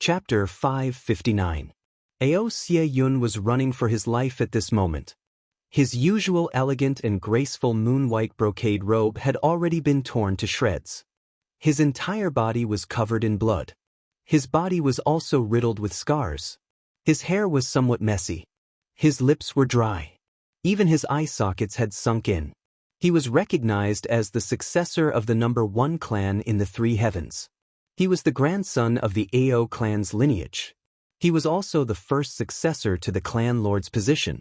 Chapter 559. Ao Xie-yun was running for his life at this moment. His usual elegant and graceful moon-white brocade robe had already been torn to shreds. His entire body was covered in blood. His body was also riddled with scars. His hair was somewhat messy. His lips were dry. Even his eye sockets had sunk in. He was recognized as the successor of the number 1 clan in the three heavens. He was the grandson of the Ao clan's lineage. He was also the first successor to the clan lord's position.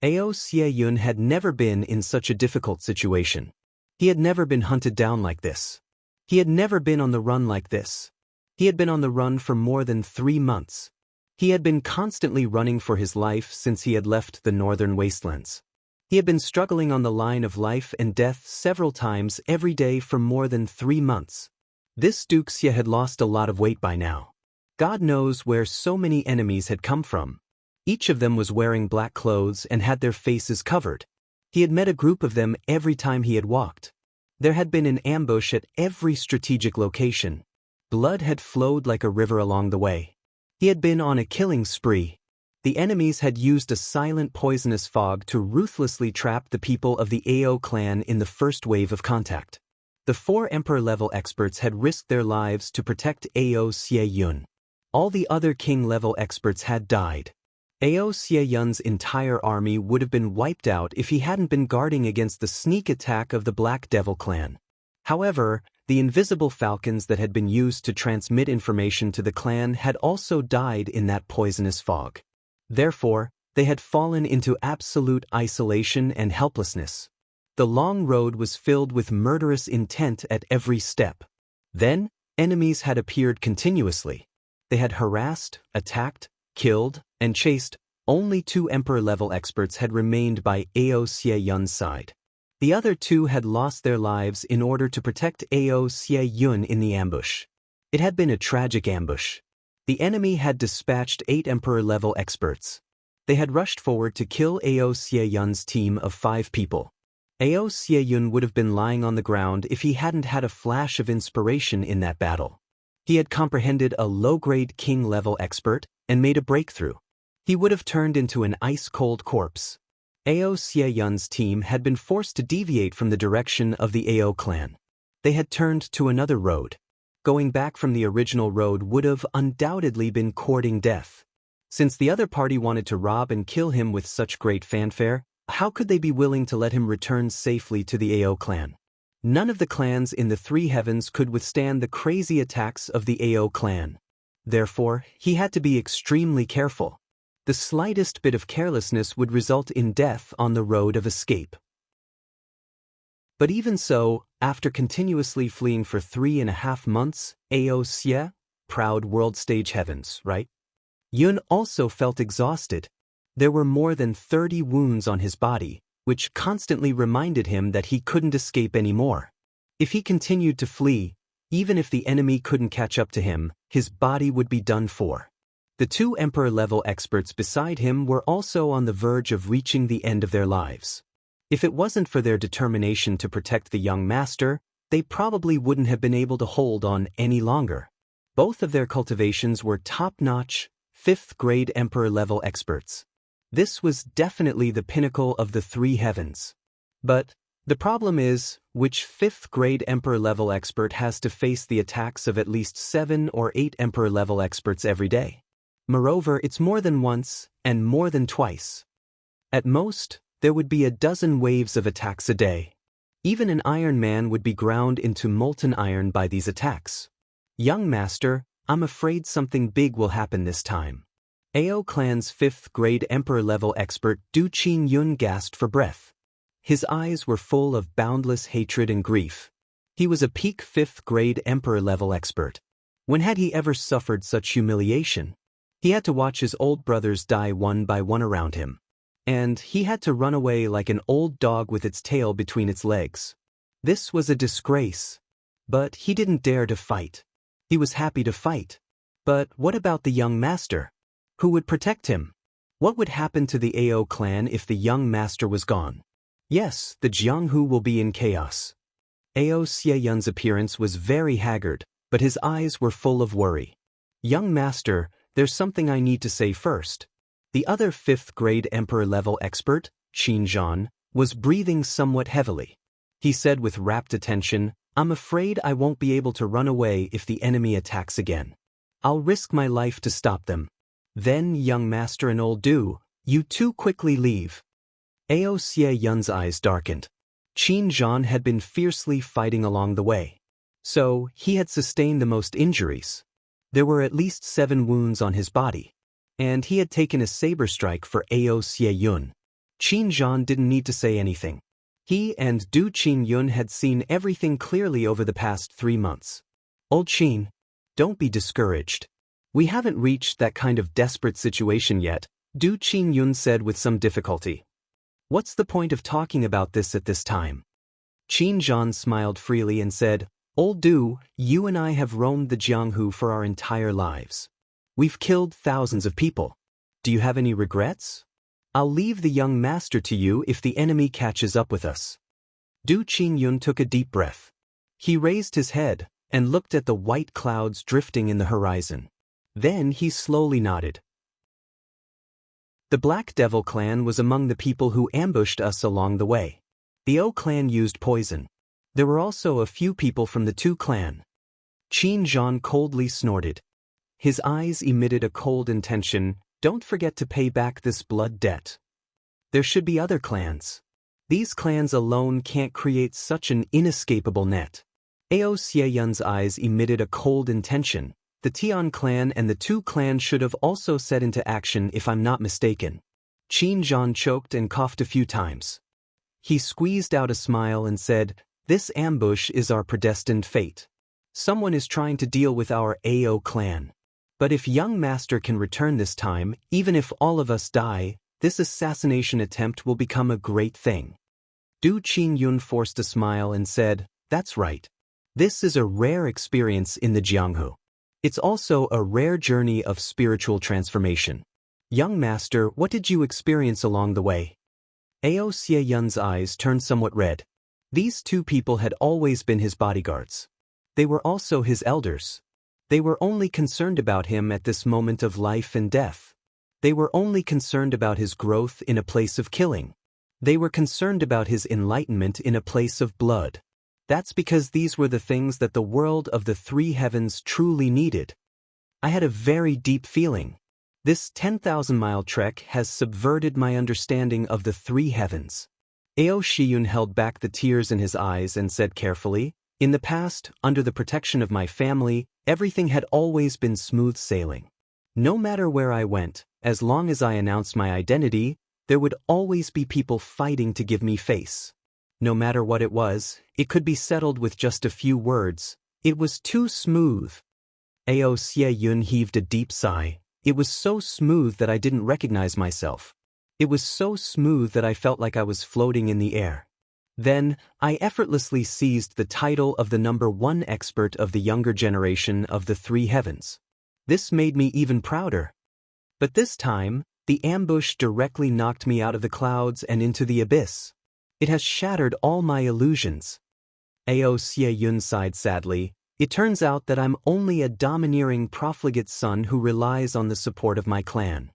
Ao Xie-yun had never been in such a difficult situation. He had never been hunted down like this. He had never been on the run like this. He had been on the run for more than 3 months. He had been constantly running for his life since he had left the northern wastelands. He had been struggling on the line of life and death several times every day for more than 3 months. This Wuxia had lost a lot of weight by now. God knows where so many enemies had come from. Each of them was wearing black clothes and had their faces covered. He had met a group of them every time he had walked. There had been an ambush at every strategic location. Blood had flowed like a river along the way. He had been on a killing spree. The enemies had used a silent poisonous fog to ruthlessly trap the people of the Ao clan in the first wave of contact. The 4 Emperor-level experts had risked their lives to protect Ao Xie-yun. All the other King-level experts had died. Ao Xie-yun's entire army would have been wiped out if he hadn't been guarding against the sneak attack of the Black Devil clan. However, the invisible falcons that had been used to transmit information to the clan had also died in that poisonous fog. Therefore, they had fallen into absolute isolation and helplessness. The long road was filled with murderous intent at every step. Then, enemies had appeared continuously. They had harassed, attacked, killed, and chased. Only 2 Emperor-level experts had remained by Ao Xie-yun's side. The other 2 had lost their lives in order to protect Ao Xie-yun in the ambush. It had been a tragic ambush. The enemy had dispatched 8 Emperor-level experts. They had rushed forward to kill Ao Xie-yun's team of 5 people. Ao Xie-yun would have been lying on the ground if he hadn't had a flash of inspiration in that battle. He had comprehended a low-grade king-level expert and made a breakthrough. He would have turned into an ice-cold corpse. Ao Xie-yun's team had been forced to deviate from the direction of the Ao clan. They had turned to another road. Going back from the original road would have undoubtedly been courting death. Since the other party wanted to rob and kill him with such great fanfare, how could they be willing to let him return safely to the Ao clan? None of the clans in the 3 heavens could withstand the crazy attacks of the Ao clan. Therefore, he had to be extremely careful. The slightest bit of carelessness would result in death on the road of escape. But even so, after continuously fleeing for 3.5 months, Ao Xie, proud world stage heavens, right? Yun also felt exhausted. There were more than 30 wounds on his body, which constantly reminded him that he couldn't escape anymore. If he continued to flee, even if the enemy couldn't catch up to him, his body would be done for. The 2 Emperor-level experts beside him were also on the verge of reaching the end of their lives. If it wasn't for their determination to protect the young master, they probably wouldn't have been able to hold on any longer. Both of their cultivations were top-notch, 5th-grade Emperor-level experts. This was definitely the pinnacle of the 3 heavens. But the problem is, which 5th-grade Emperor-level expert has to face the attacks of at least 7 or 8 Emperor-level experts every day? Moreover, it's more than once, and more than twice. At most, there would be a dozen waves of attacks a day. Even an Iron Man would be ground into molten iron by these attacks. Young Master, I'm afraid something big will happen this time. Ao clan's 5th-grade Emperor-level expert Du Qin-yun gasped for breath. His eyes were full of boundless hatred and grief. He was a peak 5th-grade Emperor-level expert. When had he ever suffered such humiliation? He had to watch his old brothers die one by one around him. And he had to run away like an old dog with its tail between its legs. This was a disgrace. But he didn't dare to fight. He was happy to fight. But what about the young master? Who would protect him? What would happen to the Ao clan if the young master was gone? Yes, the Jianghu will be in chaos. Ao Xie-yun's appearance was very haggard, but his eyes were full of worry. Young master, there's something I need to say first. The other 5th grade emperor-level expert, Qin Zhan, was breathing somewhat heavily. He said with rapt attention, I'm afraid I won't be able to run away if the enemy attacks again. I'll risk my life to stop them. Then, young master and old Du, you two quickly leave. Ao Xie Yun's eyes darkened. Qin Zhan had been fiercely fighting along the way. So, he had sustained the most injuries. There were at least 7 wounds on his body. And he had taken a saber strike for Ao Xie Yun. Qin Zhan didn't need to say anything. He and Du Qin had seen everything clearly over the past 3 months. Old Qin, don't be discouraged. We haven't reached that kind of desperate situation yet, Du Qin said with some difficulty. What's the point of talking about this at this time? Qin Zhan smiled freely and said, Old Du, you and I have roamed the Jianghu for our entire lives. We've killed thousands of people. Do you have any regrets? I'll leave the young master to you if the enemy catches up with us. Du Qin took a deep breath. He raised his head and looked at the white clouds drifting in the horizon. Then he slowly nodded. The Black Devil clan was among the people who ambushed us along the way. The O clan used poison. There were also a few people from the Tu clan. Qin Zhan coldly snorted. His eyes emitted a cold intention, don't forget to pay back this blood debt. There should be other clans. These clans alone can't create such an inescapable net. Ao Xie Yun's eyes emitted a cold intention. The Tian clan and the Tu clan should have also set into action if I'm not mistaken. Qin Zhan choked and coughed a few times. He squeezed out a smile and said, This ambush is our predestined fate. Someone is trying to deal with our Ao clan. But if young master can return this time, even if all of us die, this assassination attempt will become a great thing. Du Qin forced a smile and said, That's right. This is a rare experience in the Jianghu. It's also a rare journey of spiritual transformation. Young master, what did you experience along the way? Ao Xie Yun's eyes turned somewhat red. These 2 people had always been his bodyguards. They were also his elders. They were only concerned about him at this moment of life and death. They were only concerned about his growth in a place of killing. They were concerned about his enlightenment in a place of blood. That's because these were the things that the world of the 3 heavens truly needed. I had a very deep feeling. This 10,000-mile trek has subverted my understanding of the 3 heavens. Ao Xiyun held back the tears in his eyes and said carefully, In the past, under the protection of my family, everything had always been smooth sailing. No matter where I went, as long as I announced my identity, there would always be people fighting to give me face. No matter what it was, it could be settled with just a few words. It was too smooth. Ao Xie Yun heaved a deep sigh. It was so smooth that I didn't recognize myself. It was so smooth that I felt like I was floating in the air. Then, I effortlessly seized the title of the #1 expert of the younger generation of the 3 heavens. This made me even prouder. But this time, the ambush directly knocked me out of the clouds and into the abyss. It has shattered all my illusions. Ao Xie Yun sighed sadly. It turns out that I'm only a domineering profligate son who relies on the support of my clan.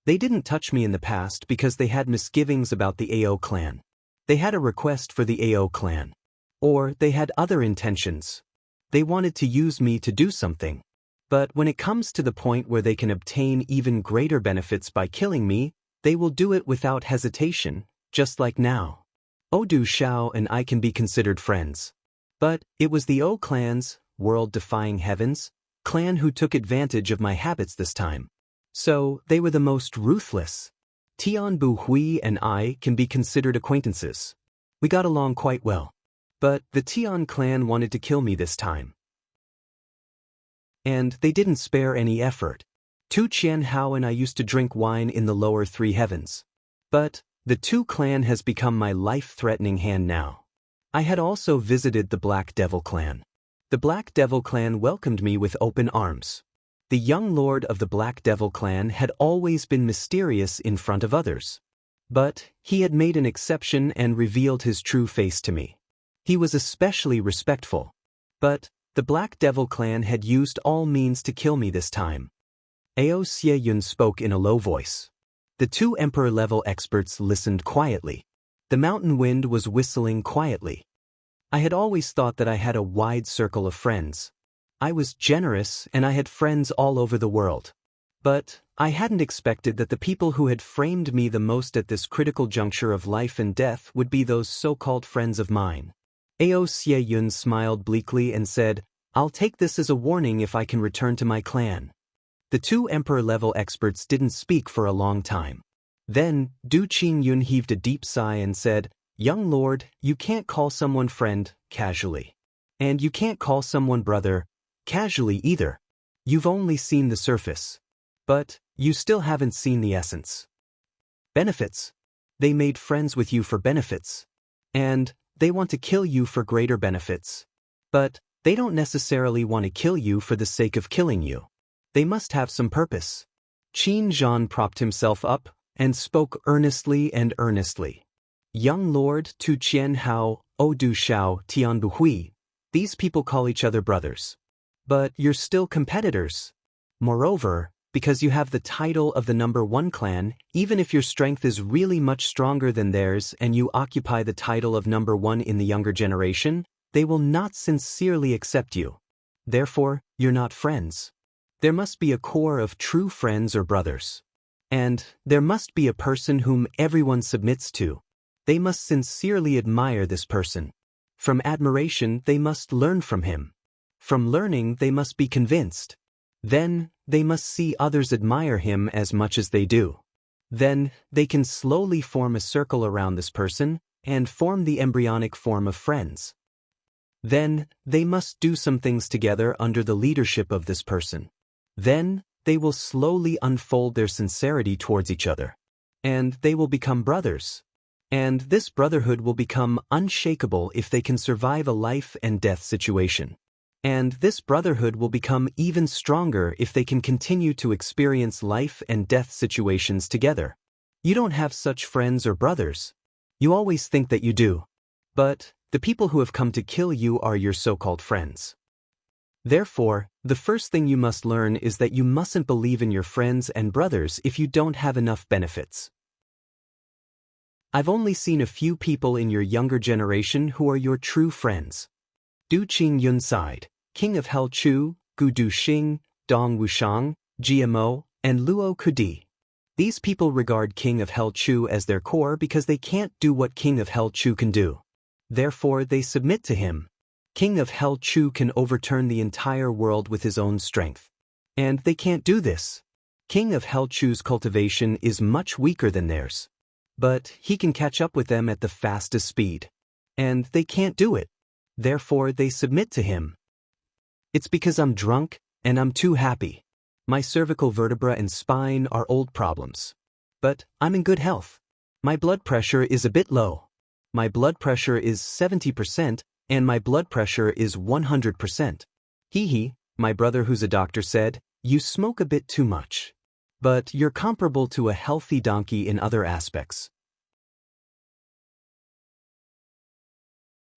They didn't touch me in the past because they had misgivings about the Ao clan. They had a request for the Ao clan. Or they had other intentions. They wanted to use me to do something. But when it comes to the point where they can obtain even greater benefits by killing me, they will do it without hesitation, just like now. Odu Xiao and I can be considered friends. But it was the O clan's, world-defying heavens, clan who took advantage of my habits this time. So, they were the most ruthless. Tian Bu Hui and I can be considered acquaintances. We got along quite well. But the Tian clan wanted to kill me this time. And they didn't spare any effort. Tu Qianhao and I used to drink wine in the lower 3 heavens. But the Tu clan has become my life-threatening hand now. I had also visited the Black Devil clan. The Black Devil clan welcomed me with open arms. The young lord of the Black Devil clan had always been mysterious in front of others. But he had made an exception and revealed his true face to me. He was especially respectful. But The Black Devil clan had used all means to kill me this time. Ao Xie spoke in a low voice. The two Emperor-level experts listened quietly. The mountain wind was whistling quietly. I had always thought that I had a wide circle of friends. I was generous and I had friends all over the world. But I hadn't expected that the people who had framed me the most at this critical juncture of life and death would be those so-called friends of mine. Ao Xie smiled bleakly and said, "I'll take this as a warning if I can return to my clan." The two Emperor-level experts didn't speak for a long time. Then, Du Qingyun heaved a deep sigh and said, "Young lord, you can't call someone friend, casually. And you can't call someone brother, casually either. You've only seen the surface. But you still haven't seen the essence. Benefits. They made friends with you for benefits. And they want to kill you for greater benefits. But they don't necessarily want to kill you for the sake of killing you. They must have some purpose." Qin Zhan propped himself up and spoke earnestly and earnestly. "Young Lord Tu Qian Hao, O Du Shao Tian Bu Hui, these people call each other brothers. But you're still competitors. Moreover, because you have the title of the #1 clan, even if your strength is really much stronger than theirs and you occupy the title of #1 in the younger generation, they will not sincerely accept you. Therefore, you're not friends. There must be a core of true friends or brothers. And there must be a person whom everyone submits to. They must sincerely admire this person. From admiration, they must learn from him. From learning, they must be convinced. Then, they must see others admire him as much as they do. Then, they can slowly form a circle around this person and form the embryonic form of friends. Then, they must do some things together under the leadership of this person. Then, they will slowly unfold their sincerity towards each other. And they will become brothers. And this brotherhood will become unshakable if they can survive a life and death situation. And this brotherhood will become even stronger if they can continue to experience life and death situations together. You don't have such friends or brothers. You always think that you do. But the people who have come to kill you are your so-called friends. Therefore, the first thing you must learn is that you mustn't believe in your friends and brothers if you don't have enough benefits. I've only seen a few people in your younger generation who are your true friends." Du Qingyun sighed. King of Hell Chu, Gu Du Xing, Dong Wushang, GMO, and Luo Kudi. These people regard King of Hell Chu as their core because they can't do what King of Hell Chu can do. Therefore, they submit to him. King of Hell Chu can overturn the entire world with his own strength. And they can't do this. King of Hell Chu's cultivation is much weaker than theirs. But he can catch up with them at the fastest speed. And they can't do it. Therefore, they submit to him. It's because I'm drunk, and I'm too happy. My cervical vertebra and spine are old problems. But I'm in good health. My blood pressure is a bit low. My blood pressure is 70%, and my blood pressure is 100%. Hee, my brother who's a doctor said, "You smoke a bit too much. But you're comparable to a healthy donkey in other aspects."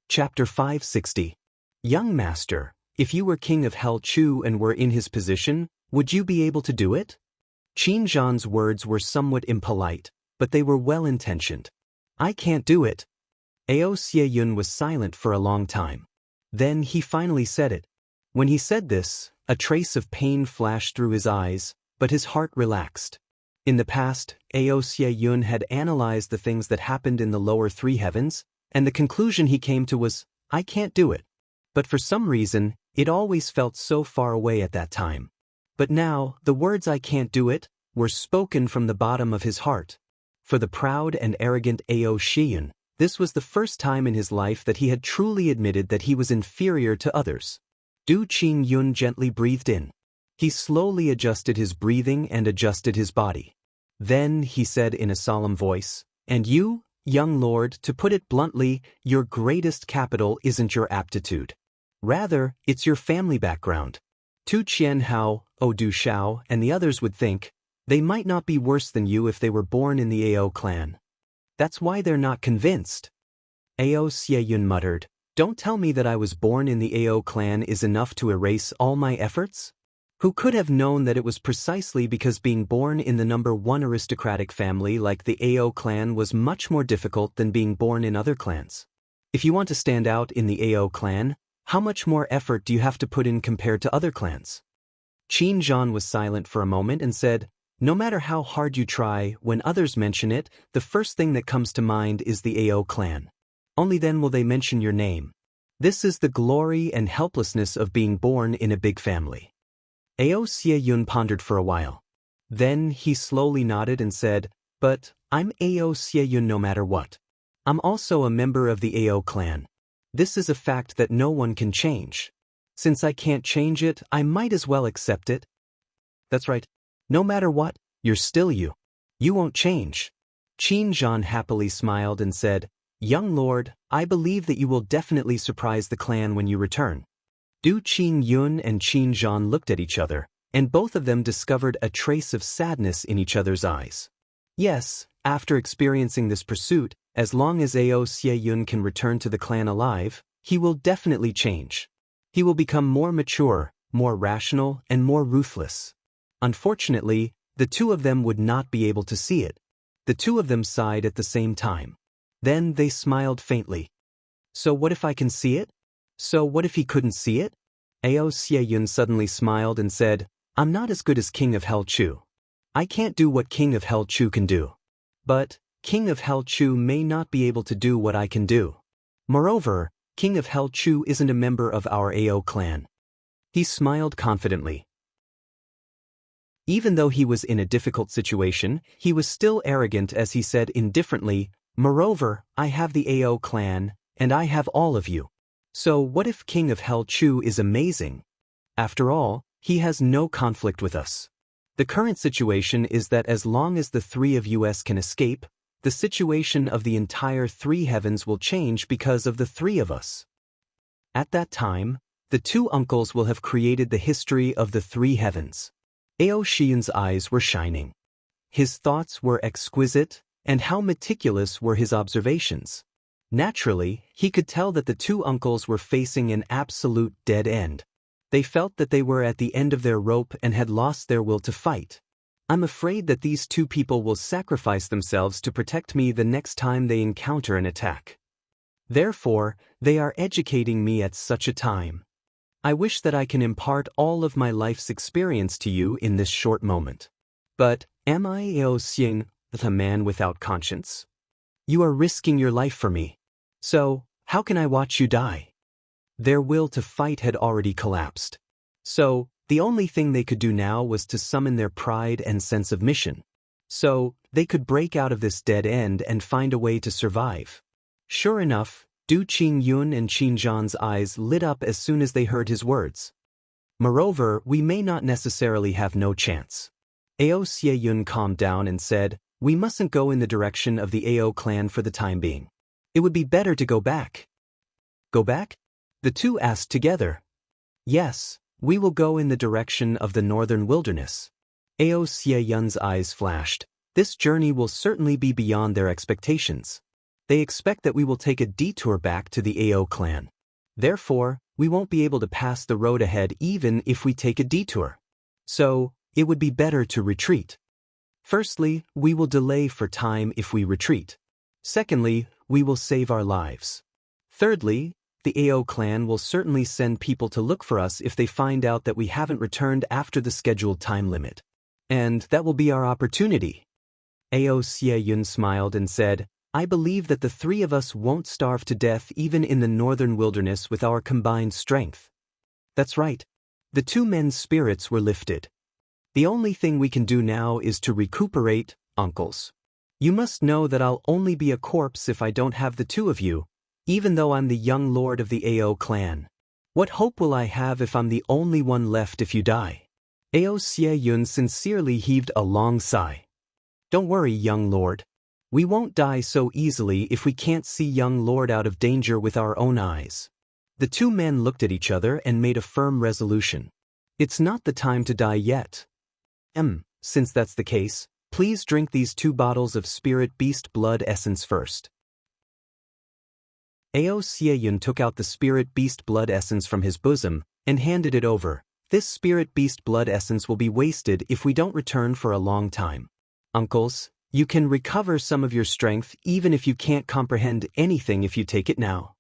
Chapter 560. Young Master, if you were King of Hell Chu and were in his position, would you be able to do it? Qin Zhan's words were somewhat impolite, but they were well-intentioned. "I can't do it." Ao Xie was silent for a long time. Then he finally said it. When he said this, a trace of pain flashed through his eyes, but his heart relaxed. In the past, Ao Xie had analyzed the things that happened in the lower three heavens, and the conclusion he came to was, "I can't do it." But for some reason, it always felt so far away at that time. But now, the words "I can't do it" were spoken from the bottom of his heart. For the proud and arrogant Ao Xie, this was the first time in his life that he had truly admitted that he was inferior to others. Du Qingyun gently breathed in. He slowly adjusted his breathing and adjusted his body. Then he said in a solemn voice, "And you, young lord, to put it bluntly, your greatest capital isn't your aptitude. Rather, it's your family background. Tu Qian Hao, O Du Shao, and the others would think, they might not be worse than you if they were born in the Ao clan. That's why they're not convinced." Ao Xie muttered, Don't tell me that I was born in the AO clan is enough to erase all my efforts? Who could have known that it was precisely because being born in the number one aristocratic family like the AO clan was much more difficult than being born in other clans? If you want to stand out in the AO clan, how much more effort do you have to put in compared to other clans? Qin Zhan was silent for a moment and said, no matter how hard you try, when others mention it, the first thing that comes to mind is the AO clan. Only then will they mention your name. This is the glory and helplessness of being born in a big family. Ao Xie pondered for a while. Then he slowly nodded and said, but I'm Ao Xie no matter what. I'm also a member of the AO clan. This is a fact that no one can change. Since I can't change it, I might as well accept it. That's right. No matter what, you're still you. You won't change. Qin Zhan happily smiled and said, young lord, I believe that you will definitely surprise the clan when you return. Du Qin and Qin Zhan looked at each other, and both of them discovered a trace of sadness in each other's eyes. Yes, after experiencing this pursuit, as long as Ao Xie can return to the clan alive, he will definitely change. He will become more mature, more rational, and more ruthless. Unfortunately, the two of them would not be able to see it. The two of them sighed at the same time. Then they smiled faintly. So what if I can see it? So what if he couldn't see it? Ao Xie suddenly smiled and said, I'm not as good as King of Hell Chu. I can't do what King of Hell Chu can do. But King of Hell Chu may not be able to do what I can do. Moreover, King of Hell Chu isn't a member of our AO clan. He smiled confidently. Even though he was in a difficult situation, he was still arrogant as he said indifferently, moreover, I have the AO clan, and I have all of you. So what if King of Hell Chu is amazing? After all, he has no conflict with us. The current situation is that as long as the three of us can escape, the situation of the entire three heavens will change because of the three of us. At that time, the two uncles will have created the history of the three heavens. Ao Xian's eyes were shining. His thoughts were exquisite, and how meticulous were his observations. Naturally, he could tell that the two uncles were facing an absolute dead end. They felt that they were at the end of their rope and had lost their will to fight. I'm afraid that these two people will sacrifice themselves to protect me the next time they encounter an attack. Therefore, they are educating me at such a time. I wish that I can impart all of my life's experience to you in this short moment. But, am I Ao Xing, the man without conscience? You are risking your life for me. So, how can I watch you die? Their will to fight had already collapsed. So, the only thing they could do now was to summon their pride and sense of mission. So, they could break out of this dead end and find a way to survive. Sure enough, Du Qin and Qin Zhan's eyes lit up as soon as they heard his words. Moreover, we may not necessarily have no chance. Ao Xie calmed down and said, we mustn't go in the direction of the AO clan for the time being. It would be better to go back. Go back? The two asked together. Yes, we will go in the direction of the northern wilderness. Ao Xie eyes flashed. This journey will certainly be beyond their expectations. They expect that we will take a detour back to the AO clan. Therefore, we won't be able to pass the road ahead even if we take a detour. So, it would be better to retreat. Firstly, we will delay for time if we retreat. Secondly, we will save our lives. Thirdly, the AO clan will certainly send people to look for us if they find out that we haven't returned after the scheduled time limit. And that will be our opportunity. Ao Xie smiled and said, I believe that the three of us won't starve to death even in the northern wilderness with our combined strength. That's right. The two men's spirits were lifted. The only thing we can do now is to recuperate, uncles. You must know that I'll only be a corpse if I don't have the two of you, even though I'm the young lord of the AO clan. What hope will I have if I'm the only one left if you die? Ao Xie sincerely heaved a long sigh. Don't worry, young lord. We won't die so easily if we can't see young lord out of danger with our own eyes. The two men looked at each other and made a firm resolution. It's not the time to die yet. Since that's the case, please drink these 2 bottles of spirit beast blood essence first. Ao Sieyun took out the spirit beast blood essence from his bosom and handed it over. This spirit beast blood essence will be wasted if we don't return for a long time. Uncles, you can recover some of your strength even if you can't comprehend anything if you take it now.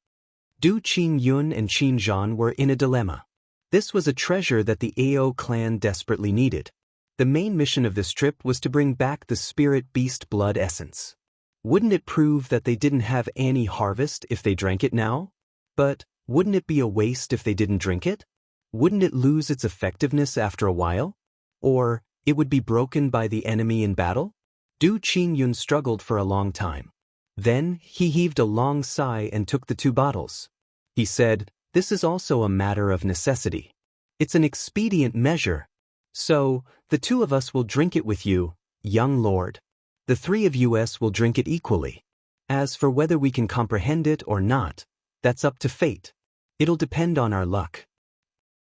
Du Qingyun and Qin Zhan were in a dilemma. This was a treasure that the Ao clan desperately needed. The main mission of this trip was to bring back the spirit beast blood essence. Wouldn't it prove that they didn't have any harvest if they drank it now? But wouldn't it be a waste if they didn't drink it? Wouldn't it lose its effectiveness after a while? Or it would be broken by the enemy in battle? Du Qingyun struggled for a long time. Then he heaved a long sigh and took the 2 bottles. He said, "This is also a matter of necessity. It's an expedient measure. So, the 2 of us will drink it with you, young lord. The 3 of us will drink it equally. As for whether we can comprehend it or not, that's up to fate. It'll depend on our luck."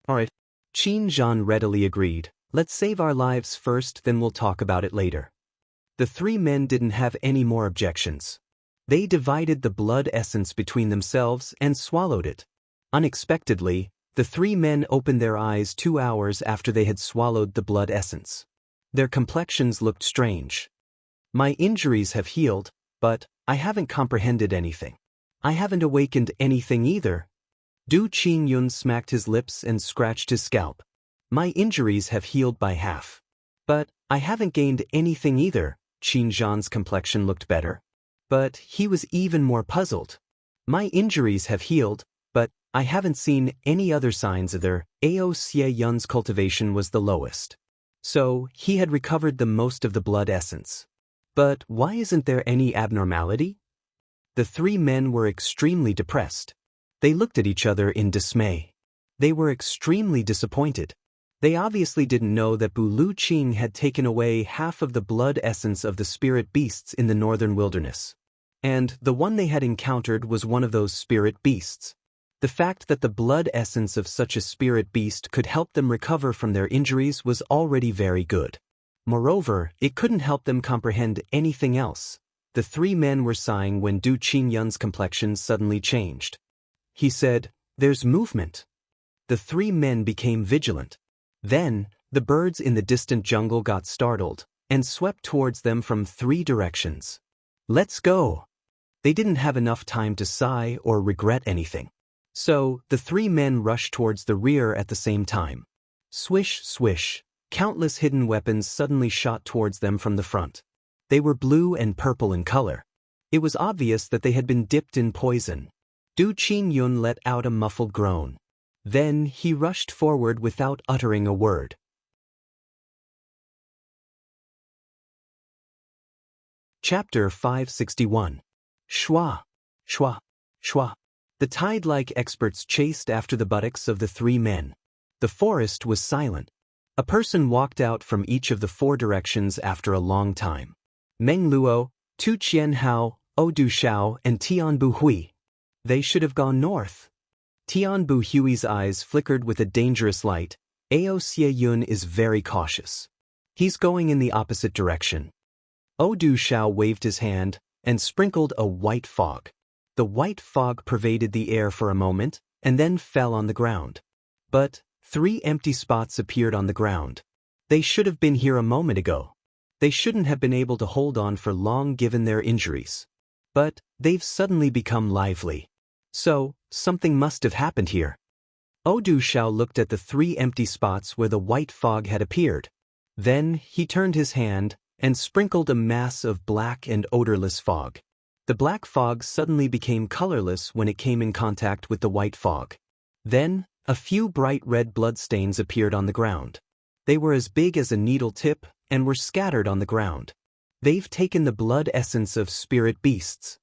Alright. Qin Zhan readily agreed. "Let's save our lives first, then we'll talk about it later." The 3 men didn't have any more objections. They divided the blood essence between themselves and swallowed it. Unexpectedly, the 3 men opened their eyes 2 hours after they had swallowed the blood essence. Their complexions looked strange. "My injuries have healed, but I haven't comprehended anything. I haven't awakened anything either." Du Qingyun smacked his lips and scratched his scalp. "My injuries have healed by half. But I haven't gained anything either." Qin Zhan's complexion looked better. But he was even more puzzled. "My injuries have healed, but I haven't seen any other signs of their." Ao Sieyun's cultivation was the lowest. So he had recovered the most of the blood essence. But why isn't there any abnormality? The 3 men were extremely depressed. They looked at each other in dismay. They were extremely disappointed. They obviously didn't know that Bu Luqing had taken away half of the blood essence of the spirit beasts in the northern wilderness. And the one they had encountered was one of those spirit beasts. The fact that the blood essence of such a spirit beast could help them recover from their injuries was already very good. Moreover, it couldn't help them comprehend anything else. The 3 men were sighing when Du Qingyun's complexion suddenly changed. He said, "There's movement." The 3 men became vigilant. Then, the birds in the distant jungle got startled and swept towards them from 3 directions. "Let's go!" They didn't have enough time to sigh or regret anything. So, the 3 men rushed towards the rear at the same time. Swish, swish, countless hidden weapons suddenly shot towards them from the front. They were blue and purple in color. It was obvious that they had been dipped in poison. Du Qingyun let out a muffled groan. Then he rushed forward without uttering a word. Chapter 561. Shua, shua, shua. The tide-like experts chased after the buttocks of the 3 men. The forest was silent. A person walked out from each of the 4 directions after a long time. Meng Luo, Tu Qianhao, Du Shao, and Tian Buhui. They should have gone north. Tian Buhui's eyes flickered with a dangerous light. Ao Sieyun is very cautious. He's going in the opposite direction. Du Shao waved his hand and sprinkled a white fog. The white fog pervaded the air for a moment and then fell on the ground. But 3 empty spots appeared on the ground. They should have been here a moment ago. They shouldn't have been able to hold on for long given their injuries. But they've suddenly become lively. So, something must have happened here. Du Shao looked at the 3 empty spots where the white fog had appeared. Then he turned his hand and sprinkled a mass of black and odorless fog. The black fog suddenly became colorless when it came in contact with the white fog. Then, a few bright red bloodstains appeared on the ground. They were as big as a needle tip and were scattered on the ground. They've taken the blood essence of spirit beasts.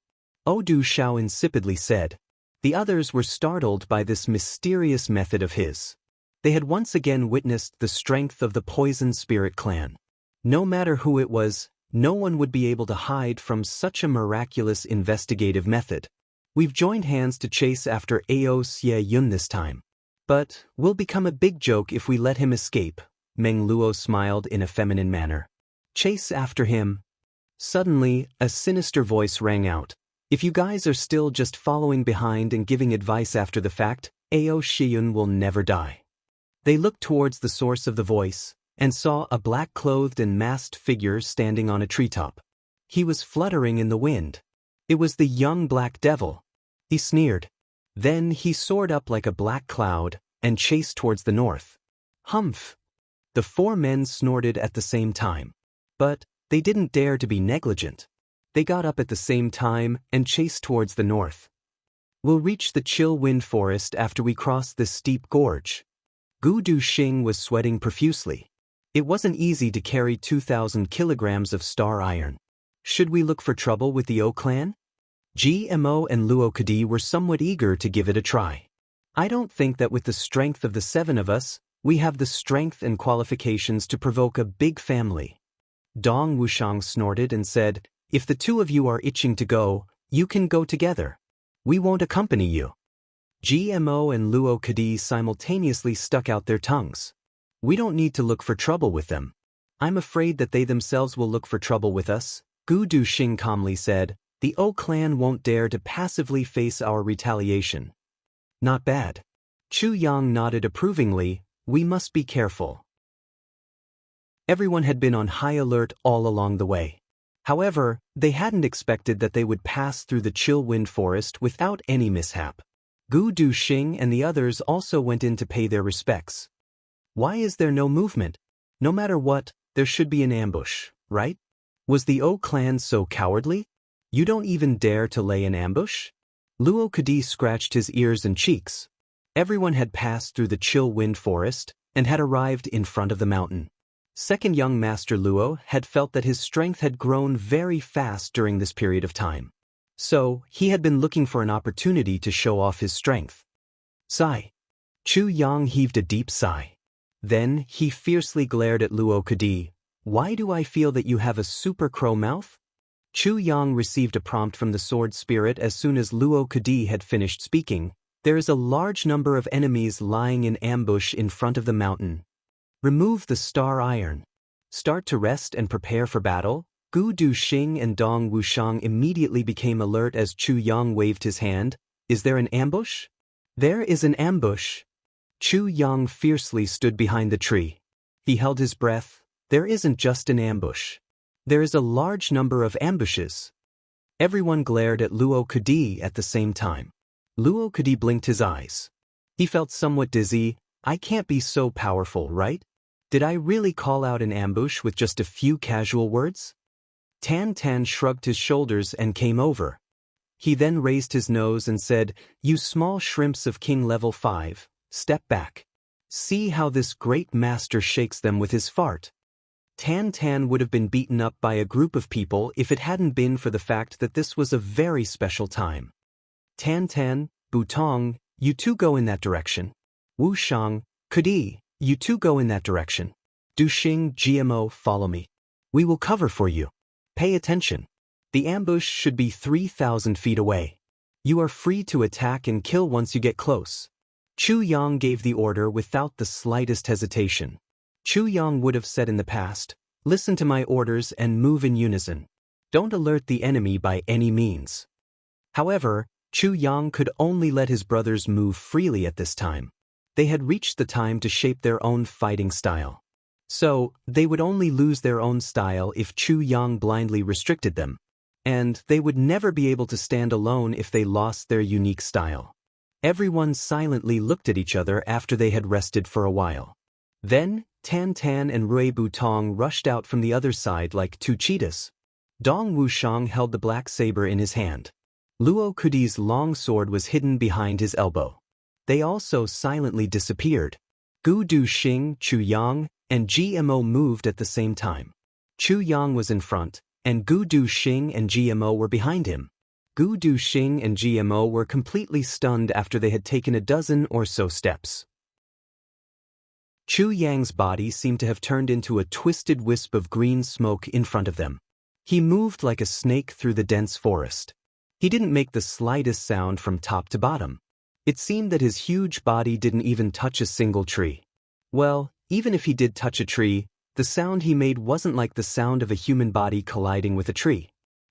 Du Shao insipidly said. The others were startled by this mysterious method of his. They had once again witnessed the strength of the poison spirit clan. No matter who it was, no one would be able to hide from such a miraculous investigative method. We've joined hands to chase after Ao Sieyun this time. But we'll become a big joke if we let him escape. Meng Luo smiled in a feminine manner. Chase after him. Suddenly, a sinister voice rang out. If you guys are still just following behind and giving advice after the fact, Ao Shiyun will never die. They looked towards the source of the voice, and saw a black-clothed and masked figure standing on a treetop. He was fluttering in the wind. It was the young black devil. He sneered. Then he soared up like a black cloud, and chased towards the north. Humph! The four men snorted at the same time. But they didn't dare to be negligent. They got up at the same time and chased towards the north. We'll reach the chill wind forest after we cross this steep gorge. Gu Duxing was sweating profusely. It wasn't easy to carry 2,000 kilograms of star iron. Should we look for trouble with the O clan? GMO and Luo Kadi were somewhat eager to give it a try. I don't think that with the strength of the seven of us, we have the strength and qualifications to provoke a big family. Dong Wushang snorted and said, if the two of you are itching to go, you can go together. We won't accompany you. GMO and Luo Kadi simultaneously stuck out their tongues. We don't need to look for trouble with them. I'm afraid that they themselves will look for trouble with us, Gu Duxing calmly said. The O clan won't dare to passively face our retaliation. Not bad. Chu Yang nodded approvingly. We must be careful. Everyone had been on high alert all along the way. However, they hadn't expected that they would pass through the chill wind forest without any mishap. Gu Duxing and the others also went in to pay their respects. Why is there no movement? No matter what, there should be an ambush, right? Was the O clan so cowardly? You don't even dare to lay an ambush? Luo Kadi scratched his ears and cheeks. Everyone had passed through the chill wind forest and had arrived in front of the mountain. Second young Master Luo had felt that his strength had grown very fast during this period of time. So, he had been looking for an opportunity to show off his strength. Sigh. Chu Yang heaved a deep sigh. Then, he fiercely glared at Luo Kadi. Why do I feel that you have a super crow mouth? Chu Yang received a prompt from the sword spirit as soon as Luo Kadi had finished speaking. There is a large number of enemies lying in ambush in front of the mountain. Remove the star iron. Start to rest and prepare for battle. Gu Duxing and Dong Wushang immediately became alert as Chu Yang waved his hand. Is there an ambush? There is an ambush. Chu Yang fiercely stood behind the tree. He held his breath. There isn't just an ambush. There is a large number of ambushes. Everyone glared at Luo Kadi at the same time. Luo Kadi blinked his eyes. He felt somewhat dizzy. I can't be so powerful, right? Did I really call out an ambush with just a few casual words? Tan Tan shrugged his shoulders and came over. He then raised his nose and said, You small shrimps of King Level 5, step back. See how this great master shakes them with his fart. Tan Tan would have been beaten up by a group of people if it hadn't been for the fact that this was a very special time. Tan Tan, Butong, you two go in that direction. Wu Shang, Kadi, you two go in that direction. Duxing, GMO, follow me. We will cover for you. Pay attention. The ambush should be 3,000 feet away. You are free to attack and kill once you get close. Chu Yang gave the order without the slightest hesitation. Chu Yang would have said in the past, listen to my orders and move in unison. Don't alert the enemy by any means. However, Chu Yang could only let his brothers move freely at this time. They had reached the time to shape their own fighting style. So, they would only lose their own style if Chu Yang blindly restricted them. And they would never be able to stand alone if they lost their unique style. Everyone silently looked at each other after they had rested for a while. Then, Tan Tan and Rui Butong rushed out from the other side like two cheetahs. Dong Wushang held the black saber in his hand. Luo Kadi's long sword was hidden behind his elbow. They also silently disappeared. Gu Duxing, Chu Yang, and GMO moved at the same time. Chu Yang was in front, and Gu Duxing and GMO were behind him. Gu Duxing and GMO were completely stunned after they had taken a dozen or so steps. Chu Yang's body seemed to have turned into a twisted wisp of green smoke in front of them. He moved like a snake through the dense forest. He didn't make the slightest sound from top to bottom. It seemed that his huge body didn't even touch a single tree. Well, even if he did touch a tree, the sound he made wasn't like the sound of a human body colliding with a tree.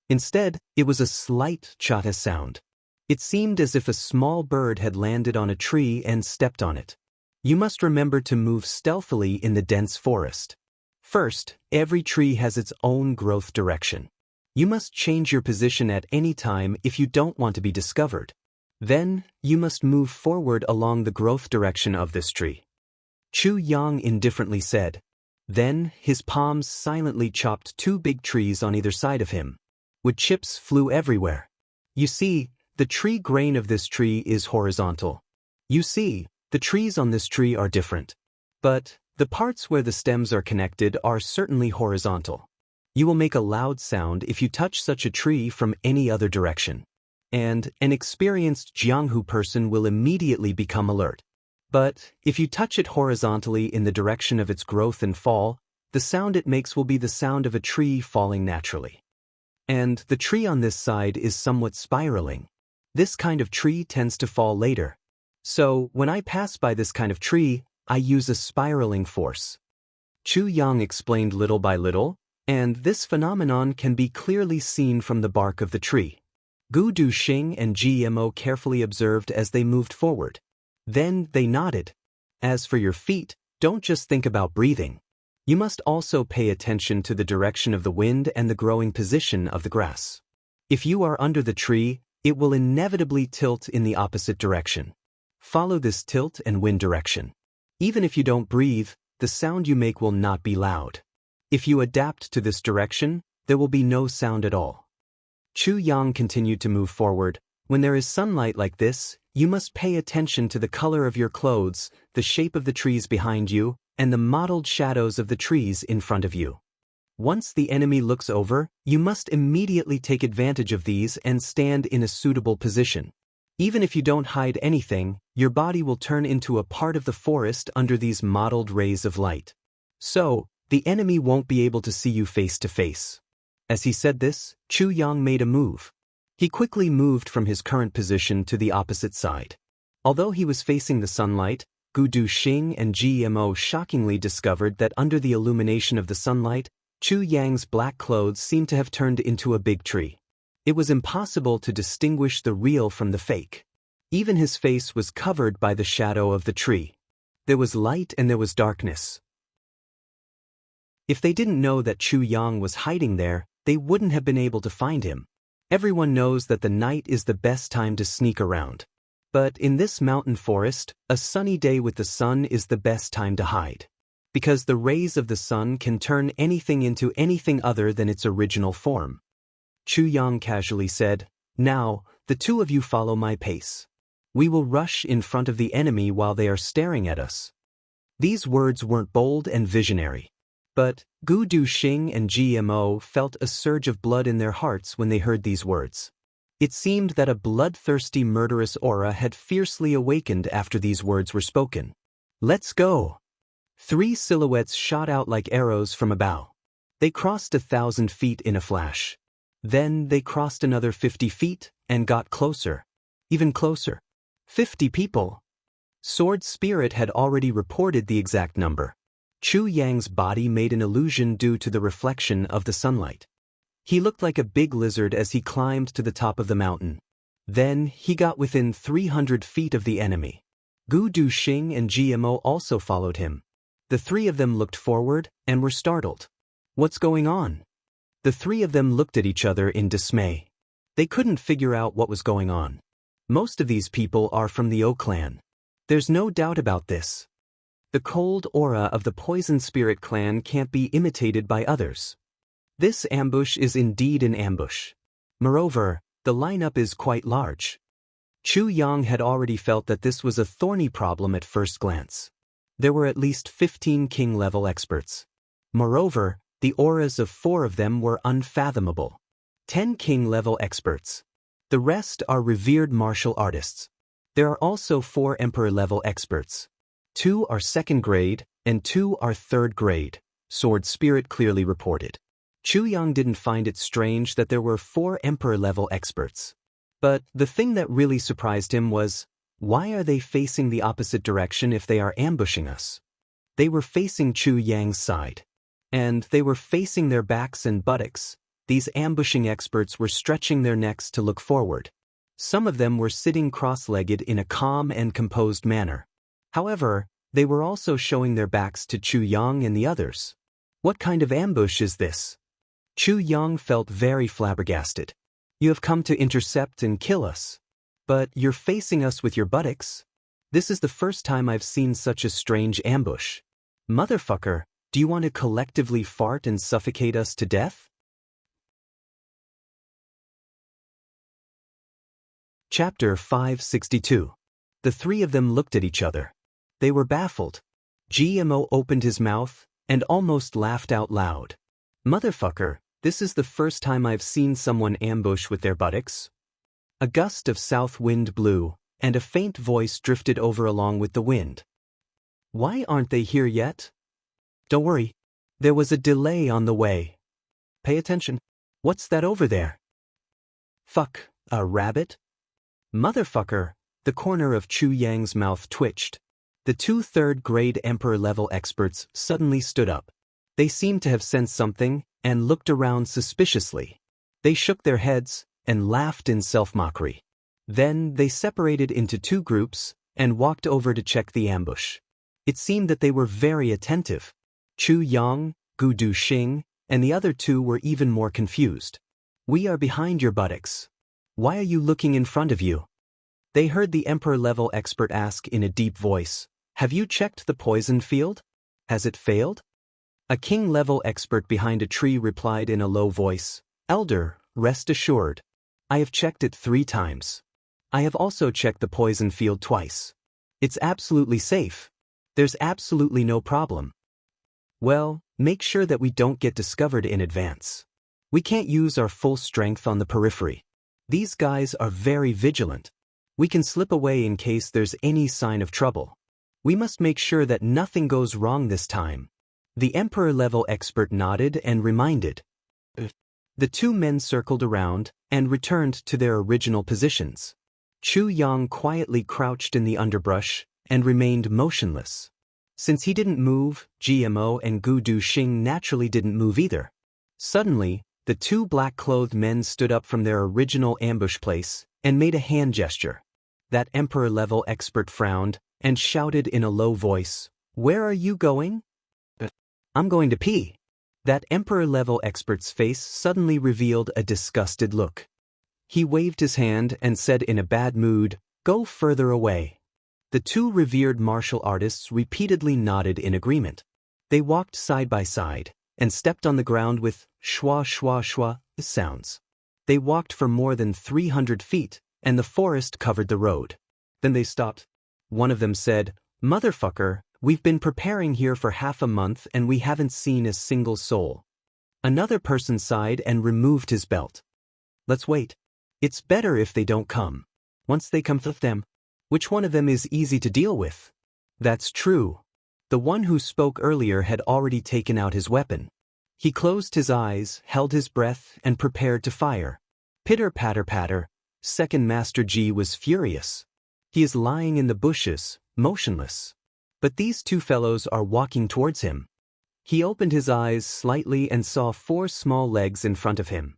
Instead, it was a slight chatta sound. It seemed as if a small bird had landed on a tree and stepped on it. You must remember to move stealthily in the dense forest. First, every tree has its own growth direction. You must change your position at any time if you don't want to be discovered. Then, you must move forward along the growth direction of this tree. Chu Yang indifferently said. Then, his palms silently chopped 2 big trees on either side of him. Wood chips flew everywhere. You see, the tree grain of this tree is horizontal. You see, the trees on this tree are different. But, the parts where the stems are connected are certainly horizontal. You will make a loud sound if you touch such a tree from any other direction. And an experienced Jianghu person will immediately become alert. But, if you touch it horizontally in the direction of its growth and fall, the sound it makes will be the sound of a tree falling naturally. And the tree on this side is somewhat spiraling. This kind of tree tends to fall later. So, when I pass by this kind of tree, I use a spiraling force. Chu Yang explained little by little, and this phenomenon can be clearly seen from the bark of the tree. Gu Duxing and GMO carefully observed as they moved forward. Then they nodded. As for your feet, don't just think about breathing. You must also pay attention to the direction of the wind and the growing position of the grass. If you are under the tree, it will inevitably tilt in the opposite direction. Follow this tilt and wind direction. Even if you don't breathe, the sound you make will not be loud. If you adapt to this direction, there will be no sound at all. Chu Yang continued to move forward. When there is sunlight like this, you must pay attention to the color of your clothes, the shape of the trees behind you, and the mottled shadows of the trees in front of you. Once the enemy looks over, you must immediately take advantage of these and stand in a suitable position. Even if you don't hide anything, your body will turn into a part of the forest under these mottled rays of light. So, the enemy won't be able to see you face to face. As he said this, Chu Yang made a move. He quickly moved from his current position to the opposite side. Although he was facing the sunlight, Gu Duxing and GMO shockingly discovered that under the illumination of the sunlight, Chu Yang's black clothes seemed to have turned into a big tree. It was impossible to distinguish the real from the fake. Even his face was covered by the shadow of the tree. There was light and there was darkness. If they didn't know that Chu Yang was hiding there, they wouldn't have been able to find him. Everyone knows that the night is the best time to sneak around. But in this mountain forest, a sunny day with the sun is the best time to hide. Because the rays of the sun can turn anything into anything other than its original form. Chu Yang casually said, "Now, the 2 of you follow my pace. We will rush in front of the enemy while they are staring at us." These words weren't bold and visionary. But Gu Duxing and GMO felt a surge of blood in their hearts when they heard these words. It seemed that a bloodthirsty murderous aura had fiercely awakened after these words were spoken. "Let's go!" 3 silhouettes shot out like arrows from a bow. They crossed 1,000 feet in a flash. Then they crossed another 50 feet and got closer. Even closer. 50 people. Sword Spirit had already reported the exact number. Chu Yang's body made an illusion due to the reflection of the sunlight. He looked like a big lizard as he climbed to the top of the mountain. Then he got within 300 feet of the enemy. Gu Duxing and GMO also followed him. The 3 of them looked forward and were startled. What's going on? The 3 of them looked at each other in dismay. They couldn't figure out what was going on. Most of these people are from the O clan. There's no doubt about this. The cold aura of the Poison Spirit clan can't be imitated by others. This ambush is indeed an ambush. Moreover, the lineup is quite large. Chu Yang had already felt that this was a thorny problem at first glance. There were at least 15 king-level experts. Moreover, the auras of 4 of them were unfathomable. 10 king-level experts. The rest are revered martial artists. There are also 4 emperor-level experts. 2 are 2nd grade, and 2 are 3rd grade, Sword Spirit clearly reported. Chu Yang didn't find it strange that there were 4 emperor-level experts. But the thing that really surprised him was, why are they facing the opposite direction if they are ambushing us? They were facing Chu Yang's side. And they were facing their backs and buttocks, These ambushing experts were stretching their necks to look forward. Some of them were sitting cross-legged in a calm and composed manner. However, they were also showing their backs to Chu Yang and the others. What kind of ambush is this? Chu Yang felt very flabbergasted. You have come to intercept and kill us. But you're facing us with your buttocks. This is the first time I've seen such a strange ambush. Motherfucker, do you want to collectively fart and suffocate us to death? Chapter 562. The three of them looked at each other. They were baffled. GMO opened his mouth and almost laughed out loud. Motherfucker, this is the first time I've seen someone ambush with their buttocks. A gust of south wind blew, and a faint voice drifted over along with the wind. Why aren't they here yet? Don't worry. There was a delay on the way. Pay attention. What's that over there? Fuck, a rabbit? Motherfucker, the corner of Chu Yang's mouth twitched. The two third-grade Emperor-level experts suddenly stood up. They seemed to have sensed something and looked around suspiciously. They shook their heads and laughed in self-mockery. Then they separated into two groups and walked over to check the ambush. It seemed that they were very attentive. Chu Yang, Gu Duxing, and the other two were even more confused. We are behind your buttocks. Why are you looking in front of you? They heard the Emperor-level expert ask in a deep voice, Have you checked the poison field? Has it failed? A King-level expert behind a tree replied in a low voice, Elder, rest assured. I have checked it 3 times. I have also checked the poison field twice. It's absolutely safe. There's absolutely no problem. Well, make sure that we don't get discovered in advance. We can't use our full strength on the periphery. These guys are very vigilant. We can slip away in case there's any sign of trouble. We must make sure that nothing goes wrong this time. The Emperor-level expert nodded and reminded. The two men circled around and returned to their original positions. Chu Yang quietly crouched in the underbrush and remained motionless. Since he didn't move, GMO and Gu Duxing naturally didn't move either. Suddenly, the two black-clothed men stood up from their original ambush place and made a hand gesture. That Emperor-level expert frowned and shouted in a low voice, Where are you going? I'm going to pee. That Emperor-level expert's face suddenly revealed a disgusted look. He waved his hand and said in a bad mood, Go further away. The two revered martial artists repeatedly nodded in agreement. They walked side by side and stepped on the ground with shwa shwa shwa sounds. They walked for more than 300 feet, and the forest covered the road. Then they stopped. One of them said, Motherfucker, we've been preparing here for half a month and we haven't seen a single soul. Another person sighed and removed his belt. Let's wait. It's better if they don't come. Once they come with them, which one of them is easy to deal with? That's true. The one who spoke earlier had already taken out his weapon. He closed his eyes, held his breath, and prepared to fire. Pitter-patter-patter. Second Master Ji was furious. He is lying in the bushes, motionless. But these two fellows are walking towards him. He opened his eyes slightly and saw 4 small legs in front of him.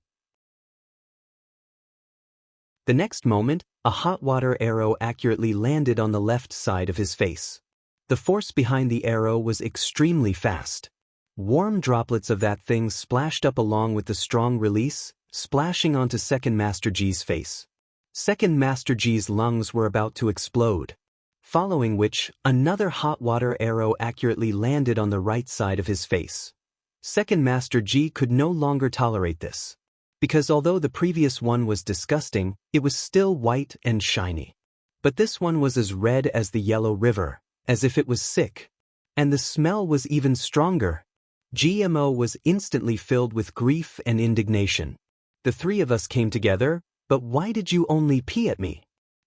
The next moment, a hot water arrow accurately landed on the left side of his face. The force behind the arrow was extremely fast. Warm droplets of that thing splashed up along with the strong release, splashing onto Second Master Ji's face. Second Master Ji's lungs were about to explode. Following which, another hot water arrow accurately landed on the right side of his face. Second Master Ji could no longer tolerate this. Because although the previous one was disgusting, it was still white and shiny. But this one was as red as the Yellow River, as if it was sick. And the smell was even stronger. GMO was instantly filled with grief and indignation. The three of us came together, but why did you only pee at me?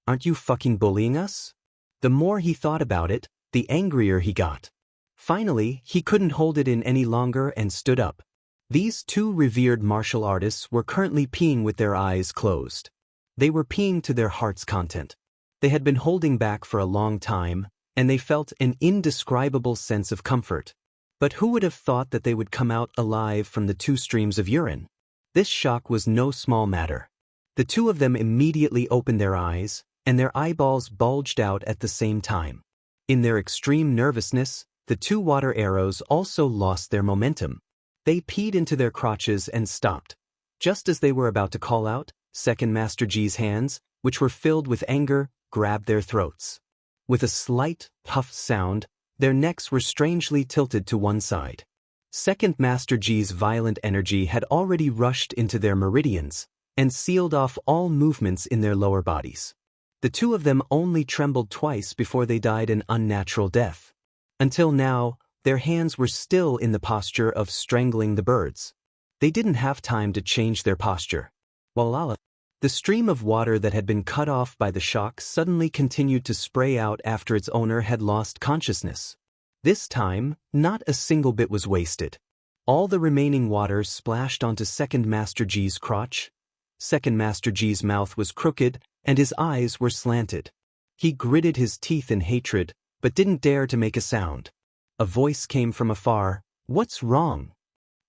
Aren't you fucking bullying us? The more he thought about it, the angrier he got. Finally, he couldn't hold it in any longer and stood up. These two revered martial artists were currently peeing with their eyes closed. They were peeing to their heart's content. They had been holding back for a long time, and they felt an indescribable sense of comfort. But who would have thought that they would come out alive from the 2 streams of urine? This shock was no small matter. The two of them immediately opened their eyes, and their eyeballs bulged out at the same time. In their extreme nervousness, the two water arrows also lost their momentum. They peed into their crotches and stopped. Just as they were about to call out, Second Master Ji's hands, which were filled with anger, grabbed their throats. With a slight, puff sound, their necks were strangely tilted to one side. Second Master Ji's violent energy had already rushed into their meridians and sealed off all movements in their lower bodies. The two of them only trembled twice before they died an unnatural death. Until now, their hands were still in the posture of strangling the birds. They didn't have time to change their posture. Walala. The stream of water that had been cut off by the shock suddenly continued to spray out after its owner had lost consciousness. This time, not a single bit was wasted. All the remaining water splashed onto Second Master Ji's crotch. Second Master Ji's mouth was crooked, and his eyes were slanted. He gritted his teeth in hatred, but didn't dare to make a sound. A voice came from afar. "What's wrong?"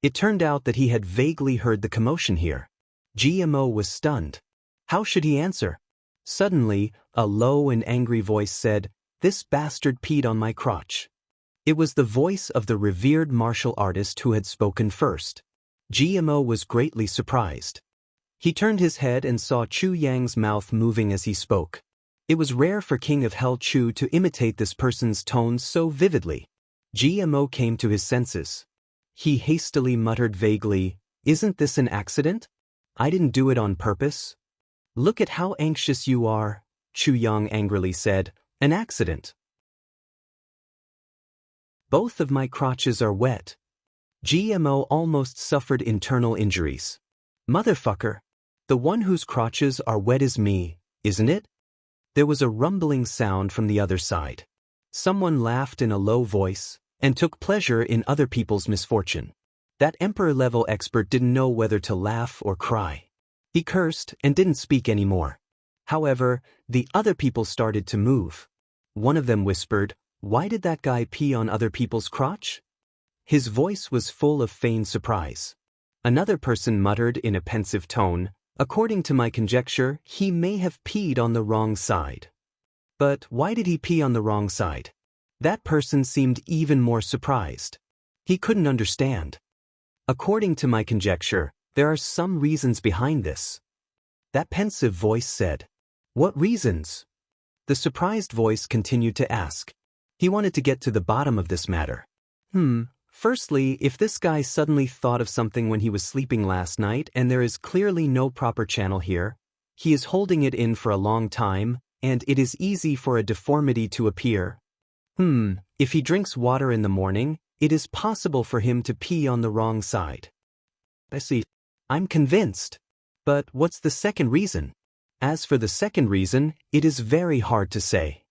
It turned out that he had vaguely heard the commotion here. GMO was stunned. How should he answer? Suddenly, a low and angry voice said, "This bastard peed on my crotch." It was the voice of the revered martial artist who had spoken first. GMO was greatly surprised. He turned his head and saw Chu Yang's mouth moving as he spoke. It was rare for King of Hell Chu to imitate this person's tones so vividly. GMO came to his senses. He hastily muttered vaguely, "Isn't this an accident? I didn't do it on purpose." "Look at how anxious you are," Chu Yang angrily said. "An accident. Both of my crotches are wet." GMO almost suffered internal injuries. "Motherfucker. The one whose crotches are wet is me, isn't it?" There was a rumbling sound from the other side. Someone laughed in a low voice and took pleasure in other people's misfortune. That emperor-level expert didn't know whether to laugh or cry. He cursed and didn't speak anymore. However, the other people started to move. One of them whispered, "Why did that guy pee on other people's crotch?" His voice was full of feigned surprise. Another person muttered in a pensive tone, "According to my conjecture, he may have peed on the wrong side." But why did he pee on the wrong side? That person seemed even more surprised. He couldn't understand. "According to my conjecture, there are some reasons behind this." That pensive voice said. "What reasons?" The surprised voice continued to ask. He wanted to get to the bottom of this matter. Firstly, if this guy suddenly thought of something when he was sleeping last night and there is clearly no proper channel here, he is holding it in for a long time, and it is easy for a deformity to appear. If he drinks water in the morning, it is possible for him to pee on the wrong side. I see. I'm convinced. But what's the second reason? As for the second reason, it is very hard to say.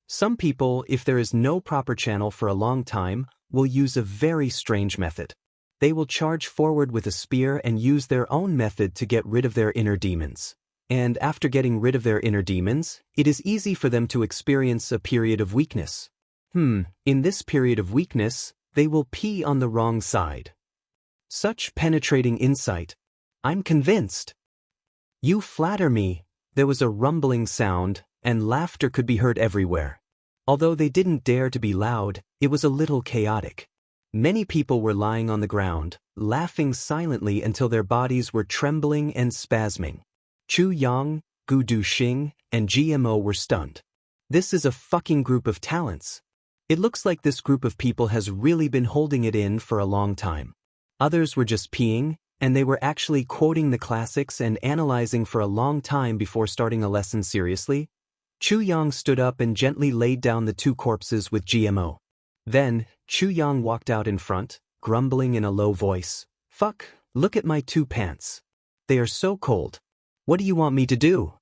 Some people, if there is no proper channel for a long time, will use a very strange method. They will charge forward with a spear and use their own method to get rid of their inner demons. And after getting rid of their inner demons, it is easy for them to experience a period of weakness. In this period of weakness, they will pee on the wrong side. Such penetrating insight. I'm convinced. You flatter me. There was a rumbling sound, and laughter could be heard everywhere. Although they didn't dare to be loud, it was a little chaotic. Many people were lying on the ground, laughing silently until their bodies were trembling and spasming. Chu Yang, Gu Duxing, and GMO were stunned. This is a fucking group of talents. It looks like this group of people has really been holding it in for a long time. Others were just peeing, and they were actually quoting the classics and analyzing for a long time before starting a lesson seriously. Chu Yang stood up and gently laid down the two corpses with GMO. Then, Chu Yang walked out in front, grumbling in a low voice. "Fuck, look at my two pants. They are so cold. What do you want me to do?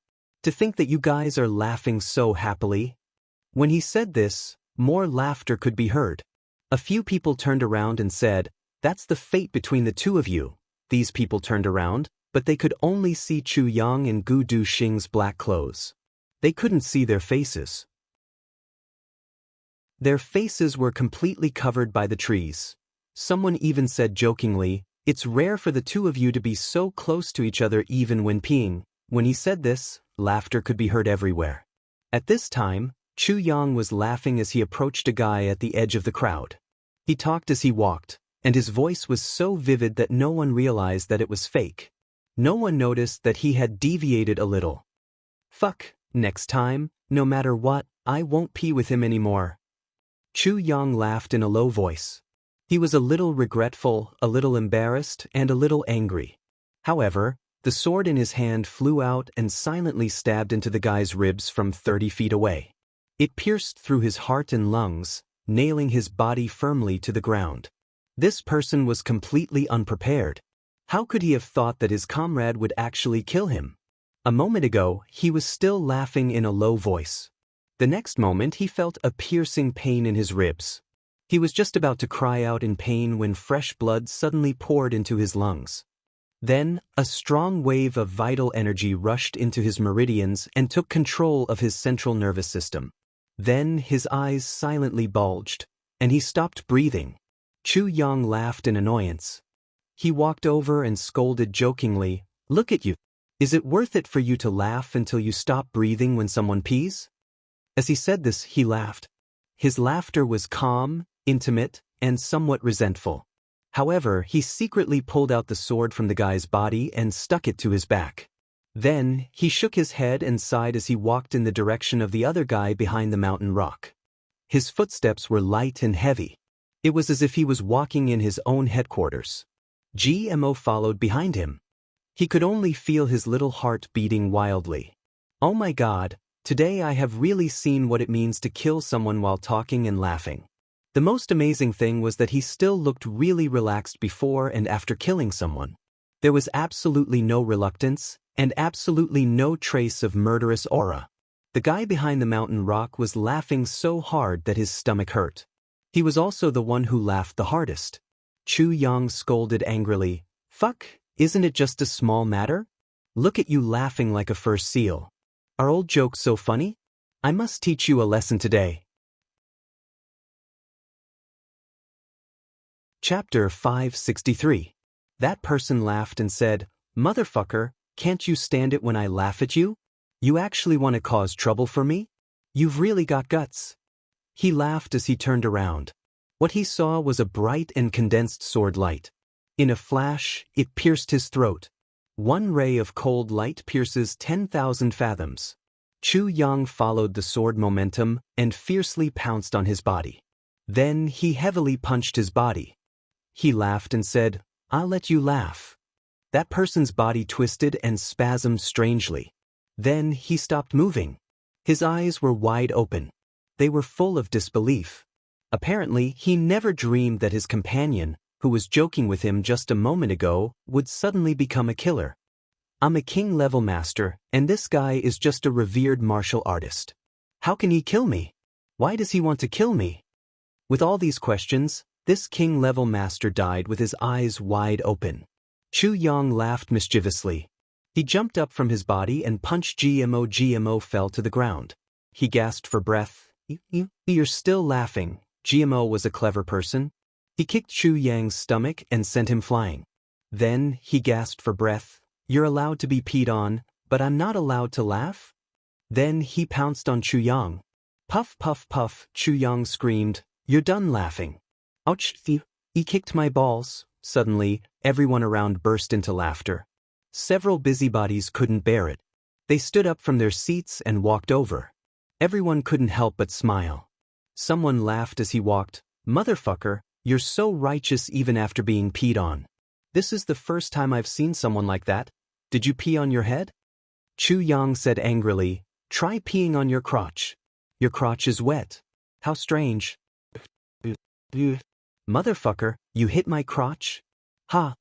To think that you guys are laughing so happily?" When he said this, more laughter could be heard. A few people turned around and said, "That's the fate between the two of you." These people turned around, but they could only see Chu Yang and Gu Duxing's black clothes. They couldn't see their faces. Their faces were completely covered by the trees. Someone even said jokingly, It's rare for the two of you to be so close to each other even when peeing. When he said this, laughter could be heard everywhere. At this time, Chu Yang was laughing as he approached a guy at the edge of the crowd. He talked as he walked, and his voice was so vivid that no one realized that it was fake. No one noticed that he had deviated a little. Fuck, next time, no matter what, I won't pee with him anymore. Chu Yang laughed in a low voice. He was a little regretful, a little embarrassed, and a little angry. However, the sword in his hand flew out and silently stabbed into the guy's ribs from 30 feet away. It pierced through his heart and lungs, nailing his body firmly to the ground. This person was completely unprepared. How could he have thought that his comrade would actually kill him? A moment ago, he was still laughing in a low voice. The next moment he felt a piercing pain in his ribs. He was just about to cry out in pain when fresh blood suddenly poured into his lungs. Then, a strong wave of vital energy rushed into his meridians and took control of his central nervous system. Then his eyes silently bulged, and he stopped breathing. Chu Yang laughed in annoyance. He walked over and scolded jokingly, "Look at you. Is it worth it for you to laugh until you stop breathing when someone pees?" As he said this, he laughed. His laughter was calm, intimate, and somewhat resentful. However, he secretly pulled out the sword from the guy's body and stuck it to his back. Then, he shook his head and sighed as he walked in the direction of the other guy behind the mountain rock. His footsteps were light and heavy. It was as if he was walking in his own headquarters. GMO followed behind him. He could only feel his little heart beating wildly. Oh my God, today I have really seen what it means to kill someone while talking and laughing. The most amazing thing was that he still looked really relaxed before and after killing someone. There was absolutely no reluctance, and absolutely no trace of murderous aura. The guy behind the mountain rock was laughing so hard that his stomach hurt. He was also the one who laughed the hardest. Chu Yang scolded angrily, "Fuck, isn't it just a small matter? Look at you laughing like a first seal. Are old jokes so funny? I must teach you a lesson today." Chapter 563. That person laughed and said, "Motherfucker, can't you stand it when I laugh at you? You actually want to cause trouble for me? You've really got guts." He laughed as he turned around. What he saw was a bright and condensed sword light. In a flash, it pierced his throat. One ray of cold light pierces 10,000 fathoms. Chu Yang followed the sword momentum and fiercely pounced on his body. Then he heavily punched his body. He laughed and said, "I'll let you laugh." That person's body twisted and spasmed strangely. Then he stopped moving. His eyes were wide open. They were full of disbelief. Apparently, he never dreamed that his companion, who was joking with him just a moment ago, would suddenly become a killer. "I'm a king-level master, and this guy is just a revered martial artist. How can he kill me? Why does he want to kill me?" With all these questions, this king-level master died with his eyes wide open. Chu Yang laughed mischievously. He jumped up from his body and punched GMO. GMO fell to the ground. He gasped for breath. You're still laughing." GMO was a clever person. He kicked Chu Yang's stomach and sent him flying. Then he gasped for breath. "You're allowed to be peed on, but I'm not allowed to laugh?" Then he pounced on Chu Yang. Puff, puff, puff, Chu Yang screamed, "You're done laughing." "Ouch, he kicked my balls." Suddenly, everyone around burst into laughter. Several busybodies couldn't bear it. They stood up from their seats and walked over. Everyone couldn't help but smile. Someone laughed as he walked. "Motherfucker, you're so righteous even after being peed on. This is the first time I've seen someone like that. Did you pee on your head?" Chu Yang said angrily, "Try peeing on your crotch. Your crotch is wet. How strange." "Motherfucker, you hit my crotch? Ha!"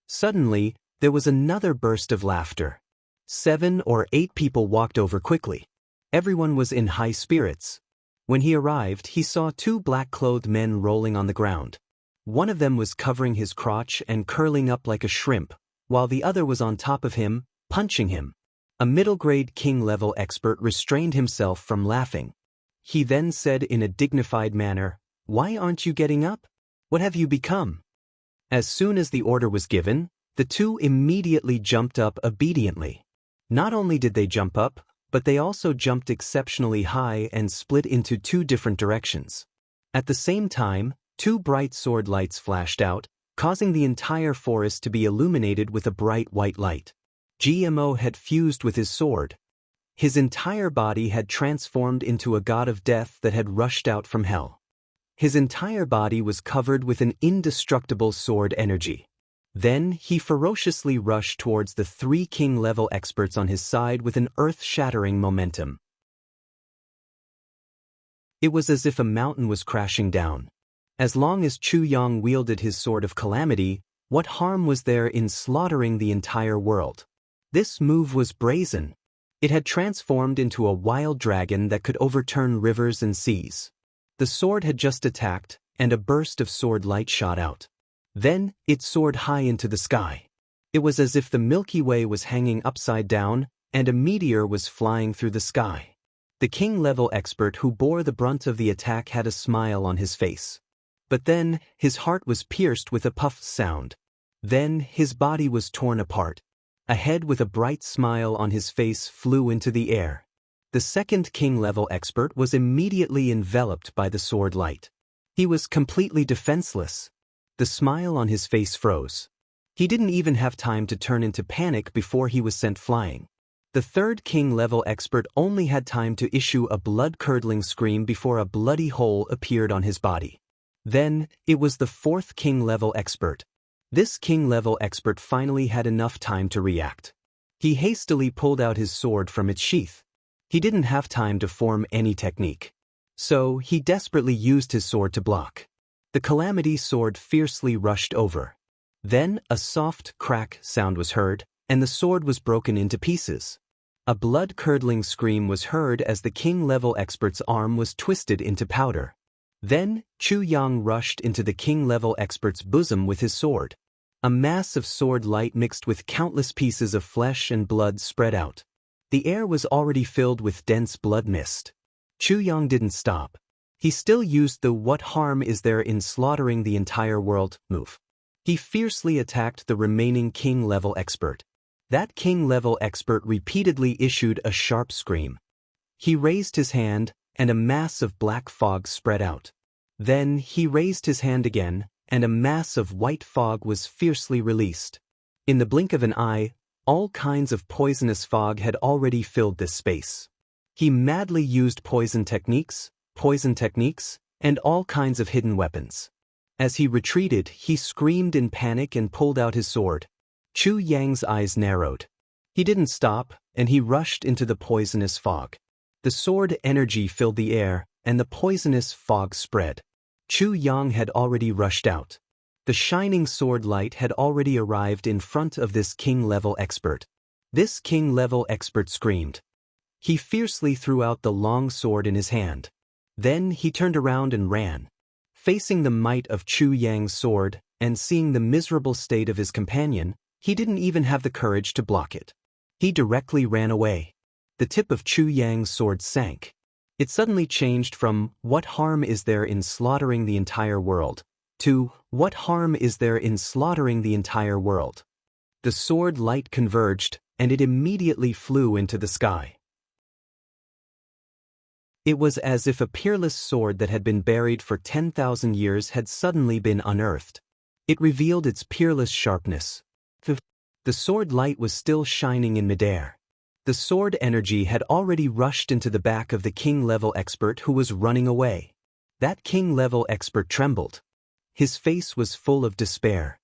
Suddenly, there was another burst of laughter. 7 or 8 people walked over quickly. Everyone was in high spirits. When he arrived, he saw 2 black-clothed men rolling on the ground. One of them was covering his crotch and curling up like a shrimp, while the other was on top of him, punching him. A middle-grade king-level expert restrained himself from laughing. He then said in a dignified manner, "Why aren't you getting up? What have you become?" As soon as the order was given, the two immediately jumped up obediently. Not only did they jump up, but they also jumped exceptionally high and split into two different directions. At the same time, two bright sword lights flashed out, causing the entire forest to be illuminated with a bright white light. GMO had fused with his sword. His entire body had transformed into a god of death that had rushed out from hell. His entire body was covered with an indestructible sword energy. Then he ferociously rushed towards the three king-level experts on his side with an earth-shattering momentum. It was as if a mountain was crashing down. As long as Chu Yang wielded his sword of calamity, what harm was there in slaughtering the entire world? This move was brazen. It had transformed into a wild dragon that could overturn rivers and seas. The sword had just attacked, and a burst of sword light shot out. Then, it soared high into the sky. It was as if the Milky Way was hanging upside down, and a meteor was flying through the sky. The king-level expert who bore the brunt of the attack had a smile on his face. But then, his heart was pierced with a puff sound. Then, his body was torn apart. A head with a bright smile on his face flew into the air. The second king-level expert was immediately enveloped by the sword light. He was completely defenseless. The smile on his face froze. He didn't even have time to turn into panic before he was sent flying. The third king-level expert only had time to issue a blood-curdling scream before a bloody hole appeared on his body. Then, it was the fourth king-level expert. This king-level expert finally had enough time to react. He hastily pulled out his sword from its sheath. He didn't have time to form any technique. So, he desperately used his sword to block. The calamity sword fiercely rushed over. Then, a soft crack sound was heard, and the sword was broken into pieces. A blood-curdling scream was heard as the king-level expert's arm was twisted into powder. Then, Chu Yang rushed into the king-level expert's bosom with his sword. A mass of sword light mixed with countless pieces of flesh and blood spread out. The air was already filled with dense blood mist. Chu Yang didn't stop. He still used the "what harm is there in slaughtering the entire world" move. He fiercely attacked the remaining king-level expert. That king-level expert repeatedly issued a sharp scream. He raised his hand, and a mass of black fog spread out. Then he raised his hand again, and a mass of white fog was fiercely released. In the blink of an eye, all kinds of poisonous fog had already filled this space. He madly used poison techniques, and all kinds of hidden weapons. As he retreated, he screamed in panic and pulled out his sword. Chu Yang's eyes narrowed. He didn't stop, and he rushed into the poisonous fog. The sword energy filled the air, and the poisonous fog spread. Chu Yang had already rushed out. The shining sword light had already arrived in front of this king-level expert. This king-level expert screamed. He fiercely threw out the long sword in his hand. Then he turned around and ran. Facing the might of Chu Yang's sword, and seeing the miserable state of his companion, he didn't even have the courage to block it. He directly ran away. The tip of Chu Yang's sword sank. It suddenly changed from "what harm is there in slaughtering the entire world" to "what harm is there in slaughtering the entire world." The sword light converged, and it immediately flew into the sky. It was as if a peerless sword that had been buried for 10,000 years had suddenly been unearthed. It revealed its peerless sharpness. The sword light was still shining in midair. The sword energy had already rushed into the back of the king-level expert who was running away. That king-level expert trembled. His face was full of despair.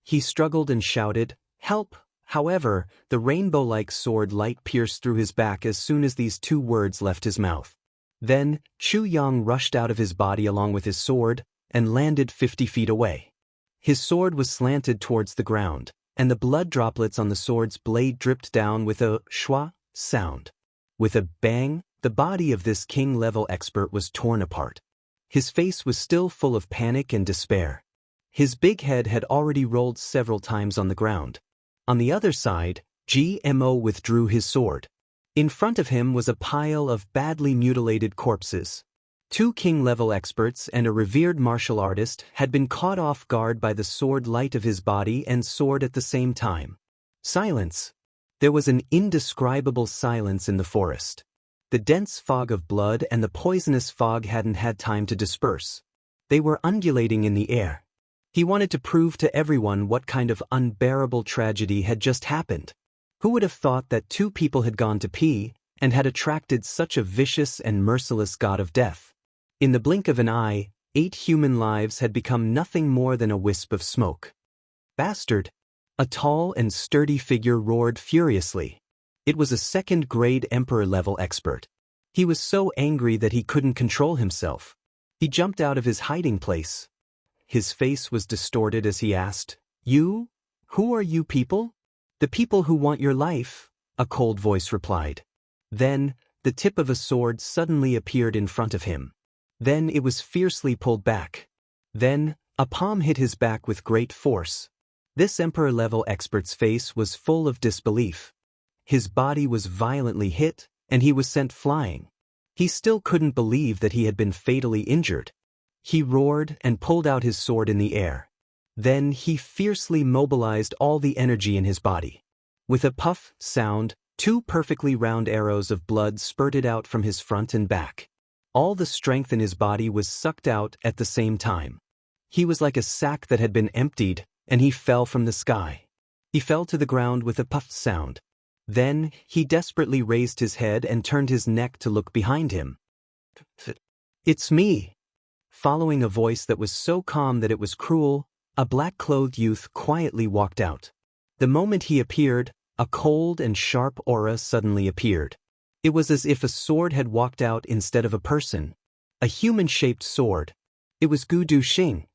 He struggled and shouted, "Help!" However, the rainbow-like sword light pierced through his back as soon as these two words left his mouth. Then, Chu Yang rushed out of his body along with his sword, and landed 50 feet away. His sword was slanted towards the ground, and the blood droplets on the sword's blade dripped down with a shwa sound. With a bang, the body of this king-level expert was torn apart. His face was still full of panic and despair. His big head had already rolled several times on the ground. On the other side, GMO withdrew his sword. In front of him was a pile of badly mutilated corpses. Two king-level experts and a revered martial artist had been caught off guard by the sword light of his body and sword at the same time. Silence. There was an indescribable silence in the forest. The dense fog of blood and the poisonous fog hadn't had time to disperse. They were undulating in the air. He wanted to prove to everyone what kind of unbearable tragedy had just happened. Who would have thought that two people had gone to pee and had attracted such a vicious and merciless god of death? In the blink of an eye, 8 human lives had become nothing more than a wisp of smoke. Bastard! A tall and sturdy figure roared furiously. It was a second-grade Emperor-level expert. He was so angry that he couldn't control himself. He jumped out of his hiding place. His face was distorted as he asked, "You? Who are you people?" "The people who want your life," a cold voice replied. Then, the tip of a sword suddenly appeared in front of him. Then it was fiercely pulled back. Then, a palm hit his back with great force. This Emperor-level expert's face was full of disbelief. His body was violently hit, and he was sent flying. He still couldn't believe that he had been fatally injured. He roared and pulled out his sword in the air. Then he fiercely mobilized all the energy in his body. With a puff sound, 2 perfectly round arrows of blood spurted out from his front and back. All the strength in his body was sucked out at the same time. He was like a sack that had been emptied, and he fell from the sky. He fell to the ground with a puff sound. Then, he desperately raised his head and turned his neck to look behind him. "It's me." Following a voice that was so calm that it was cruel, a black-clothed youth quietly walked out. The moment he appeared, a cold and sharp aura suddenly appeared. It was as if a sword had walked out instead of a person. A human-shaped sword. It was Gu Duxing.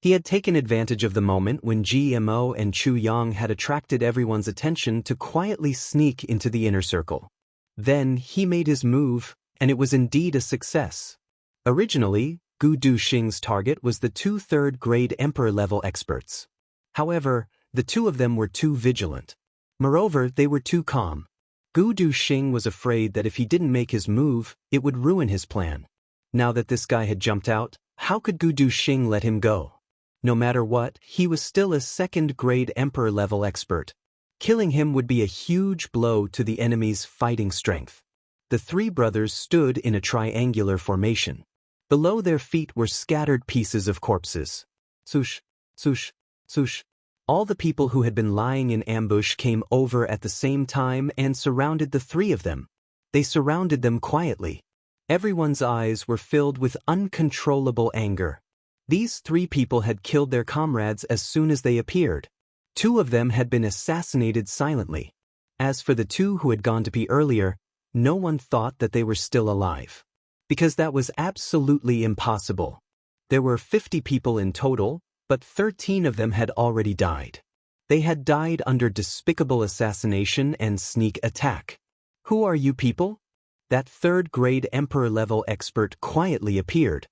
He had taken advantage of the moment when GMO and Chu Yang had attracted everyone's attention to quietly sneak into the inner circle. Then he made his move, and it was indeed a success. Originally, Gu Duxing's target was the 2 third-grade Emperor-level experts. However, the 2 of them were too vigilant. Moreover, they were too calm. Gu Duxing was afraid that if he didn't make his move, it would ruin his plan. Now that this guy had jumped out, how could Gu Duxing let him go? No matter what, he was still a second-grade Emperor-level expert. Killing him would be a huge blow to the enemy's fighting strength. The 3 brothers stood in a triangular formation. Below their feet were scattered pieces of corpses. Swoosh, swoosh, swoosh. All the people who had been lying in ambush came over at the same time and surrounded the 3 of them. They surrounded them quietly. Everyone's eyes were filled with uncontrollable anger. These 3 people had killed their comrades as soon as they appeared. 2 of them had been assassinated silently. As for the 2 who had gone to pee earlier, no one thought that they were still alive. Because that was absolutely impossible. There were 50 people in total, but 13 of them had already died. They had died under despicable assassination and sneak attack. "Who are you people?" That third-grade Emperor-level expert quietly appeared.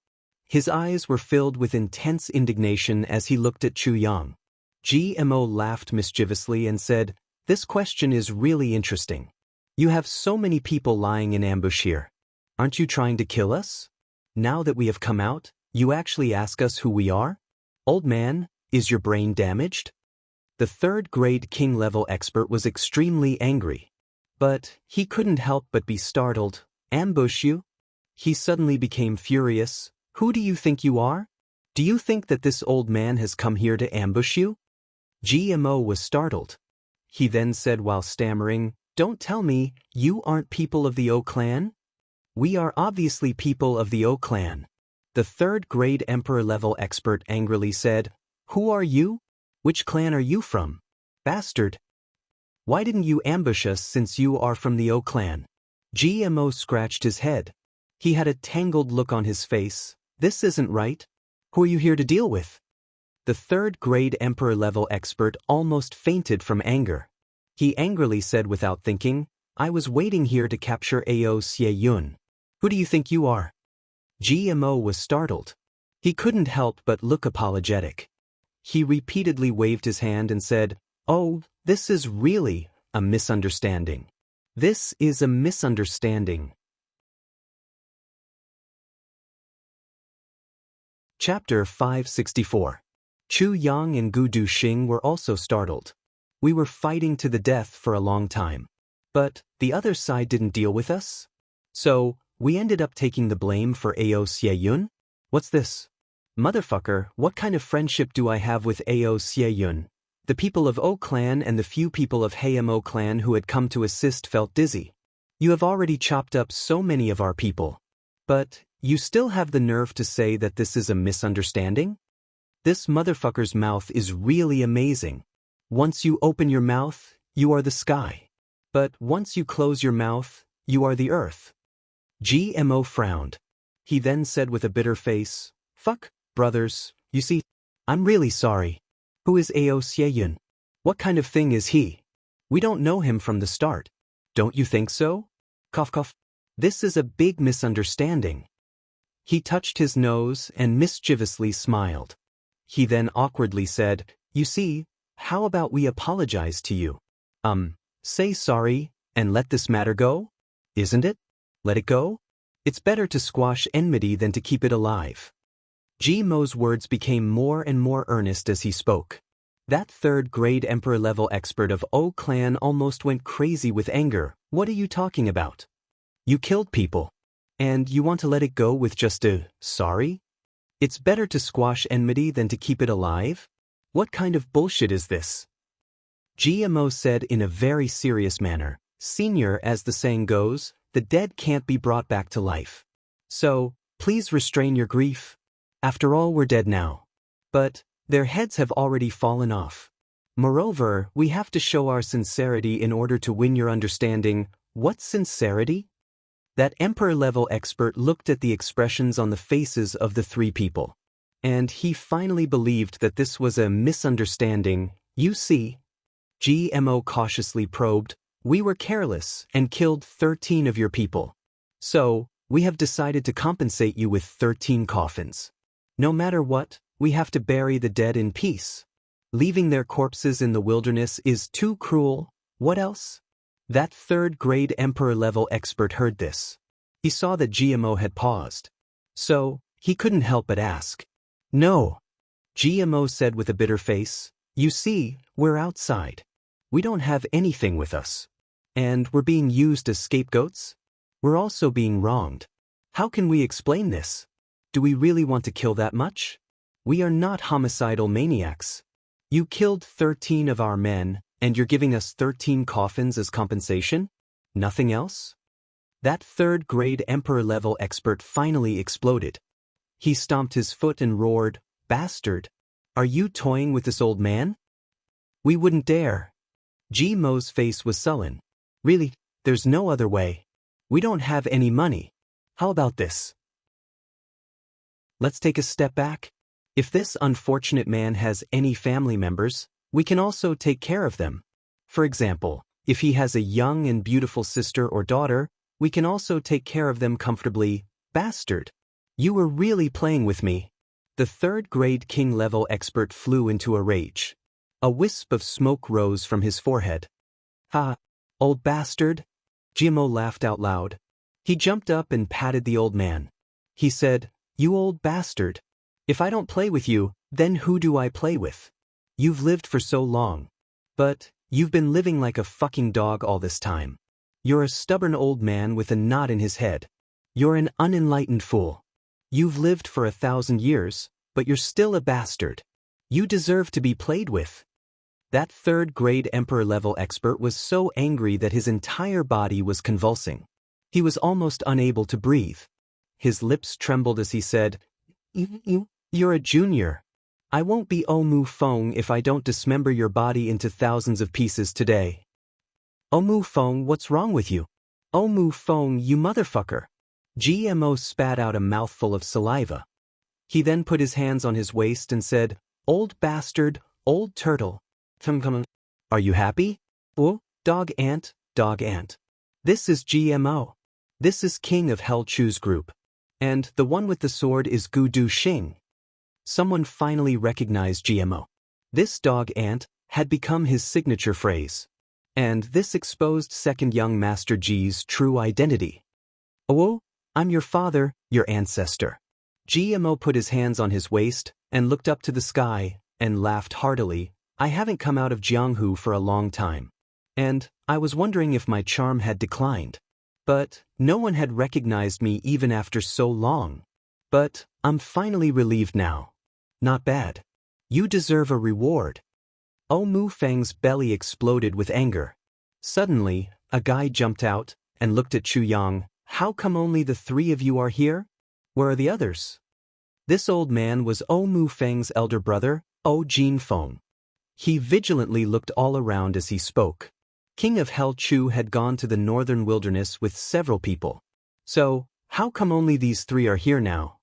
His eyes were filled with intense indignation as he looked at Chu Yang. GMO laughed mischievously and said, "This question is really interesting. You have so many people lying in ambush here. Aren't you trying to kill us? Now that we have come out, you actually ask us who we are? Old man, is your brain damaged?" The third-grade king-level expert was extremely angry. But he couldn't help but be startled. "Ambush you?" He suddenly became furious. "Who do you think you are? Do you think that this old man has come here to ambush you?" GMO was startled. He then said while stammering, "Don't tell me, you aren't people of the O clan?" "We are obviously people of the O clan." The third-grade Emperor-level expert angrily said, "Who are you? Which clan are you from? Bastard! Why didn't you ambush us since you are from the O clan?" GMO scratched his head. He had a tangled look on his face. "This isn't right. Who are you here to deal with?" The third-grade Emperor-level expert almost fainted from anger. He angrily said without thinking, "I was waiting here to capture Ao Xie. Who do you think you are?" GMO was startled. He couldn't help but look apologetic. He repeatedly waved his hand and said, "Oh, this is really a misunderstanding. This is a misunderstanding." Chapter 564. Chu Yang and Gu Duxing were also startled. We were fighting to the death for a long time. But the other side didn't deal with us? So, we ended up taking the blame for Ao Xieyun? What's this? Motherfucker, what kind of friendship do I have with Ao Xieyun? The people of O Clan and the few people of Hayamo Clan who had come to assist felt dizzy. You have already chopped up so many of our people. But you still have the nerve to say that this is a misunderstanding? This motherfucker's mouth is really amazing. Once you open your mouth, you are the sky. But once you close your mouth, you are the earth. GMO frowned. He then said with a bitter face, "Fuck, brothers, you see, I'm really sorry. Who is Ao Xieyun? What kind of thing is he? We don't know him from the start. Don't you think so?" Cough cough. This is a big misunderstanding. He touched his nose and mischievously smiled. He then awkwardly said, "You see, how about we apologize to you? Say sorry, and let this matter go? Isn't it? Let it go? It's better to squash enmity than to keep it alive." Ji Mo's words became more and more earnest as he spoke. That third-grade emperor-level expert of O Clan almost went crazy with anger. "What are you talking about? You killed people. And you want to let it go with just a sorry? It's better to squash enmity than to keep it alive? What kind of bullshit is this?" GMO said in a very serious manner, "Senior, as the saying goes, the dead can't be brought back to life. So, please restrain your grief. After all, we're dead now. But their heads have already fallen off. Moreover, we have to show our sincerity in order to win your understanding." What sincerity? That emperor-level expert looked at the expressions on the faces of the three people. And he finally believed that this was a misunderstanding. "You see," GMO cautiously probed, "we were careless and killed 13 of your people. So, we have decided to compensate you with 13 coffins. No matter what, we have to bury the dead in peace. Leaving their corpses in the wilderness is too cruel. What else?" That third-grade emperor-level expert heard this. He saw that GMO had paused. So, he couldn't help but ask. "No," GMO said with a bitter face. "You see, we're outside. We don't have anything with us. And we're being used as scapegoats? We're also being wronged. How can we explain this? Do we really want to kill that much? We are not homicidal maniacs. You killed 13 of our men, and you're giving us 13 coffins as compensation? Nothing else?" That third-grade emperor-level expert finally exploded. He stomped his foot and roared, "Bastard! Are you toying with this old man? We wouldn't dare." Ji Mo's face was sullen. "Really, there's no other way. We don't have any money. How about this? Let's take a step back. If this unfortunate man has any family members, we can also take care of them. For example, if he has a young and beautiful sister or daughter, we can also take care of them comfortably." Bastard! You were really playing with me. The third-grade king-level expert flew into a rage. A wisp of smoke rose from his forehead. "Ha! Old bastard!" Jimo laughed out loud. He jumped up and patted the old man. He said, "You old bastard! If I don't play with you, then who do I play with? You've lived for so long. But you've been living like a fucking dog all this time. You're a stubborn old man with a knot in his head. You're an unenlightened fool. You've lived for 1,000 years, but you're still a bastard. You deserve to be played with." That third-grade emperor-level expert was so angry that his entire body was convulsing. He was almost unable to breathe. His lips trembled as he said, You're a junior. I won't be Omu Feng if I don't dismember your body into thousands of pieces today." "Omu Feng, what's wrong with you? Omu Feng, you motherfucker." GMO spat out a mouthful of saliva. He then put his hands on his waist and said, "Old bastard, old turtle. Come. Are you happy? Oh, dog ant, dog ant. This is GMO. This is King of Hell Chu's group. And the one with the sword is Gu Duxing." Someone finally recognized GMO. This dog ant had become his signature phrase. And this exposed second young Master Ji's true identity. "Oh, I'm your father, your ancestor." GMO put his hands on his waist and looked up to the sky and laughed heartily. I haven't come out of Jianghu for a long time. And I was wondering if my charm had declined. But no one had recognized me even after so long. But I'm finally relieved now. Not bad. You deserve a reward. Mu Feng's belly exploded with anger. Suddenly, a guy jumped out and looked at Chu Yang. How come only the three of you are here? Where are the others? This old man was Mu Feng's elder brother, Jin Feng. He vigilantly looked all around as he spoke. King of Hell Chu had gone to the northern wilderness with several people. So, how come only these three are here now?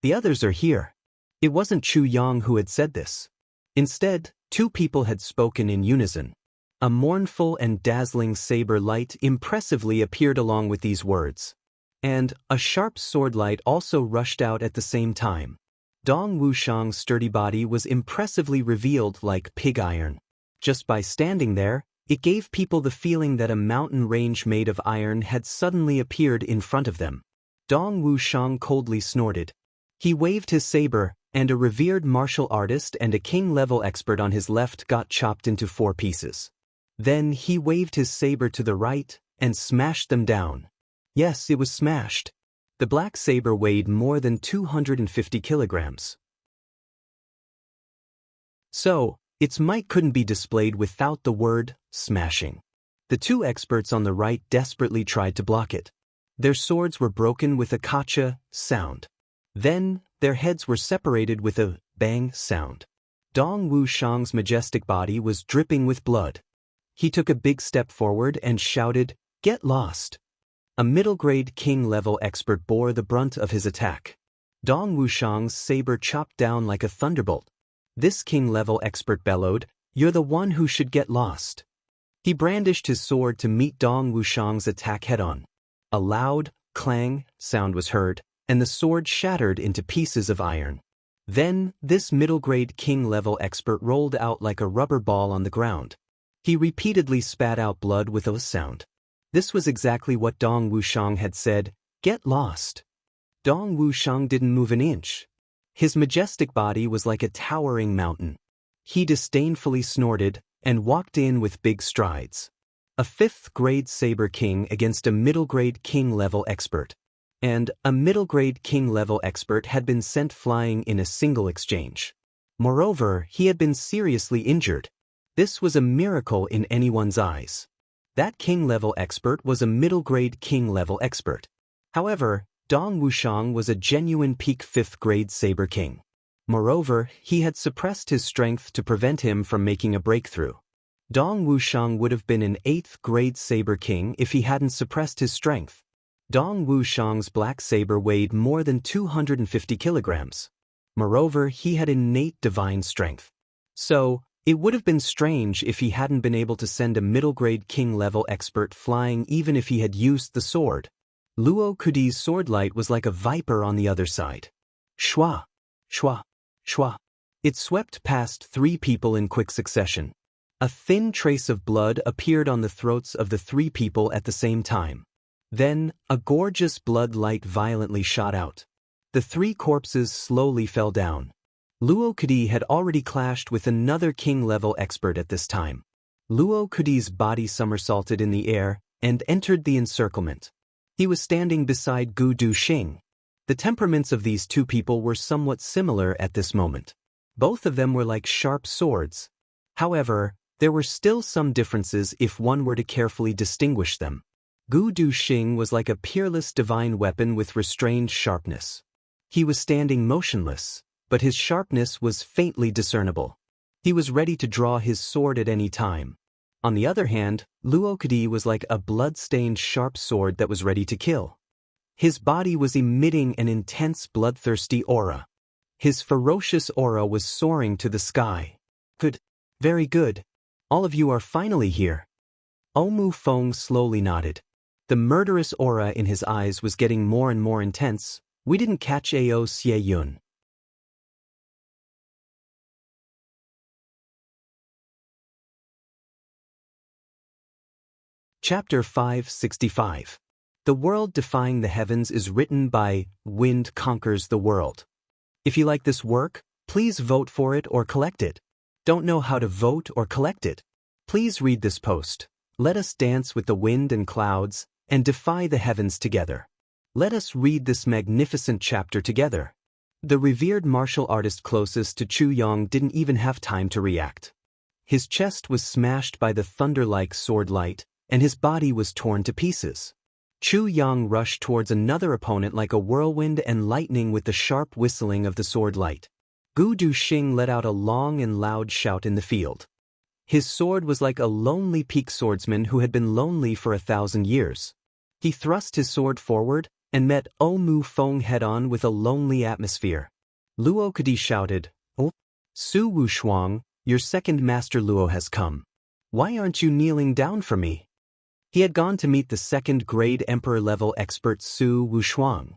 The others are here. It wasn't Chu Yang who had said this. Instead, two people had spoken in unison. A mournful and dazzling saber light impressively appeared along with these words. And a sharp sword light also rushed out at the same time. Dong Wuxiang's sturdy body was impressively revealed like pig iron. Just by standing there, it gave people the feeling that a mountain range made of iron had suddenly appeared in front of them. Dong Wuxiang coldly snorted. He waved his saber, and a revered martial artist and a king-level expert on his left got chopped into 4 pieces. Then he waved his saber to the right and smashed them down. Yes, it was smashed. The black saber weighed more than 250 kilograms. So, its might couldn't be displayed without the word smashing. The two experts on the right desperately tried to block it. Their swords were broken with a kacha sound. Then, their heads were separated with a bang sound. Dong Wuxiang's majestic body was dripping with blood. He took a big step forward and shouted, "Get lost!" A middle-grade king-level expert bore the brunt of his attack. Dong Wuxiang's saber chopped down like a thunderbolt. This king-level expert bellowed, "You're the one who should get lost." He brandished his sword to meet Dong Wuxiang's attack head-on. A loud, clang sound was heard, and the sword shattered into pieces of iron. Then, this middle-grade king-level expert rolled out like a rubber ball on the ground. He repeatedly spat out blood with a sound. This was exactly what Dong Wuxiang had said, "Get lost." Dong Wuxiang didn't move an inch. His majestic body was like a towering mountain. He disdainfully snorted and walked in with big strides. A 5th-grade saber king against a middle-grade king-level expert. And a middle-grade king-level expert had been sent flying in a single exchange. Moreover, he had been seriously injured. This was a miracle in anyone's eyes. That king-level expert was a middle-grade king-level expert. However, Dong Wuxiang was a genuine peak 5th-grade saber king. Moreover, he had suppressed his strength to prevent him from making a breakthrough. Dong Wuxiang would have been an 8th-grade saber king if he hadn't suppressed his strength. Dong Wuxiang's black saber weighed more than 250 kilograms. Moreover, he had innate divine strength. So, it would have been strange if he hadn't been able to send a middle-grade king-level expert flying even if he had used the sword. Luo Kudi's sword light was like a viper on the other side. Shwa, shwa, shwa. It swept past 3 people in quick succession. A thin trace of blood appeared on the throats of the 3 people at the same time. Then, a gorgeous blood light violently shot out. The 3 corpses slowly fell down. Luo Kudi had already clashed with another king-level expert at this time. Luo Kudi's body somersaulted in the air and entered the encirclement. He was standing beside Gu Duxing. The temperaments of these 2 people were somewhat similar at this moment. Both of them were like sharp swords. However, there were still some differences if one were to carefully distinguish them. Gu Duxing was like a peerless divine weapon with restrained sharpness. He was standing motionless, but his sharpness was faintly discernible. He was ready to draw his sword at any time. On the other hand, Luo Kudi was like a blood-stained sharp sword that was ready to kill. His body was emitting an intense bloodthirsty aura. His ferocious aura was soaring to the sky. Good. Very good. All of you are finally here. Mu Feng slowly nodded. The murderous aura in his eyes was getting more and more intense. We didn't catch Ao Xie Yun. Chapter 565. The World Defying the Heavens is written by Wind Conquers the World. If you like this work, please vote for it or collect it. Don't know how to vote or collect it? Please read this post. Let us dance with the wind and clouds and defy the heavens together. Let us read this magnificent chapter together. The revered martial artist closest to Chu Yang didn't even have time to react. His chest was smashed by the thunder-like sword light, and his body was torn to pieces. Chu Yang rushed towards another opponent like a whirlwind and lightning with the sharp whistling of the sword light. Gu Duxing let out a long and loud shout in the field. His sword was like a lonely peak swordsman who had been lonely for 1,000 years. He thrust his sword forward and met Mu Feng head-on with a lonely atmosphere. Luo Kadi shouted, "Oh, Su Wushuang, your second master Luo has come. Why aren't you kneeling down for me?" He had gone to meet the second-grade emperor-level expert Su Wushuang.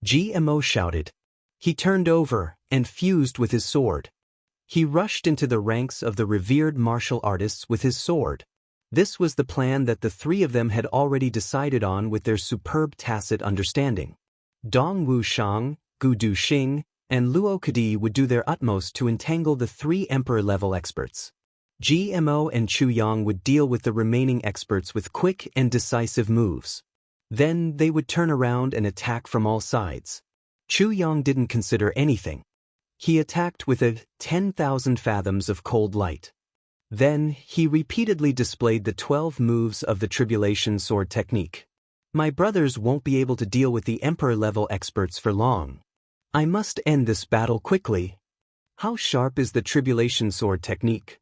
GMO shouted. He turned over and fused with his sword. He rushed into the ranks of the revered martial artists with his sword. This was the plan that the three of them had already decided on with their superb tacit understanding. Dong Wushang, Gu Duxing, and Luo Kadi would do their utmost to entangle the three emperor-level experts. GMO and Chu Yang would deal with the remaining experts with quick and decisive moves. Then they would turn around and attack from all sides. Chu Yang didn't consider anything. He attacked with a 10,000 fathoms of cold light. Then he repeatedly displayed the 12 moves of the Tribulation Sword technique. My brothers won't be able to deal with the Emperor-level experts for long. I must end this battle quickly. How sharp is the Tribulation Sword technique?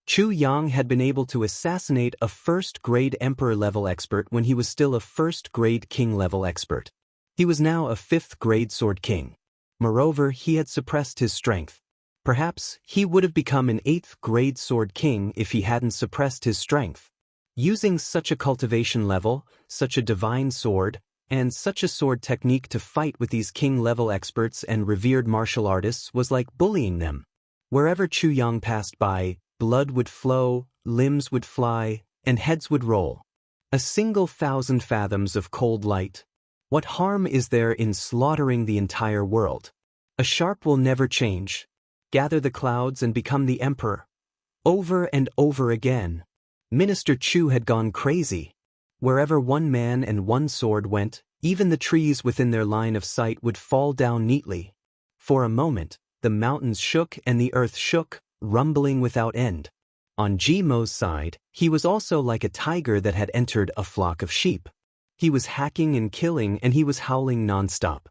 Chu Yang had been able to assassinate a first-grade Emperor-level expert when he was still a first-grade King-level expert. He was now a 5th-grade Sword King. Moreover, he had suppressed his strength. Perhaps he would have become an 8th-grade Sword King if he hadn't suppressed his strength. Using such a cultivation level, such a divine sword, and such a sword technique to fight with these king-level experts and revered martial artists was like bullying them. Wherever Chu Yang passed by, blood would flow, limbs would fly, and heads would roll. A single 1,000 fathoms of cold light. What harm is there in slaughtering the entire world? A sharp will never change. Gather the clouds and become the emperor. Over and over again. Minister Chu had gone crazy. Wherever one man and one sword went, even the trees within their line of sight would fall down neatly. For a moment, the mountains shook and the earth shook, rumbling without end. On Jimo's side, he was also like a tiger that had entered a flock of sheep. He was hacking and killing and he was howling non-stop.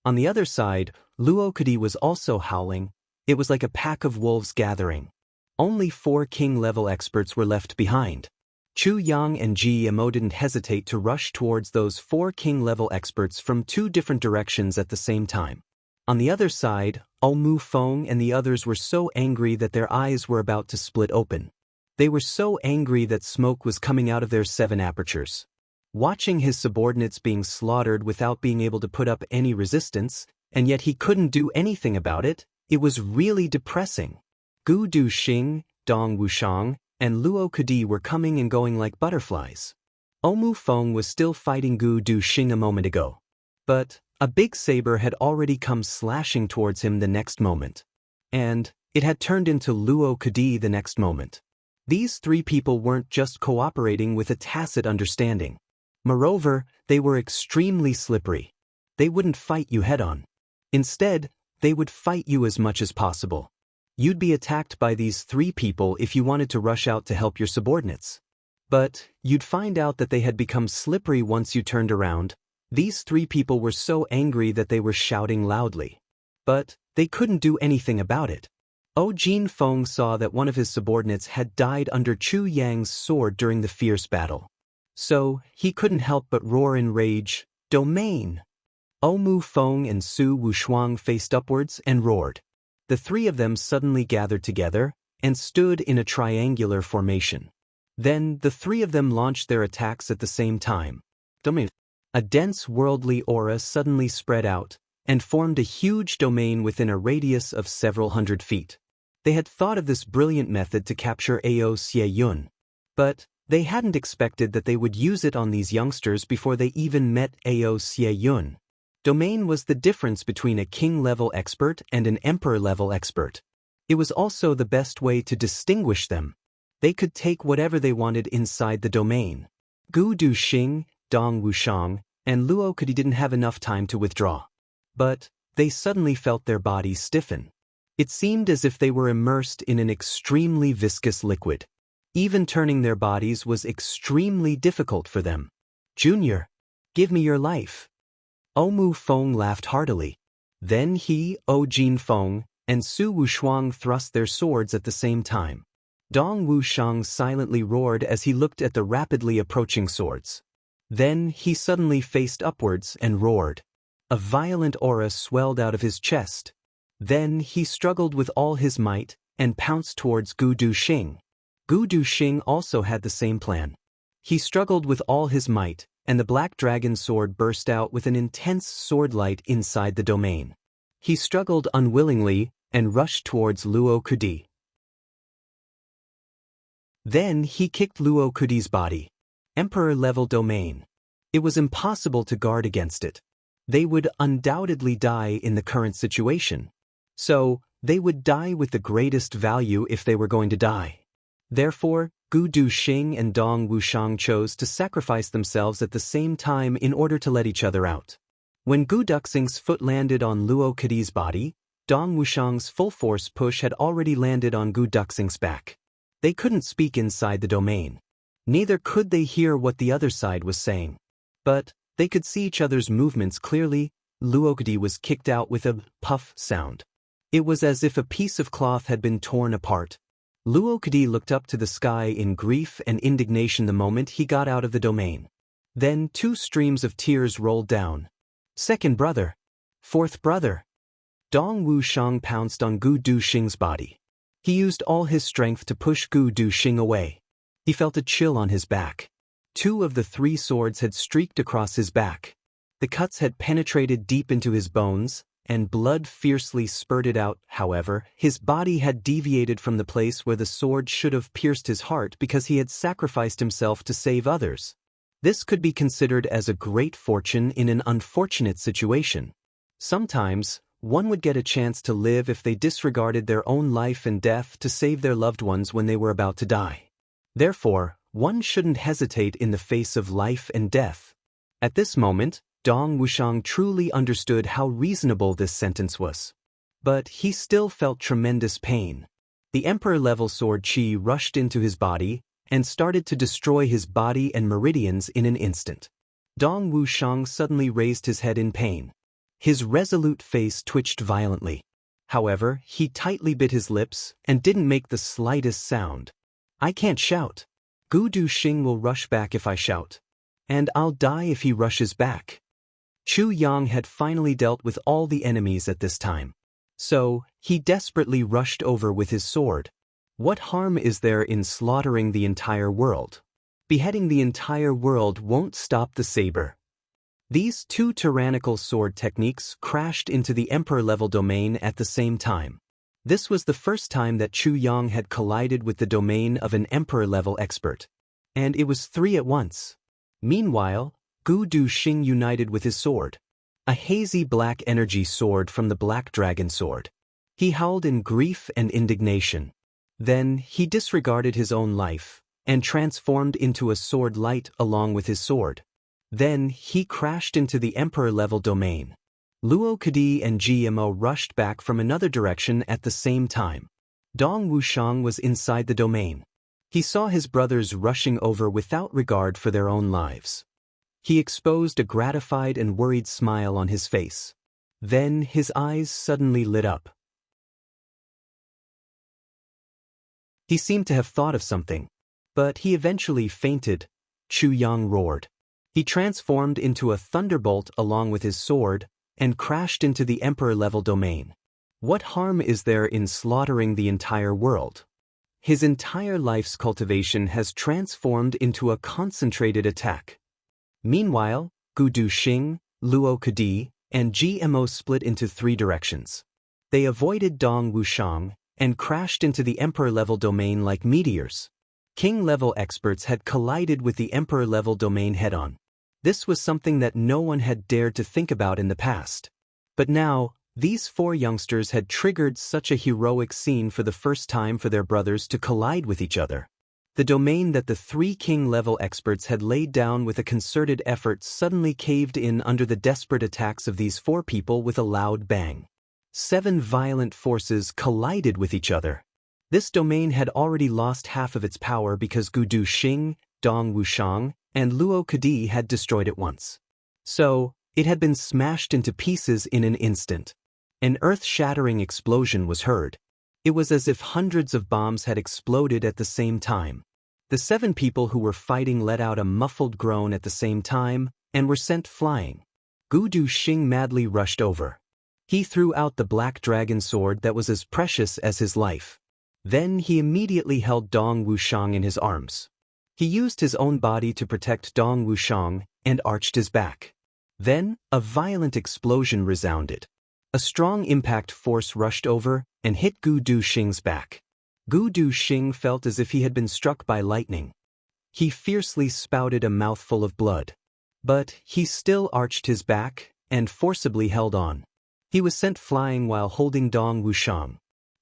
On the other side, Luo Kadi was also howling. It was like a pack of wolves gathering. Only 4 king-level experts were left behind. Chu Yang and GMO didn't hesitate to rush towards those 4 king-level experts from 2 different directions at the same time. On the other side, Mu Feng and the others were so angry that their eyes were about to split open. They were so angry that smoke was coming out of their 7 apertures. Watching his subordinates being slaughtered without being able to put up any resistance, and yet he couldn't do anything about it, it was really depressing. Gu Duxing, Dong Wushang, and Luo Kadi were coming and going like butterflies. Mu Feng was still fighting Gu Duxing a moment ago. But a big saber had already come slashing towards him the next moment. And it had turned into Luo Kadi the next moment. These 3 people weren't just cooperating with a tacit understanding. Moreover, they were extremely slippery. They wouldn't fight you head-on. Instead, they would fight you as much as possible. You'd be attacked by these 3 people if you wanted to rush out to help your subordinates. But you'd find out that they had become slippery once you turned around. These 3 people were so angry that they were shouting loudly. But they couldn't do anything about it. Jin Feng saw that one of his subordinates had died under Chu Yang's sword during the fierce battle. So he couldn't help but roar in rage, "Domain!" Mu Feng and Su Wushuang faced upwards and roared. The 3 of them suddenly gathered together and stood in a triangular formation. Then the 3 of them launched their attacks at the same time. Domain. A dense worldly aura suddenly spread out and formed a huge domain within a radius of several hundred feet. They had thought of this brilliant method to capture Ao Xie Yun. But They hadn't expected that they would use it on these youngsters before they even met Ao Xie Yun. Domain was the difference between a king-level expert and an emperor-level expert. It was also the best way to distinguish them. They could take whatever they wanted inside the domain. Gu Duxing, Dong Wushang, and Luo Kudi didn't have enough time to withdraw. But they suddenly felt their bodies stiffen. It seemed as if they were immersed in an extremely viscous liquid. Even turning their bodies was extremely difficult for them. "Junior, give me your life." Omu Feng laughed heartily. Then he, O Jin Feng, and Su Wushuang thrust their swords at the same time. Dong Wushang silently roared as he looked at the rapidly approaching swords. Then he suddenly faced upwards and roared. A violent aura swelled out of his chest. Then he struggled with all his might and pounced towards Gu Duxing. Gu Duxing also had the same plan. He struggled with all his might, and the black dragon sword burst out with an intense sword light inside the domain. He struggled unwillingly and rushed towards Luo Kudi. Then he kicked Luo Kudi's body. Emperor-level domain. It was impossible to guard against it. They would undoubtedly die in the current situation. So, they would die with the greatest value if they were going to die. Therefore, Gu Duxing and Dong Wushang chose to sacrifice themselves at the same time in order to let each other out. When Gu Duxing's foot landed on Luo Kudi's body, Dong Wushang's full-force push had already landed on Gu Duxing's back. They couldn't speak inside the domain. Neither could they hear what the other side was saying. But they could see each other's movements clearly. Luo Kudi was kicked out with a puff sound. It was as if a piece of cloth had been torn apart. Luo Kudi looked up to the sky in grief and indignation the moment he got out of the domain. Then 2 streams of tears rolled down. "Second brother. Fourth brother." Dong Wushang pounced on Gu Duxing's body. He used all his strength to push Gu Duxing away. He felt a chill on his back. 2 of the 3 swords had streaked across his back. The cuts had penetrated deep into his bones, and blood fiercely spurted out. However, his body had deviated from the place where the sword should have pierced his heart because he had sacrificed himself to save others. This could be considered as a great fortune in an unfortunate situation. Sometimes, one would get a chance to live if they disregarded their own life and death to save their loved ones when they were about to die. Therefore, one shouldn't hesitate in the face of life and death. At this moment, Dong Wushang truly understood how reasonable this sentence was. But he still felt tremendous pain. The emperor-level sword chi rushed into his body and started to destroy his body and meridians in an instant. Dong Wushang suddenly raised his head in pain. His resolute face twitched violently. However, he tightly bit his lips and didn't make the slightest sound. "I can't shout. Gu Duxing will rush back if I shout. And I'll die if he rushes back." Chu Yang had finally dealt with all the enemies at this time. So, he desperately rushed over with his sword. What harm is there in slaughtering the entire world? Beheading the entire world won't stop the saber. These 2 tyrannical sword techniques crashed into the emperor-level domain at the same time. This was the first time that Chu Yang had collided with the domain of an emperor-level expert. And it was 3 at once. Meanwhile, Gu Duxing united with his sword. A hazy black energy sword from the black dragon sword. He howled in grief and indignation. Then, he disregarded his own life, and transformed into a sword light along with his sword. Then, he crashed into the emperor-level domain. Luo Kudi and GMO rushed back from another direction at the same time. Dong Wushang was inside the domain. He saw his brothers rushing over without regard for their own lives. He exposed a gratified and worried smile on his face. Then his eyes suddenly lit up. He seemed to have thought of something, but he eventually fainted. Chu Yang roared. He transformed into a thunderbolt along with his sword and crashed into the emperor-level domain. What harm is there in slaughtering the entire world? His entire life's cultivation has transformed into a concentrated attack. Meanwhile, Gu Duxing, Luo Kudi, and GMO split into 3 directions. They avoided Dong Wushang and crashed into the emperor-level domain like meteors. King-level experts had collided with the Emperor-level domain head-on. This was something that no one had dared to think about in the past. But now, these four youngsters had triggered such a heroic scene for the first time for their brothers to collide with each other. The domain that the three king-level experts had laid down with a concerted effort suddenly caved in under the desperate attacks of these four people with a loud bang. 7 violent forces collided with each other. This domain had already lost half of its power because Gudu Xing, Dong Wushang, and Luo Kadi had destroyed it once. So, it had been smashed into pieces in an instant. An earth-shattering explosion was heard. It was as if hundreds of bombs had exploded at the same time. The 7 people who were fighting let out a muffled groan at the same time and were sent flying. Gudu Xing madly rushed over. He threw out the black dragon sword that was as precious as his life. Then he immediately held Dong Wushang in his arms. He used his own body to protect Dong Wushang and arched his back. Then, a violent explosion resounded. A strong impact force rushed over and hit Gudu Xing's back. Gudu Xing felt as if he had been struck by lightning. He fiercely spouted a mouthful of blood. But he still arched his back and forcibly held on. He was sent flying while holding Dong Wushang.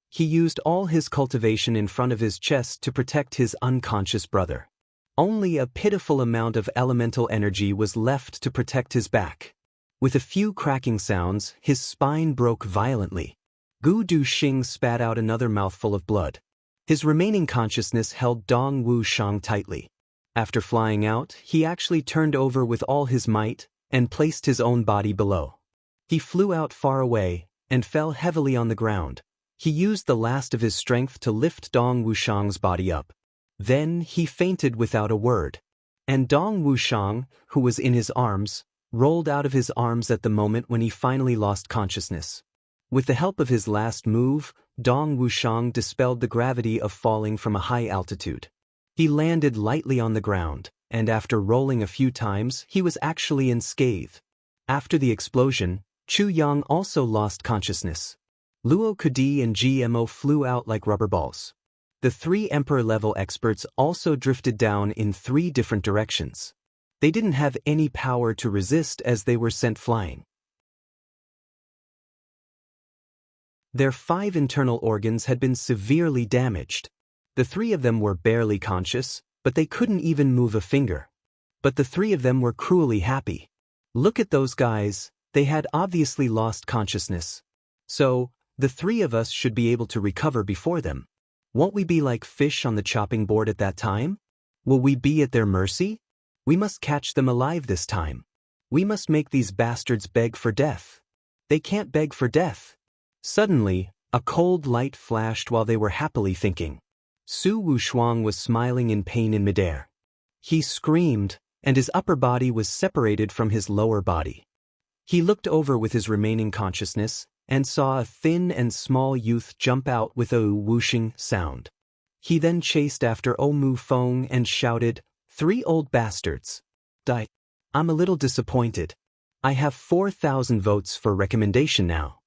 He used all his cultivation in front of his chest to protect his unconscious brother. Only a pitiful amount of elemental energy was left to protect his back. With a few cracking sounds, his spine broke violently. Gudu Xing spat out another mouthful of blood. His remaining consciousness held Dong Wushang tightly. After flying out, he actually turned over with all his might and placed his own body below. He flew out far away and fell heavily on the ground. He used the last of his strength to lift Dong Wushang's body up. Then he fainted without a word. And Dong Wushang, who was in his arms, rolled out of his arms at the moment when he finally lost consciousness. With the help of his last move, Dong Wushang dispelled the gravity of falling from a high altitude. He landed lightly on the ground, and after rolling a few times, he was actually unscathed. After the explosion, Chu Yang also lost consciousness. Luo Kadi and GMO flew out like rubber balls. The 3 Emperor-level experts also drifted down in 3 different directions. They didn't have any power to resist as they were sent flying. Their 5 internal organs had been severely damaged. The 3 of them were barely conscious, but they couldn't even move a finger. But the 3 of them were cruelly happy. Look at those guys, they had obviously lost consciousness. So, the 3 of us should be able to recover before them. Won't we be like fish on the chopping board at that time? Will we be at their mercy? We must catch them alive this time. We must make these bastards beg for death. They can't beg for death. Suddenly, a cold light flashed while they were happily thinking. Su Wushuang was smiling in pain in midair. He screamed, and his upper body was separated from his lower body. He looked over with his remaining consciousness and saw a thin and small youth jump out with a whooshing sound. He then chased after Omu Feng and shouted, "3 old bastards. Die. I'm a little disappointed. I have 4,000 votes for recommendation now.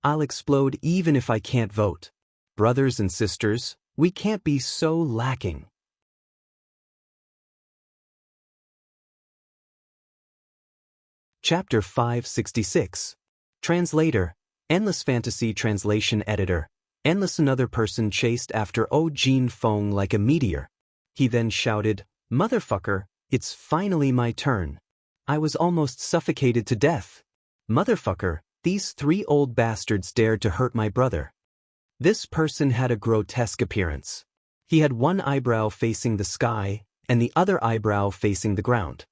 I'll explode even if I can't vote. Brothers and sisters, we can't be so lacking." Chapter 566. Translator, Endless Fantasy Translation Editor. Endless another person chased after O Jin Feng like a meteor. He then shouted, "Motherfucker, it's finally my turn. I was almost suffocated to death. Motherfucker, these 3 old bastards dared to hurt my brother." This person had a grotesque appearance. He had one eyebrow facing the sky and the other eyebrow facing the ground.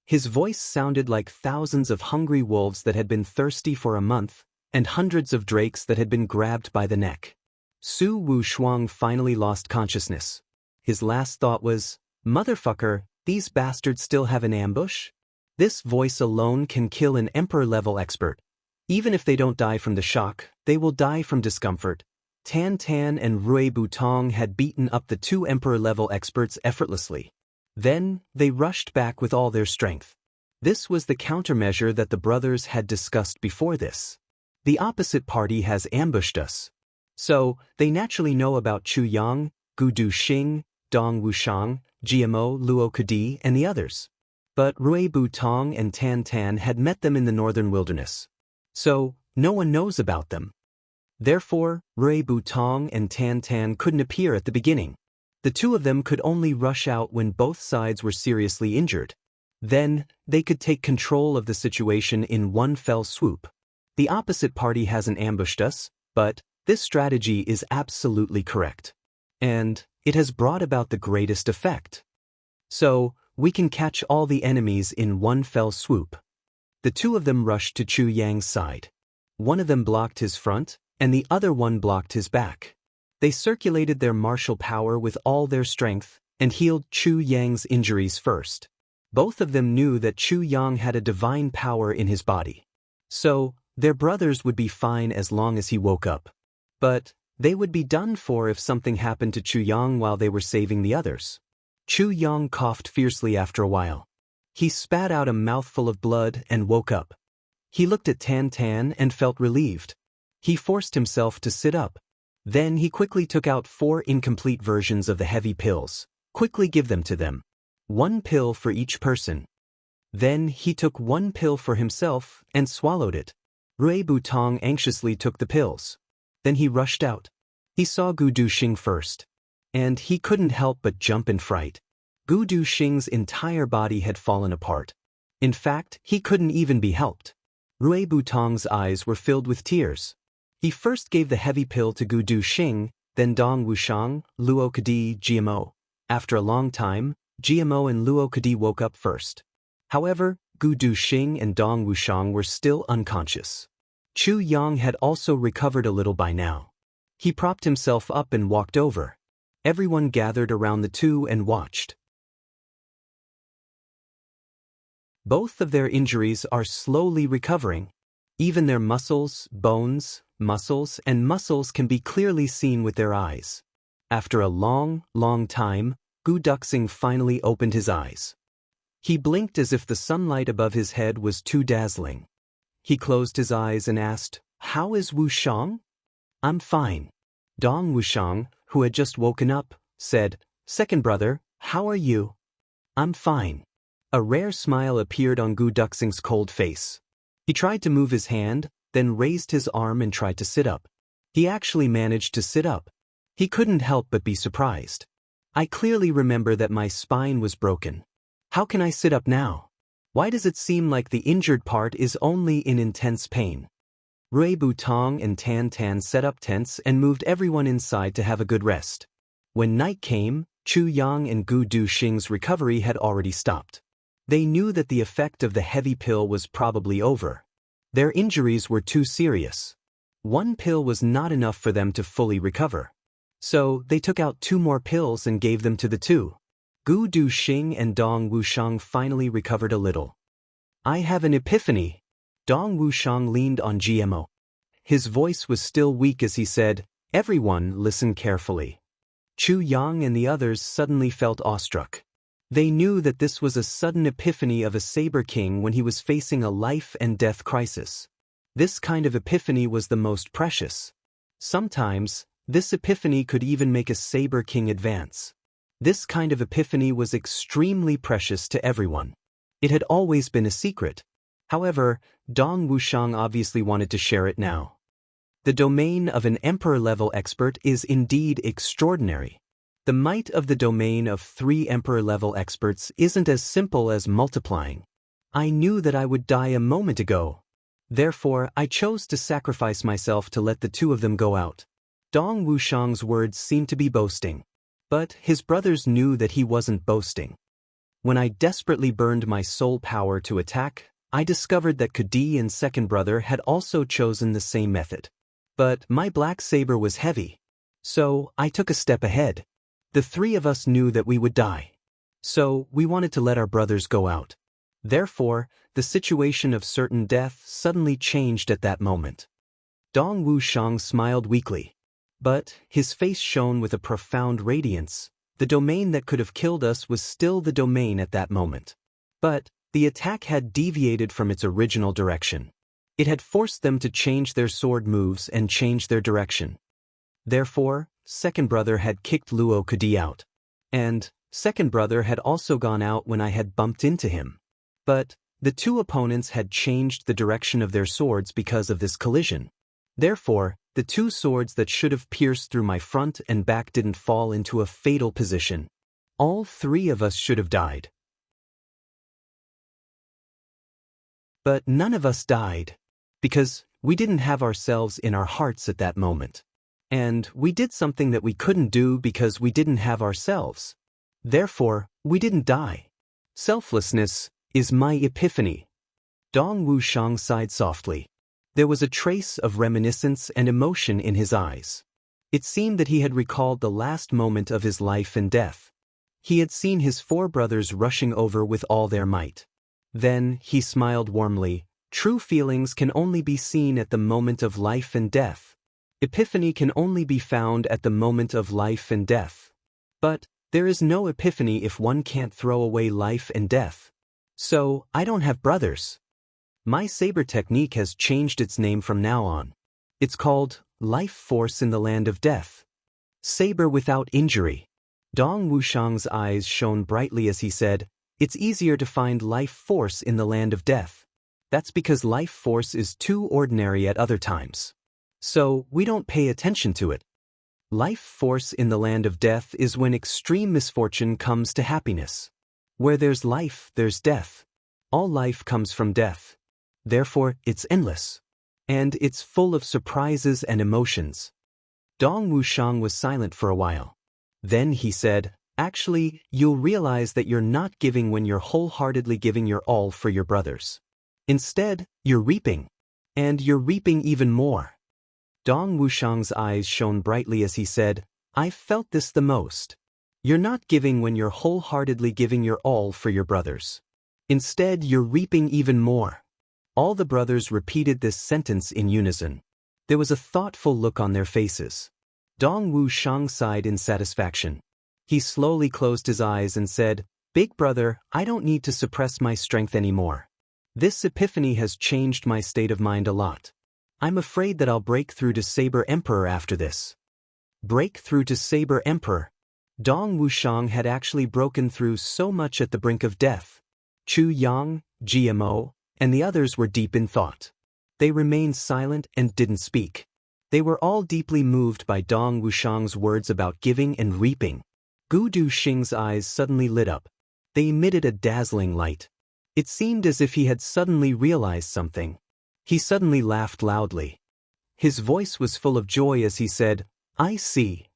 His voice sounded like thousands of hungry wolves that had been thirsty for a month, and hundreds of drakes that had been grabbed by the neck. Su Wushuang finally lost consciousness. His last thought was, "Motherfucker, these bastards still have an ambush?" This voice alone can kill an Emperor-level expert. Even if they don't die from the shock, they will die from discomfort. Tan Tan and Rui Butong had beaten up the 2 Emperor-level experts effortlessly. Then, they rushed back with all their strength. This was the countermeasure that the brothers had discussed before this. The opposite party has ambushed us. So, they naturally know about Chu Yang, Gudu Xing, Dong Wushang, GMO, Luo Kadi, and the others. But Rui Butong and Tan Tan had met them in the northern wilderness. So, no one knows about them. Therefore, Rui Butong and Tan Tan couldn't appear at the beginning. The two of them could only rush out when both sides were seriously injured. Then, they could take control of the situation in one fell swoop. The opposite party hasn't ambushed us, but this strategy is absolutely correct. And it has brought about the greatest effect. So, we can catch all the enemies in one fell swoop. The two of them rushed to Chu Yang's side. One of them blocked his front, and the other one blocked his back. They circulated their martial power with all their strength, and healed Chu Yang's injuries first. Both of them knew that Chu Yang had a divine power in his body. So, their brothers would be fine as long as he woke up. But they would be done for if something happened to Chu Yang while they were saving the others. Chu Yang coughed fiercely after a while. He spat out a mouthful of blood and woke up. He looked at Tan Tan and felt relieved. He forced himself to sit up. Then he quickly took out 4 incomplete versions of the heavy pills. Quickly give them to them. 1 pill for each person. Then he took 1 pill for himself and swallowed it. Rui Butong anxiously took the pills. Then he rushed out. He saw Gu Duxing first. And he couldn't help but jump in fright. Gu Duxing's entire body had fallen apart. In fact, he couldn't even be helped. Rui Butong's eyes were filled with tears. He first gave the heavy pill to Gu Duxing, then Dong Wushang, Luo Kadi, GMO. After a long time, GMO and Luo Kadi woke up first. However, Gu Duxing and Dong Wushang were still unconscious. Chu Yang had also recovered a little by now. He propped himself up and walked over. Everyone gathered around the two and watched. Both of their injuries are slowly recovering. Even their muscles, bones, muscles, and muscles can be clearly seen with their eyes. After a long, long time, Gu Duxing finally opened his eyes. He blinked as if the sunlight above his head was too dazzling. He closed his eyes and asked, "How is Wushang?" "I'm fine." Dong Wushang, who had just woken up, said, "Second brother, how are you?" "I'm fine." A rare smile appeared on Gu Duxing's cold face. He tried to move his hand, then raised his arm and tried to sit up. He actually managed to sit up. He couldn't help but be surprised. "I clearly remember that my spine was broken. How can I sit up now? Why does it seem like the injured part is only in intense pain?" Rui Butong and Tan Tan set up tents and moved everyone inside to have a good rest. When night came, Chu Yang and Gu Duxing's recovery had already stopped. They knew that the effect of the heavy pill was probably over. Their injuries were too serious. 1 pill was not enough for them to fully recover. So they took out 2 more pills and gave them to the two. Gu Duxing and Dong Wushang finally recovered a little. "I have an epiphany." Dong Wushang leaned on GMO. His voice was still weak as he said, "Everyone listen carefully." Chu Yang and the others suddenly felt awestruck. They knew that this was a sudden epiphany of a saber king when he was facing a life and death crisis. This kind of epiphany was the most precious. Sometimes, this epiphany could even make a saber king advance. This kind of epiphany was extremely precious to everyone. It had always been a secret. However, Dong Wushang obviously wanted to share it now. The domain of an emperor-level expert is indeed extraordinary. The might of the domain of 3 emperor-level experts isn't as simple as multiplying. I knew that I would die a moment ago. Therefore, I chose to sacrifice myself to let the 2 of them go out. Dong Wushang's words seemed to be boasting. But his brothers knew that he wasn't boasting. When I desperately burned my soul power to attack, I discovered that Kadi and second brother had also chosen the same method. But my black saber was heavy. So I took a step ahead. The 3 of us knew that we would die. So we wanted to let our brothers go out. Therefore, the situation of certain death suddenly changed at that moment. Dong Wushang smiled weakly. But his face shone with a profound radiance. The domain that could have killed us was still the domain at that moment. But the attack had deviated from its original direction. It had forced them to change their sword moves and change their direction. Therefore, second brother had kicked Luo Kadi out. and second brother had also gone out when I had bumped into him. But the two opponents had changed the direction of their swords because of this collision. Therefore, the two swords that should have pierced through my front and back didn't fall into a fatal position. All three of us should have died. But none of us died, because we didn't have ourselves in our hearts at that moment. And we did something that we couldn't do because we didn't have ourselves. Therefore, we didn't die. Selflessness is my epiphany. Dong Wuxiang sighed softly. There was a trace of reminiscence and emotion in his eyes. It seemed that he had recalled the last moment of his life and death. He had seen his four brothers rushing over with all their might. Then he smiled warmly. True feelings can only be seen at the moment of life and death. Epiphany can only be found at the moment of life and death. But there is no epiphany if one can't throw away life and death. So, I don't have brothers. My saber technique has changed its name from now on. It's called Life Force in the Land of Death. Saber without injury. Dong Wuxiang's eyes shone brightly as he said, "It's easier to find life force in the land of death. That's because life force is too ordinary at other times. So, we don't pay attention to it. Life force in the land of death is when extreme misfortune comes to happiness. Where there's life, there's death. All life comes from death. Therefore, it's endless. And it's full of surprises and emotions." Dong Wuxiang was silent for a while. Then he said, "Actually, you'll realize that you're not giving when you're wholeheartedly giving your all for your brothers. Instead, you're reaping. And you're reaping even more." Dong Wuxiang's eyes shone brightly as he said, "I've felt this the most. You're not giving when you're wholeheartedly giving your all for your brothers. Instead, you're reaping even more." All the brothers repeated this sentence in unison. There was a thoughtful look on their faces. Dong Wuxiang sighed in satisfaction. He slowly closed his eyes and said, "Big brother, I don't need to suppress my strength anymore. This epiphany has changed my state of mind a lot. I'm afraid that I'll break through to Saber Emperor after this." Break through to Saber Emperor. Dong Wuxiang had actually broken through so much at the brink of death. Chu Yang, GMO, and the others were deep in thought. They remained silent and didn't speak. They were all deeply moved by Dong Wuxiang's words about giving and reaping. Gu Duxing's eyes suddenly lit up. They emitted a dazzling light. It seemed as if he had suddenly realized something. He suddenly laughed loudly. His voice was full of joy as he said, "I see."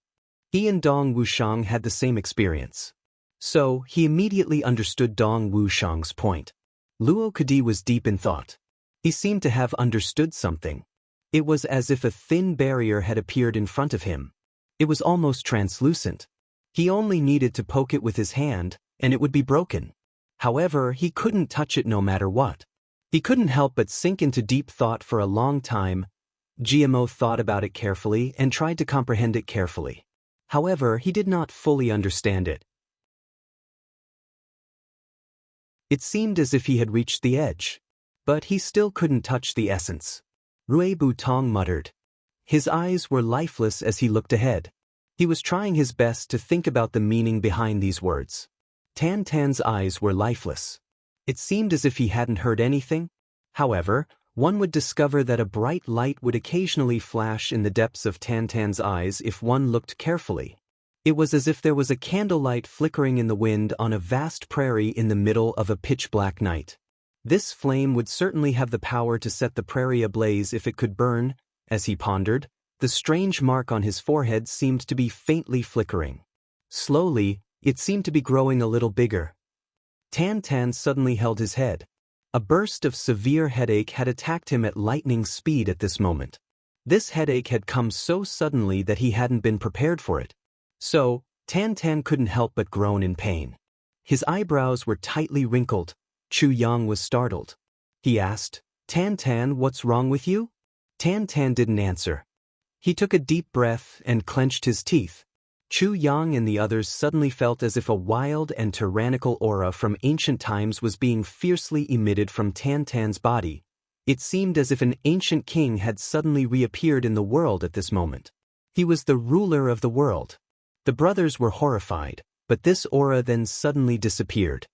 He and Dong Wuxiang had the same experience. So, he immediately understood Dong Wuxiang's point. Luo Kadi was deep in thought. He seemed to have understood something. It was as if a thin barrier had appeared in front of him. It was almost translucent. He only needed to poke it with his hand, and it would be broken. However, he couldn't touch it no matter what. He couldn't help but sink into deep thought for a long time. GMO thought about it carefully and tried to comprehend it carefully. However, he did not fully understand it. It seemed as if he had reached the edge. But he still couldn't touch the essence. Rui Butong muttered. His eyes were lifeless as he looked ahead. He was trying his best to think about the meaning behind these words. Tan Tan's eyes were lifeless. It seemed as if he hadn't heard anything. However, one would discover that a bright light would occasionally flash in the depths of Tan Tan's eyes if one looked carefully. It was as if there was a candlelight flickering in the wind on a vast prairie in the middle of a pitch-black night. This flame would certainly have the power to set the prairie ablaze if it could burn. As he pondered, the strange mark on his forehead seemed to be faintly flickering. Slowly, it seemed to be growing a little bigger. Tan Tan suddenly held his head. A burst of severe headache had attacked him at lightning speed at this moment. This headache had come so suddenly that he hadn't been prepared for it. So, Tan Tan couldn't help but groan in pain. His eyebrows were tightly wrinkled. Chu Yang was startled. He asked, "Tan Tan, what's wrong with you?" Tan Tan didn't answer. He took a deep breath and clenched his teeth. Chu Yang and the others suddenly felt as if a wild and tyrannical aura from ancient times was being fiercely emitted from Tan Tan's body. It seemed as if an ancient king had suddenly reappeared in the world at this moment. He was the ruler of the world. The brothers were horrified. But this aura then suddenly disappeared.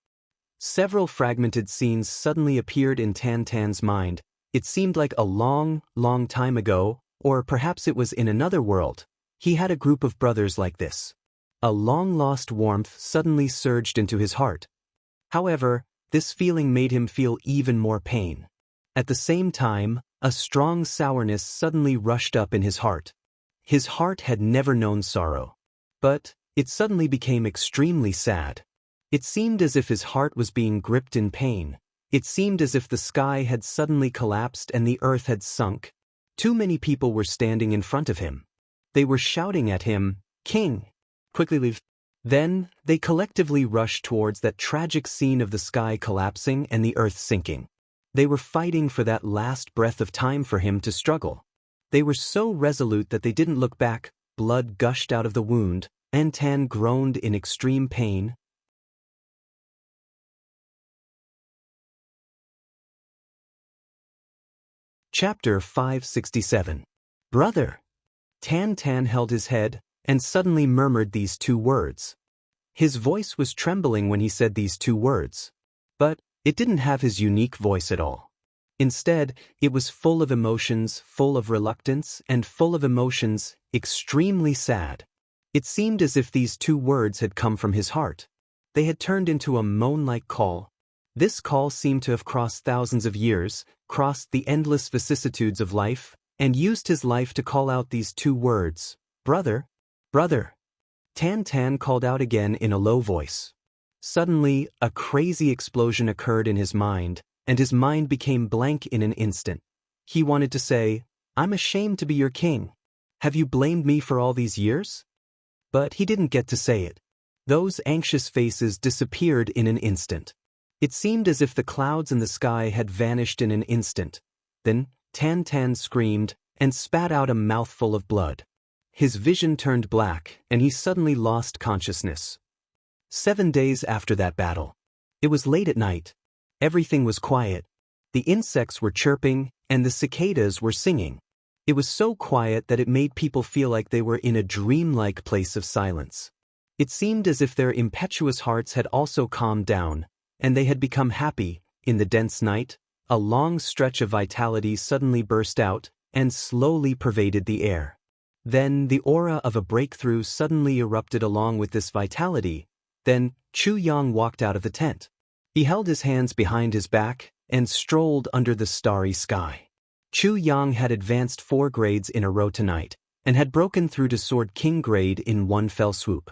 Several fragmented scenes suddenly appeared in Tan Tan's mind. It seemed like a long, long time ago, or perhaps it was in another world. He had a group of brothers like this. A long-lost warmth suddenly surged into his heart. However, this feeling made him feel even more pain. At the same time, a strong sourness suddenly rushed up in his heart. His heart had never known sorrow. But it suddenly became extremely sad. It seemed as if his heart was being gripped in pain. It seemed as if the sky had suddenly collapsed and the earth had sunk. Too many people were standing in front of him. They were shouting at him, "King! Quickly leave." Then, they collectively rushed towards that tragic scene of the sky collapsing and the earth sinking. They were fighting for that last breath of time for him to struggle. They were so resolute that they didn't look back. Blood gushed out of the wound, and Tan groaned in extreme pain. Chapter 567. Brother! Tan Tan held his head, and suddenly murmured these two words. His voice was trembling when he said these two words. But it didn't have his unique voice at all. Instead, it was full of emotions, full of reluctance, and full of emotions, extremely sad. It seemed as if these two words had come from his heart. They had turned into a moan-like call. This call seemed to have crossed thousands of years, crossed the endless vicissitudes of life, and used his life to call out these two words, "Brother, brother." Tan Tan called out again in a low voice. Suddenly, a crazy explosion occurred in his mind, and his mind became blank in an instant. He wanted to say, "I'm ashamed to be your king. Have you blamed me for all these years?" But he didn't get to say it. Those anxious faces disappeared in an instant. It seemed as if the clouds in the sky had vanished in an instant. Then, Tan Tan screamed and spat out a mouthful of blood. His vision turned black, and he suddenly lost consciousness. 7 days after that battle. It was late at night. Everything was quiet. The insects were chirping, and the cicadas were singing. It was so quiet that it made people feel like they were in a dreamlike place of silence. It seemed as if their impetuous hearts had also calmed down, and they had become happy. In the dense night, a long stretch of vitality suddenly burst out, and slowly pervaded the air. Then the aura of a breakthrough suddenly erupted along with this vitality. Then, Chu Yang walked out of the tent. He held his hands behind his back, and strolled under the starry sky. Chu Yang had advanced 4 grades in a row tonight, and had broken through to Sword King grade in one fell swoop.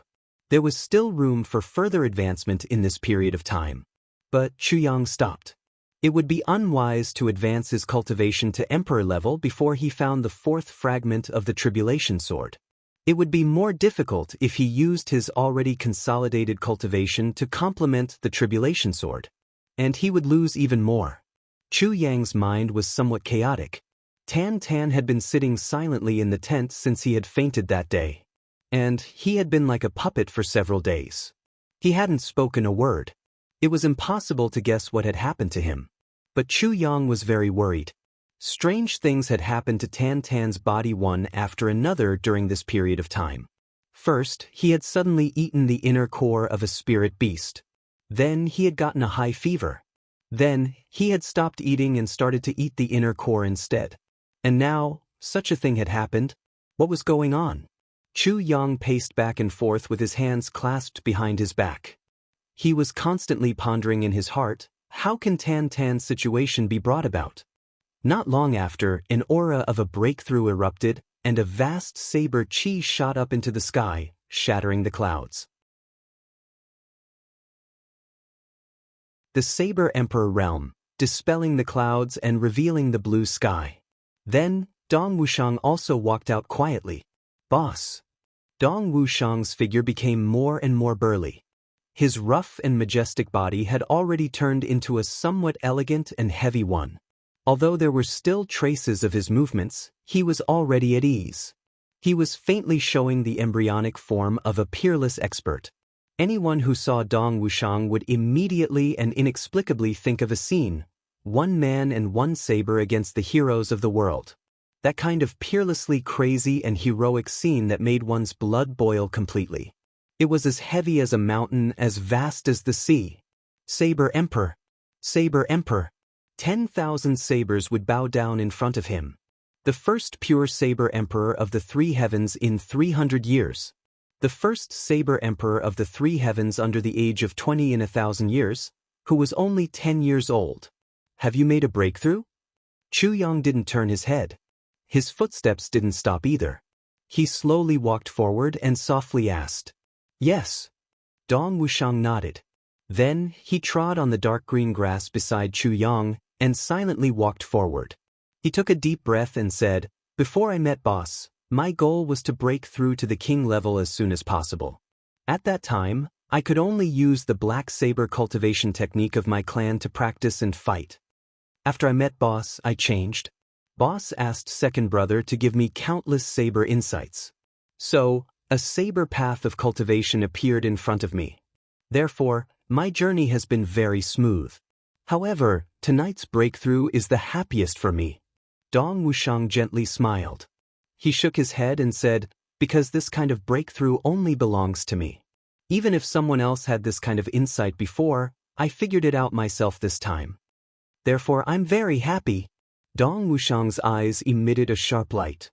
There was still room for further advancement in this period of time. But Chu Yang stopped. It would be unwise to advance his cultivation to emperor level before he found the 4th fragment of the Tribulation Sword. It would be more difficult if he used his already consolidated cultivation to complement the Tribulation Sword. And he would lose even more. Chu Yang's mind was somewhat chaotic. Tan Tan had been sitting silently in the tent since he had fainted that day. And he had been like a puppet for several days. He hadn't spoken a word. It was impossible to guess what had happened to him. But Chu Yang was very worried. Strange things had happened to Tan Tan's body one after another during this period of time. First, he had suddenly eaten the inner core of a spirit beast. Then he had gotten a high fever. Then, he had stopped eating and started to eat the inner core instead. And now, such a thing had happened. What was going on? Chu Yang paced back and forth with his hands clasped behind his back. He was constantly pondering in his heart, how can Tan Tan's situation be brought about? Not long after, an aura of a breakthrough erupted, and a vast saber chi shot up into the sky, shattering the clouds. The Saber Emperor realm, dispelling the clouds and revealing the blue sky. Then, Dong Wushang also walked out quietly. Boss. Dong Wushang's figure became more and more burly. His rough and majestic body had already turned into a somewhat elegant and heavy one. Although there were still traces of his movements, he was already at ease. He was faintly showing the embryonic form of a peerless expert. Anyone who saw Dong Wushang would immediately and inexplicably think of a scene, one man and one saber against the heroes of the world. That kind of peerlessly crazy and heroic scene that made one's blood boil completely. It was as heavy as a mountain, as vast as the sea. Saber Emperor! Saber Emperor! 10,000 sabers would bow down in front of him. The first pure Saber Emperor of the three heavens in 300 years. The first Saber Emperor of the three heavens under the age of 20 in 1,000 years, who was only 10 years old. Have you made a breakthrough? Chu Yang didn't turn his head. His footsteps didn't stop either. He slowly walked forward and softly asked, "Yes." Dong Wuxiang nodded. Then, he trod on the dark green grass beside Chu Yang and silently walked forward. He took a deep breath and said, "Before I met boss, my goal was to break through to the king level as soon as possible. At that time, I could only use the black saber cultivation technique of my clan to practice and fight. After I met boss, I changed. Boss asked second brother to give me countless saber insights. So, a saber path of cultivation appeared in front of me. Therefore, my journey has been very smooth. However, tonight's breakthrough is the happiest for me." Dong Wuxiang gently smiled. He shook his head and said, "Because this kind of breakthrough only belongs to me. Even if someone else had this kind of insight before, I figured it out myself this time. Therefore, I'm very happy." Dong Wuxiang's eyes emitted a sharp light.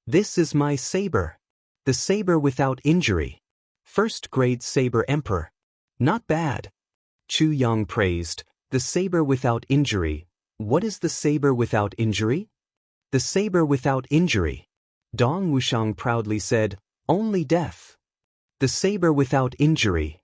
"This is my saber. The saber without injury. First grade Saber Emperor. Not bad." Chu Yang praised, "The saber without injury. What is the saber without injury?" "The saber without injury." Dong Wuxiang proudly said, "Only death. The saber without injury."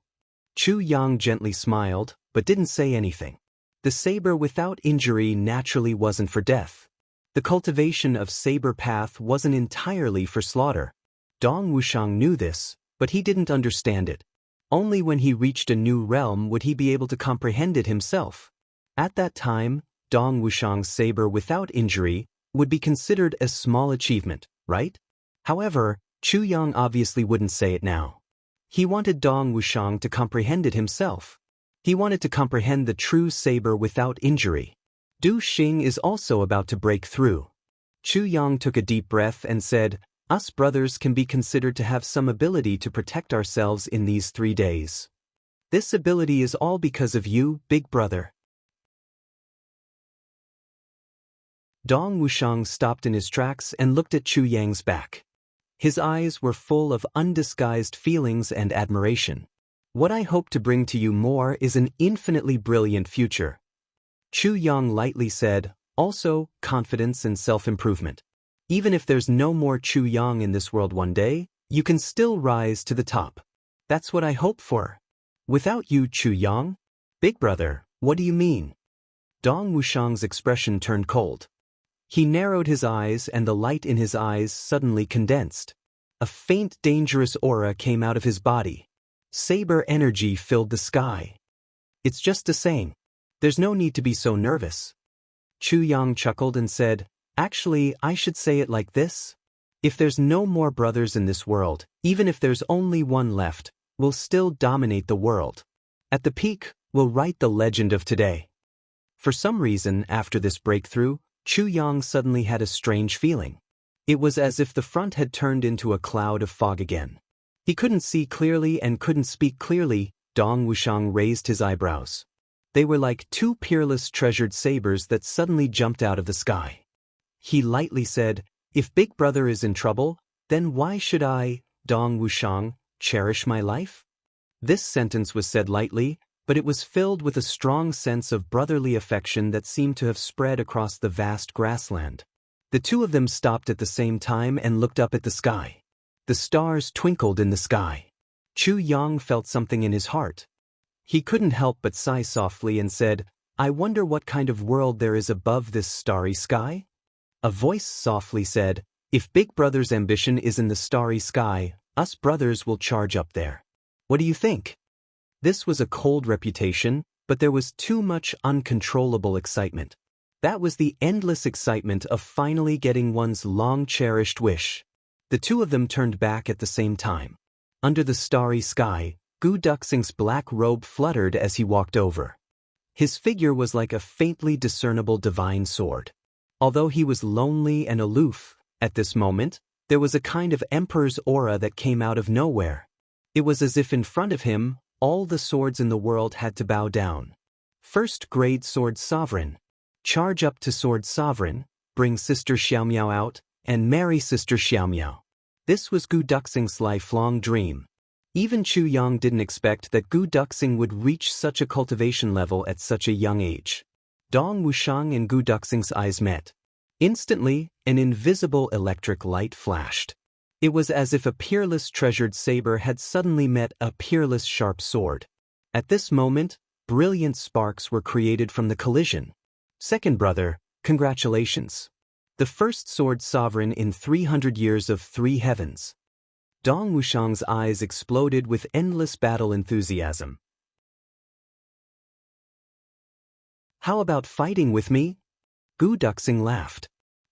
Chu Yang gently smiled, but didn't say anything. The saber without injury naturally wasn't for death. The cultivation of saber path wasn't entirely for slaughter. Dong Wuxiang knew this, but he didn't understand it. Only when he reached a new realm would he be able to comprehend it himself. At that time, Dong Wuxiang's saber without injury would be considered a small achievement, right? However, Chu Yang obviously wouldn't say it now. He wanted Dong Wuxiang to comprehend it himself. He wanted to comprehend the true saber without injury. Du Xing is also about to break through. Chu Yang took a deep breath and said, "Us brothers can be considered to have some ability to protect ourselves in these 3 days. This ability is all because of you, big brother." Dong Wuxiang stopped in his tracks and looked at Chu Yang's back. His eyes were full of undisguised feelings and admiration. "What I hope to bring to you more is an infinitely brilliant future." Chu Yang lightly said, "Also, confidence and self-improvement. Even if there's no more Chu Yang in this world one day, you can still rise to the top. That's what I hope for." "Without you, Chu Yang?" "Big brother, what do you mean?" Dong Wuxiang's expression turned cold. He narrowed his eyes and the light in his eyes suddenly condensed. A faint, dangerous aura came out of his body. Saber energy filled the sky. "It's just a saying. There's no need to be so nervous." Chu Yang chuckled and said, "Actually, I should say it like this. If there's no more brothers in this world, even if there's only one left, we'll still dominate the world. At the peak, we'll write the legend of today." For some reason, after this breakthrough, Chu Yang suddenly had a strange feeling. It was as if the front had turned into a cloud of fog again. He couldn't see clearly and couldn't speak clearly. Dong Wuxiang raised his eyebrows. They were like two peerless treasured sabers that suddenly jumped out of the sky. He lightly said, "If Big Brother is in trouble, then why should I, Dong Wuxiang, cherish my life?" This sentence was said lightly, but it was filled with a strong sense of brotherly affection that seemed to have spread across the vast grassland. The two of them stopped at the same time and looked up at the sky. The stars twinkled in the sky. Chu Yang felt something in his heart. He couldn't help but sigh softly and said, "I wonder what kind of world there is above this starry sky?" A voice softly said, "If Big Brother's ambition is in the starry sky, us brothers will charge up there. What do you think?" This was a cold reputation, but there was too much uncontrollable excitement. That was the endless excitement of finally getting one's long-cherished wish. The two of them turned back at the same time. Under the starry sky, Gu Duxing's black robe fluttered as he walked over. His figure was like a faintly discernible divine sword. Although he was lonely and aloof, at this moment, there was a kind of emperor's aura that came out of nowhere. It was as if in front of him, all the swords in the world had to bow down. First grade sword sovereign. Charge up to sword sovereign, bring Sister Xiaomiao out, and marry Sister Xiaomiao. This was Gu Duxing's lifelong dream. Even Chu Yang didn't expect that Gu Duxing would reach such a cultivation level at such a young age. Dong Wushang and Gu Duxing's eyes met. Instantly, an invisible electric light flashed. It was as if a peerless treasured saber had suddenly met a peerless sharp sword. At this moment, brilliant sparks were created from the collision. Second brother, congratulations. The first sword sovereign in 300 years of 3 heavens. Dong Wushang's eyes exploded with endless battle enthusiasm. How about fighting with me? Gu Duxing laughed.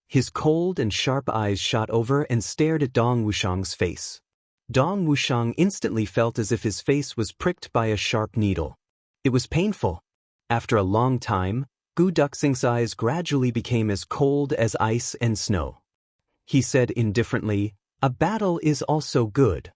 His cold and sharp eyes shot over and stared at Dong Wushang's face. Dong Wushang instantly felt as if his face was pricked by a sharp needle. It was painful. After a long time, Gu Duxing's eyes gradually became as cold as ice and snow. He said indifferently, "A battle is also good."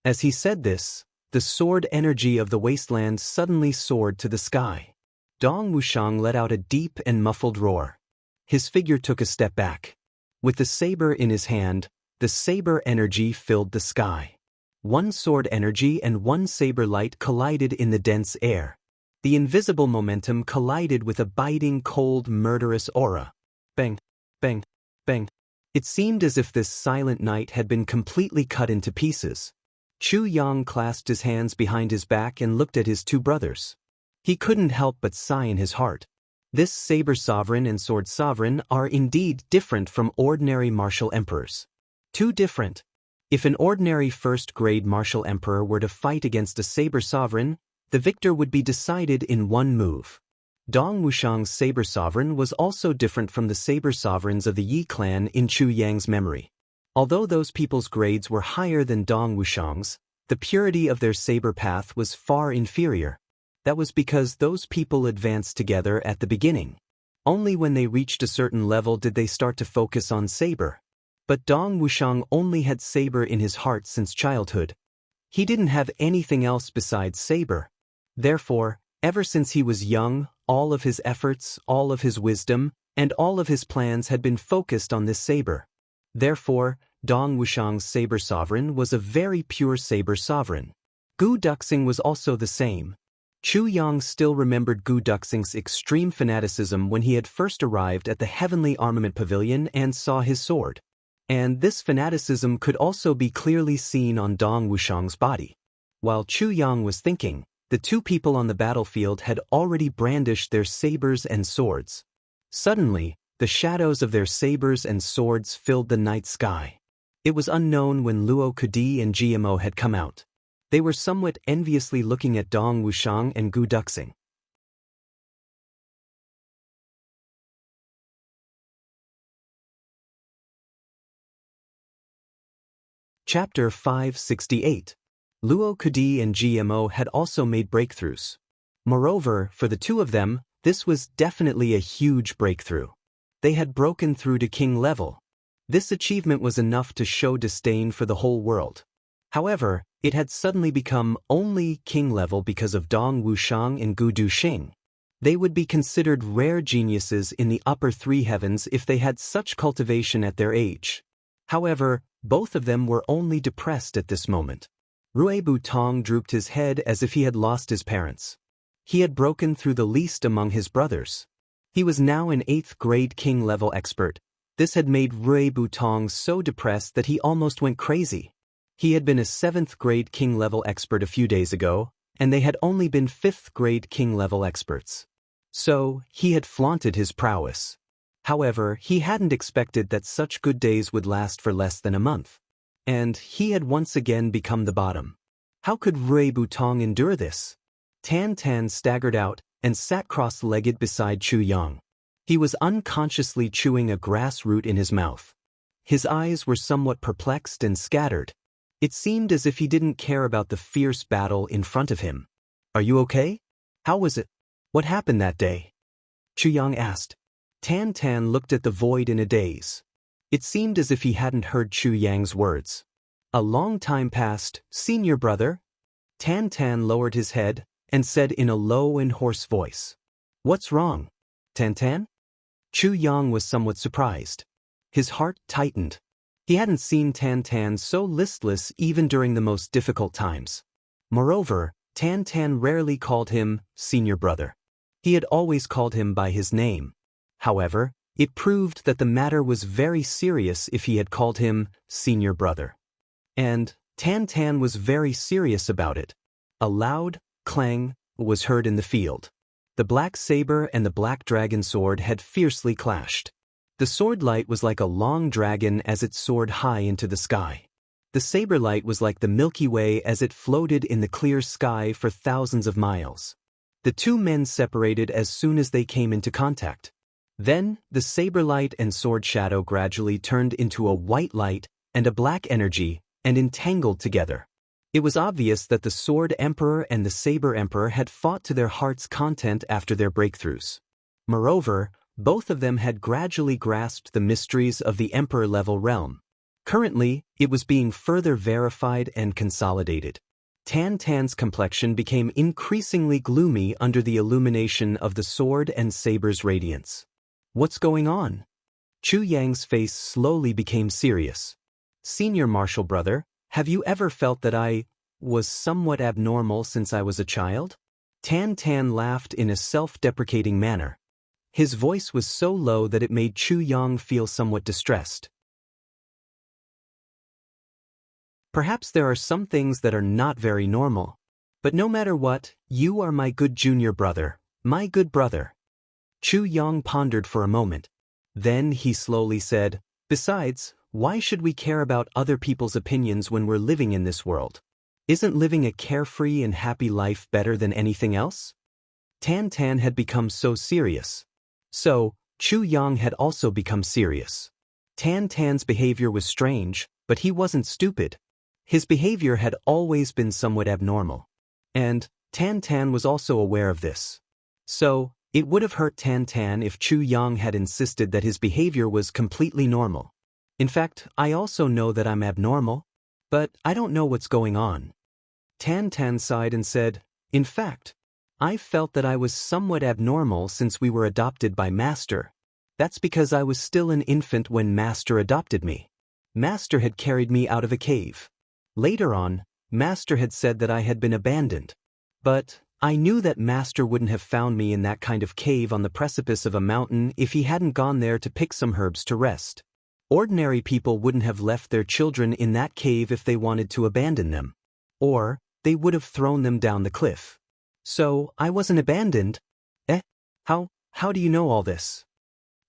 As he said this, the sword energy of the wasteland suddenly soared to the sky. Dong Wushang let out a deep and muffled roar. His figure took a step back. With the saber in his hand, the saber energy filled the sky. One sword energy and one saber light collided in the dense air. The invisible momentum collided with a biting, cold, murderous aura. Bang, bang, bang. It seemed as if this silent night had been completely cut into pieces. Chu Yang clasped his hands behind his back and looked at his 2 brothers. He couldn't help but sigh in his heart. This saber sovereign and sword sovereign are indeed different from ordinary martial emperors. Too different. If an ordinary first-grade martial emperor were to fight against a saber sovereign, the victor would be decided in one move. Dong Wushang's saber sovereign was also different from the saber sovereigns of the Yi clan in Chu Yang's memory. Although those people's grades were higher than Dong Wushang's, the purity of their saber path was far inferior. That was because those people advanced together at the beginning. Only when they reached a certain level did they start to focus on saber. But Dong Wushang only had saber in his heart since childhood. He didn't have anything else besides saber. Therefore, ever since he was young, all of his efforts, all of his wisdom, and all of his plans had been focused on this saber. Therefore, Dong Wushang's saber sovereign was a very pure saber sovereign. Gu Duxing was also the same. Chu Yang still remembered Gu Duxing's extreme fanaticism when he had first arrived at the Heavenly Armament Pavilion and saw his sword. And this fanaticism could also be clearly seen on Dong Wushang's body. While Chu Yang was thinking, the 2 people on the battlefield had already brandished their sabers and swords. Suddenly, the shadows of their sabers and swords filled the night sky. It was unknown when Luo Kudi and GMO had come out. They were somewhat enviously looking at Dong Wushang and Gu Duxing. Chapter 568. Luo Kudi and GMO had also made breakthroughs. Moreover, for the 2 of them, this was definitely a huge breakthrough. They had broken through to king level. This achievement was enough to show disdain for the whole world. However, it had suddenly become only king level because of Dong Wushang and Gu Duxing. They would be considered rare geniuses in the upper 3 heavens if they had such cultivation at their age. However, both of them were only depressed at this moment. Rui Butong drooped his head as if he had lost his parents. He had broken through the least among his brothers. He was now an 8th grade king-level expert. This had made Rui Butong so depressed that he almost went crazy. He had been a 7th grade king-level expert a few days ago, and they had only been 5th grade king-level experts. So, he had flaunted his prowess. However, he hadn't expected that such good days would last for less than a month. And he had once again become the bottom. How could Rui Butong endure this? Tan Tan staggered out and sat cross-legged beside Chu Yang. He was unconsciously chewing a grass root in his mouth. His eyes were somewhat perplexed and scattered. It seemed as if he didn't care about the fierce battle in front of him. "Are you okay? How was it? What happened that day?" Chu Yang asked. Tan Tan looked at the void in a daze. It seemed as if he hadn't heard Chu Yang's words. "A long time passed, senior brother," Tan Tan lowered his head and said in a low and hoarse voice, "What's wrong, Tan Tan?" Chu Yang was somewhat surprised. His heart tightened. He hadn't seen Tan Tan so listless even during the most difficult times. Moreover, Tan Tan rarely called him senior brother. He had always called him by his name. However, it proved that the matter was very serious if he had called him senior brother. And Tan Tan was very serious about it. A loud clang was heard in the field. The black saber and the black dragon sword had fiercely clashed. The sword light was like a long dragon as it soared high into the sky. The saber light was like the Milky Way as it floated in the clear sky for thousands of miles. The two men separated as soon as they came into contact. Then, the saber light and sword shadow gradually turned into a white light and a black energy and entangled together. It was obvious that the Sword Emperor and the Saber Emperor had fought to their heart's content after their breakthroughs. Moreover, both of them had gradually grasped the mysteries of the Emperor-level realm. Currently, it was being further verified and consolidated. Tan Tan's complexion became increasingly gloomy under the illumination of the sword and saber's radiance. "What's going on?" Chu Yang's face slowly became serious. "Senior Martial Brother, have you ever felt that I was somewhat abnormal since I was a child?" Tan Tan laughed in a self-deprecating manner. His voice was so low that it made Chu Yang feel somewhat distressed. "Perhaps there are some things that are not very normal. But no matter what, you are my good junior brother, my good brother." Chu Yang pondered for a moment. Then he slowly said, "Besides, why should we care about other people's opinions when we're living in this world? Isn't living a carefree and happy life better than anything else?" Tan Tan had become so serious. So, Chu Yang had also become serious. Tan Tan's behavior was strange, but he wasn't stupid. His behavior had always been somewhat abnormal. And Tan Tan was also aware of this. So, it would have hurt Tan Tan if Chu Yang had insisted that his behavior was completely normal. "In fact, I also know that I'm abnormal, but I don't know what's going on." Tan Tan sighed and said, "In fact, I felt that I was somewhat abnormal since we were adopted by Master. That's because I was still an infant when Master adopted me. Master had carried me out of a cave. Later on, Master had said that I had been abandoned. But I knew that Master wouldn't have found me in that kind of cave on the precipice of a mountain if he hadn't gone there to pick some herbs to rest. Ordinary people wouldn't have left their children in that cave if they wanted to abandon them. Or, they would have thrown them down the cliff. So, I wasn't abandoned." "Eh? How do you know all this?"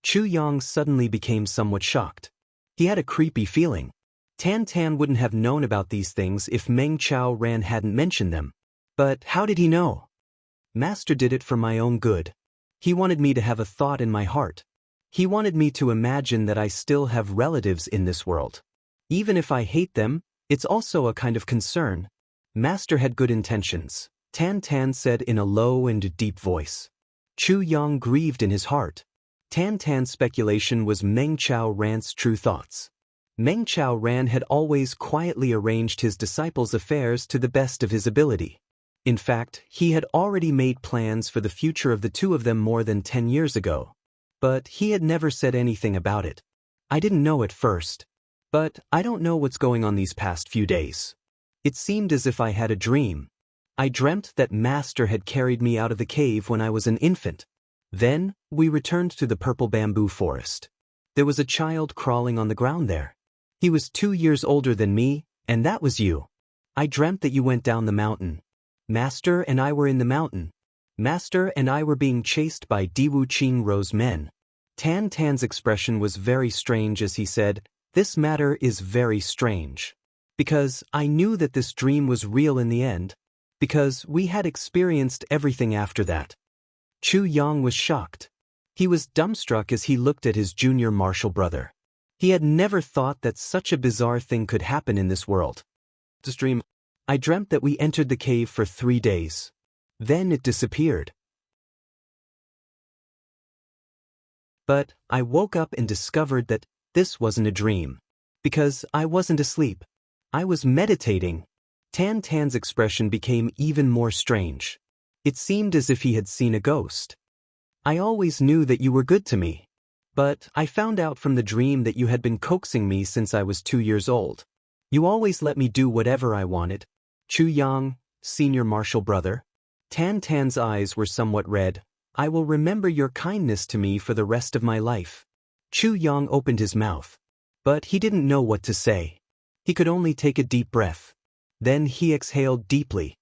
Chu Yang suddenly became somewhat shocked. He had a creepy feeling. Tan Tan wouldn't have known about these things if Meng Chao Ran hadn't mentioned them. But how did he know? "Master did it for my own good. He wanted me to have a thought in my heart. He wanted me to imagine that I still have relatives in this world. Even if I hate them, it's also a kind of concern. Master had good intentions," Tan Tan said in a low and deep voice. Chu Yang grieved in his heart. Tan Tan's speculation was Meng Chao Ran's true thoughts. Meng Chao Ran had always quietly arranged his disciples' affairs to the best of his ability. In fact, he had already made plans for the future of the two of them more than 10 years ago. But he had never said anything about it. "I didn't know at first. But I don't know what's going on these past few days. It seemed as if I had a dream. I dreamt that Master had carried me out of the cave when I was an infant. Then, we returned to the purple bamboo forest. There was a child crawling on the ground there. He was 2 years older than me, and that was you. I dreamt that you went down the mountain. Master and I were in the mountain. Master and I were being chased by Diwu Qing Ro's men." Tan Tan's expression was very strange as he said, "This matter is very strange. Because I knew that this dream was real in the end. Because we had experienced everything after that." Chu Yang was shocked. He was dumbstruck as he looked at his junior martial brother. He had never thought that such a bizarre thing could happen in this world. "This dream, I dreamt that we entered the cave for 3 days. Then it disappeared. But I woke up and discovered that this wasn't a dream. Because I wasn't asleep. I was meditating." Tan Tan's expression became even more strange. It seemed as if he had seen a ghost. I always knew that you were good to me. But I found out from the dream that you had been coaxing me since I was 2 years old. You always let me do whatever I wanted. Chu Yang, senior martial brother. Tan Tan's eyes were somewhat red. I will remember your kindness to me for the rest of my life. Chu Yang opened his mouth. But he didn't know what to say. He could only take a deep breath. Then he exhaled deeply.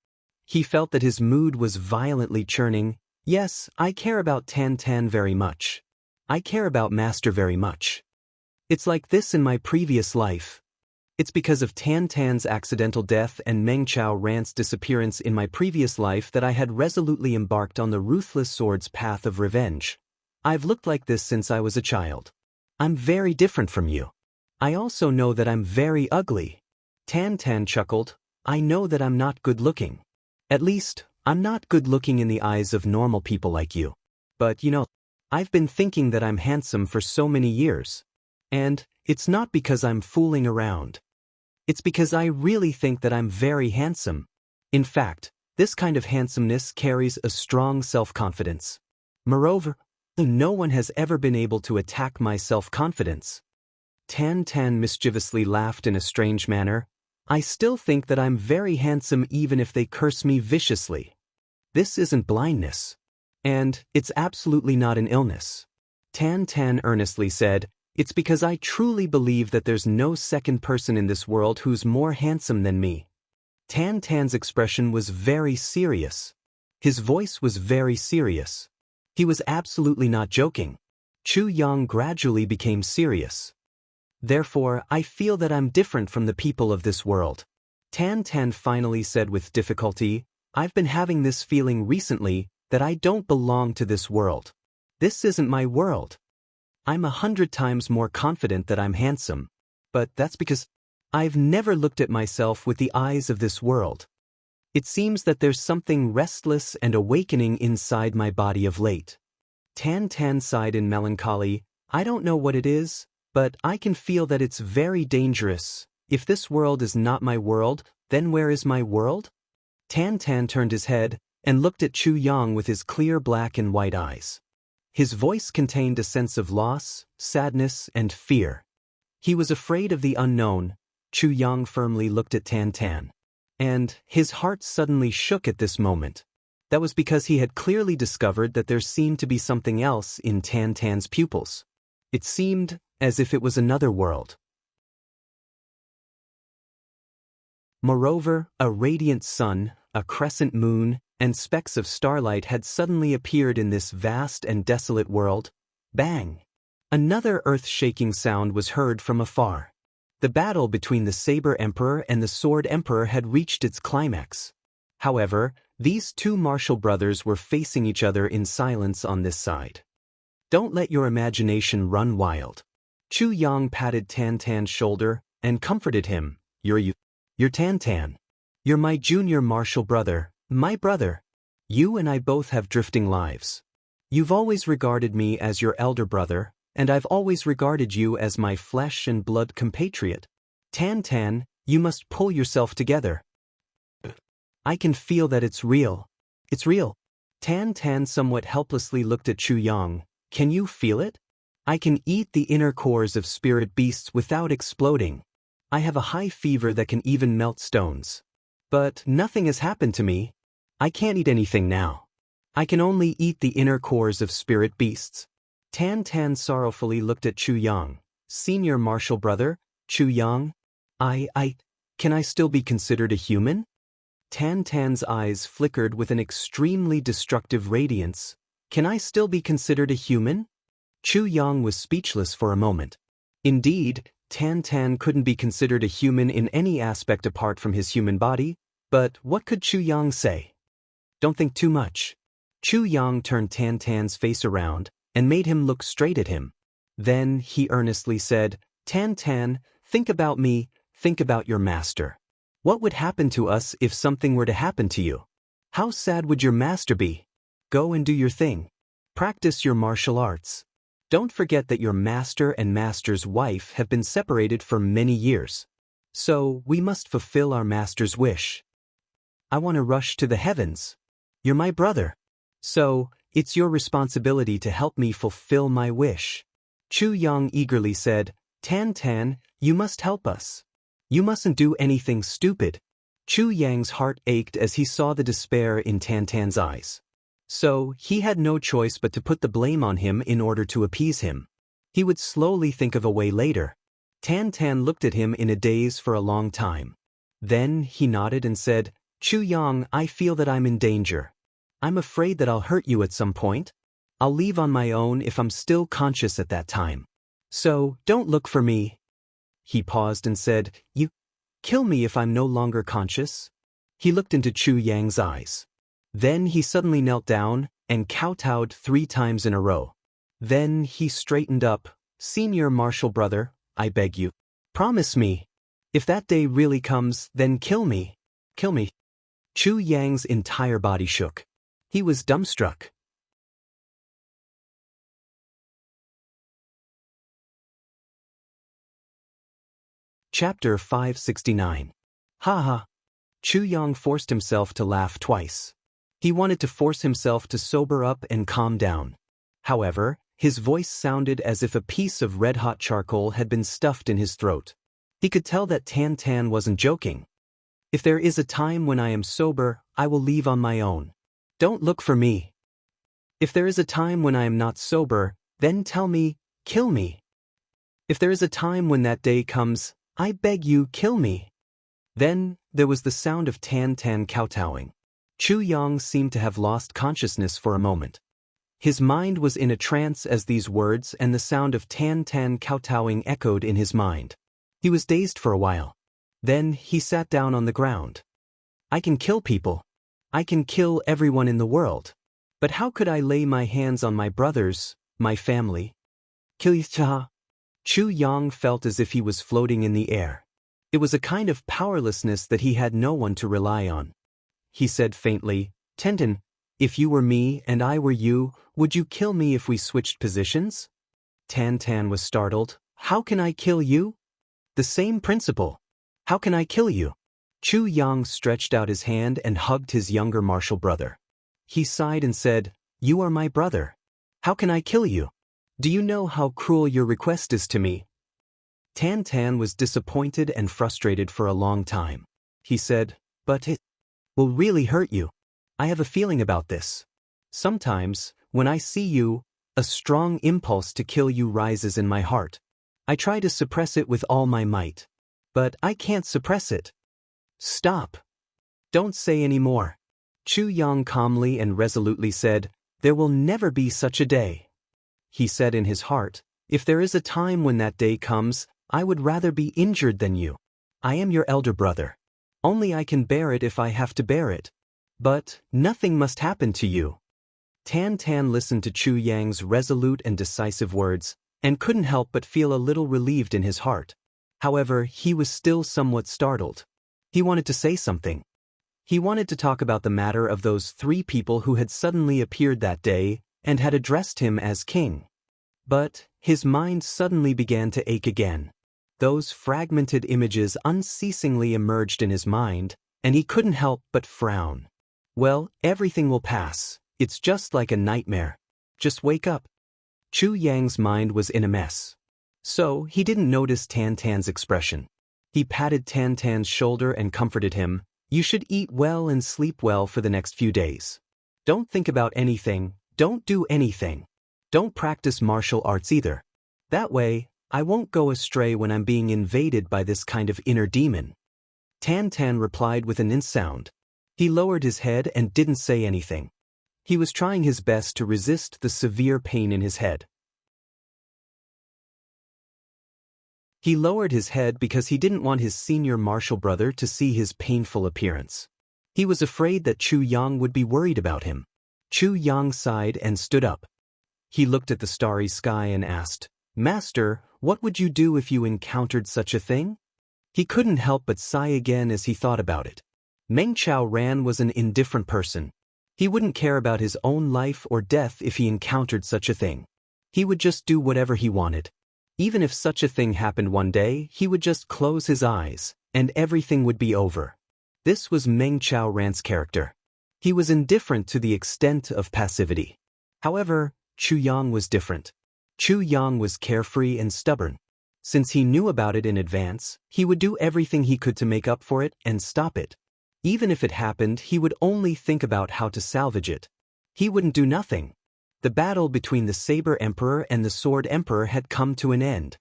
He felt that his mood was violently churning. Yes, I care about Tan Tan very much. I care about Master very much. It's like this in my previous life. It's because of Tan Tan's accidental death and Meng Chao Rant's disappearance in my previous life that I had resolutely embarked on the ruthless sword's path of revenge. I've looked like this since I was a child. I'm very different from you. I also know that I'm very ugly. Tan Tan chuckled. I know that I'm not good-looking. At least, I'm not good-looking in the eyes of normal people like you. But I've been thinking that I'm handsome for so many years. And it's not because I'm fooling around. It's because I really think that I'm very handsome. In fact, this kind of handsomeness carries a strong self-confidence. Moreover, no one has ever been able to attack my self-confidence. Tan Tan mischievously laughed in a strange manner. I still think that I'm very handsome even if they curse me viciously. This isn't blindness. And it's absolutely not an illness. Tan Tan earnestly said, it's because I truly believe that there's no second person in this world who's more handsome than me. Tan Tan's expression was very serious. His voice was very serious. He was absolutely not joking. Chu Yang gradually became serious. Therefore, I feel that I'm different from the people of this world. Tan Tan finally said with difficulty, I've been having this feeling recently that I don't belong to this world. This isn't my world. I'm 100 times more confident that I'm handsome. But that's because I've never looked at myself with the eyes of this world. It seems that there's something restless and awakening inside my body of late. Tan Tan sighed in melancholy. I don't know what it is, but I can feel that it's very dangerous. If this world is not my world, then where is my world? Tan Tan turned his head and looked at Chu Yang with his clear black and white eyes. His voice contained a sense of loss, sadness, and fear. He was afraid of the unknown. Chu Yang firmly looked at Tan Tan. And his heart suddenly shook at this moment. That was because he had clearly discovered that there seemed to be something else in Tan Tan's pupils. It seemed as if it was another world. Moreover, a radiant sun, a crescent moon, and specks of starlight had suddenly appeared in this vast and desolate world. Bang! Another earth-shaking sound was heard from afar. The battle between the Saber Emperor and the Sword Emperor had reached its climax. However, these two martial brothers were facing each other in silence on this side. Don't let your imagination run wild. Chu Yang patted Tan Tan's shoulder and comforted him. You're Tan Tan. You're my junior martial brother, my brother. You and I both have drifting lives. You've always regarded me as your elder brother, and I've always regarded you as my flesh and blood compatriot. Tan Tan, you must pull yourself together. I can feel that it's real. It's real. Tan Tan somewhat helplessly looked at Chu Yang. Can you feel it? I can eat the inner cores of spirit beasts without exploding. I have a high fever that can even melt stones. But nothing has happened to me. I can't eat anything now. I can only eat the inner cores of spirit beasts. Tan Tan sorrowfully looked at Chu Yang. Senior martial brother, Chu Yang? Can I still be considered a human? Tan Tan's eyes flickered with an extremely destructive radiance. Can I still be considered a human? Chu Yang was speechless for a moment. Indeed, Tan Tan couldn't be considered a human in any aspect apart from his human body, but what could Chu Yang say? Don't think too much. Chu Yang turned Tan Tan's face around and made him look straight at him. Then he earnestly said, Tan Tan, think about me, think about your master. What would happen to us if something were to happen to you? How sad would your master be? Go and do your thing. Practice your martial arts. Don't forget that your master and master's wife have been separated for many years. So, we must fulfill our master's wish. I want to rush to the heavens. You're my brother. So, it's your responsibility to help me fulfill my wish. Chu Yang eagerly said, Tan Tan, you must help us. You mustn't do anything stupid. Chu Yang's heart ached as he saw the despair in Tan Tan's eyes. So, he had no choice but to put the blame on him in order to appease him. He would slowly think of a way later. Tan Tan looked at him in a daze for a long time. Then, he nodded and said, Chu Yang, I feel that I'm in danger. I'm afraid that I'll hurt you at some point. I'll leave on my own if I'm still conscious at that time. So, don't look for me. He paused and said, You kill me if I'm no longer conscious? He looked into Chu Yang's eyes. Then he suddenly knelt down and kowtowed 3 times in a row. Then he straightened up. Senior martial brother, I beg you. Promise me. If that day really comes, then kill me. Kill me. Chu Yang's entire body shook. He was dumbstruck. Chapter 569. Ha ha. Chu Yang forced himself to laugh twice. He wanted to force himself to sober up and calm down. However, his voice sounded as if a piece of red-hot charcoal had been stuffed in his throat. He could tell that Tan Tan wasn't joking. If there is a time when I am sober, I will leave on my own. Don't look for me. If there is a time when I am not sober, then tell me, kill me. If there is a time when that day comes, I beg you, kill me. Then, there was the sound of Tan Tan kowtowing. Chu Yang seemed to have lost consciousness for a moment. His mind was in a trance as these words and the sound of Tan Tan kowtowing echoed in his mind. He was dazed for a while. Then, he sat down on the ground. I can kill people. I can kill everyone in the world. But how could I lay my hands on my brothers, my family? Kilcha. Chu Yang felt as if he was floating in the air. It was a kind of powerlessness that he had no one to rely on. He said faintly, Tenten, if you were me and I were you, would you kill me if we switched positions? Tan Tan was startled. How can I kill you? The same principle. How can I kill you? Chu Yang stretched out his hand and hugged his younger martial brother. He sighed and said, You are my brother. How can I kill you? Do you know how cruel your request is to me? Tan Tan was disappointed and frustrated for a long time. He said, But it will really hurt you. I have a feeling about this. Sometimes, when I see you, a strong impulse to kill you rises in my heart. I try to suppress it with all my might. But I can't suppress it. Stop. Don't say any more. Chu Yang calmly and resolutely said, There will never be such a day. He said in his heart, If there is a time when that day comes, I would rather be injured than you. I am your elder brother. Only I can bear it if I have to bear it. But nothing must happen to you. Tan Tan listened to Chu Yang's resolute and decisive words, and couldn't help but feel a little relieved in his heart. However, he was still somewhat startled. He wanted to say something. He wanted to talk about the matter of those 3 people who had suddenly appeared that day and had addressed him as king. But his mind suddenly began to ache again. Those fragmented images unceasingly emerged in his mind, and he couldn't help but frown. Well, everything will pass. It's just like a nightmare. Just wake up. Chu Yang's mind was in a mess. So, he didn't notice Tan Tan's expression. He patted Tan Tan's shoulder and comforted him. You should eat well and sleep well for the next few days. Don't think about anything. Don't do anything. Don't practice martial arts either. That way, I won't go astray when I'm being invaded by this kind of inner demon. Tan Tan replied with an sound. He lowered his head and didn't say anything. He was trying his best to resist the severe pain in his head. He lowered his head because he didn't want his senior martial brother to see his painful appearance. He was afraid that Chu Yang would be worried about him. Chu Yang sighed and stood up. He looked at the starry sky and asked, Master, what would you do if you encountered such a thing? He couldn't help but sigh again as he thought about it. Meng Chao Ran was an indifferent person. He wouldn't care about his own life or death if he encountered such a thing. He would just do whatever he wanted. Even if such a thing happened one day, he would just close his eyes, and everything would be over. This was Meng Chaoran's character. He was indifferent to the extent of passivity. However, Chu Yang was different. Chu Yang was carefree and stubborn. Since he knew about it in advance, he would do everything he could to make up for it and stop it. Even if it happened, he would only think about how to salvage it. He wouldn't do nothing. The battle between the Saber Emperor and the Sword Emperor had come to an end.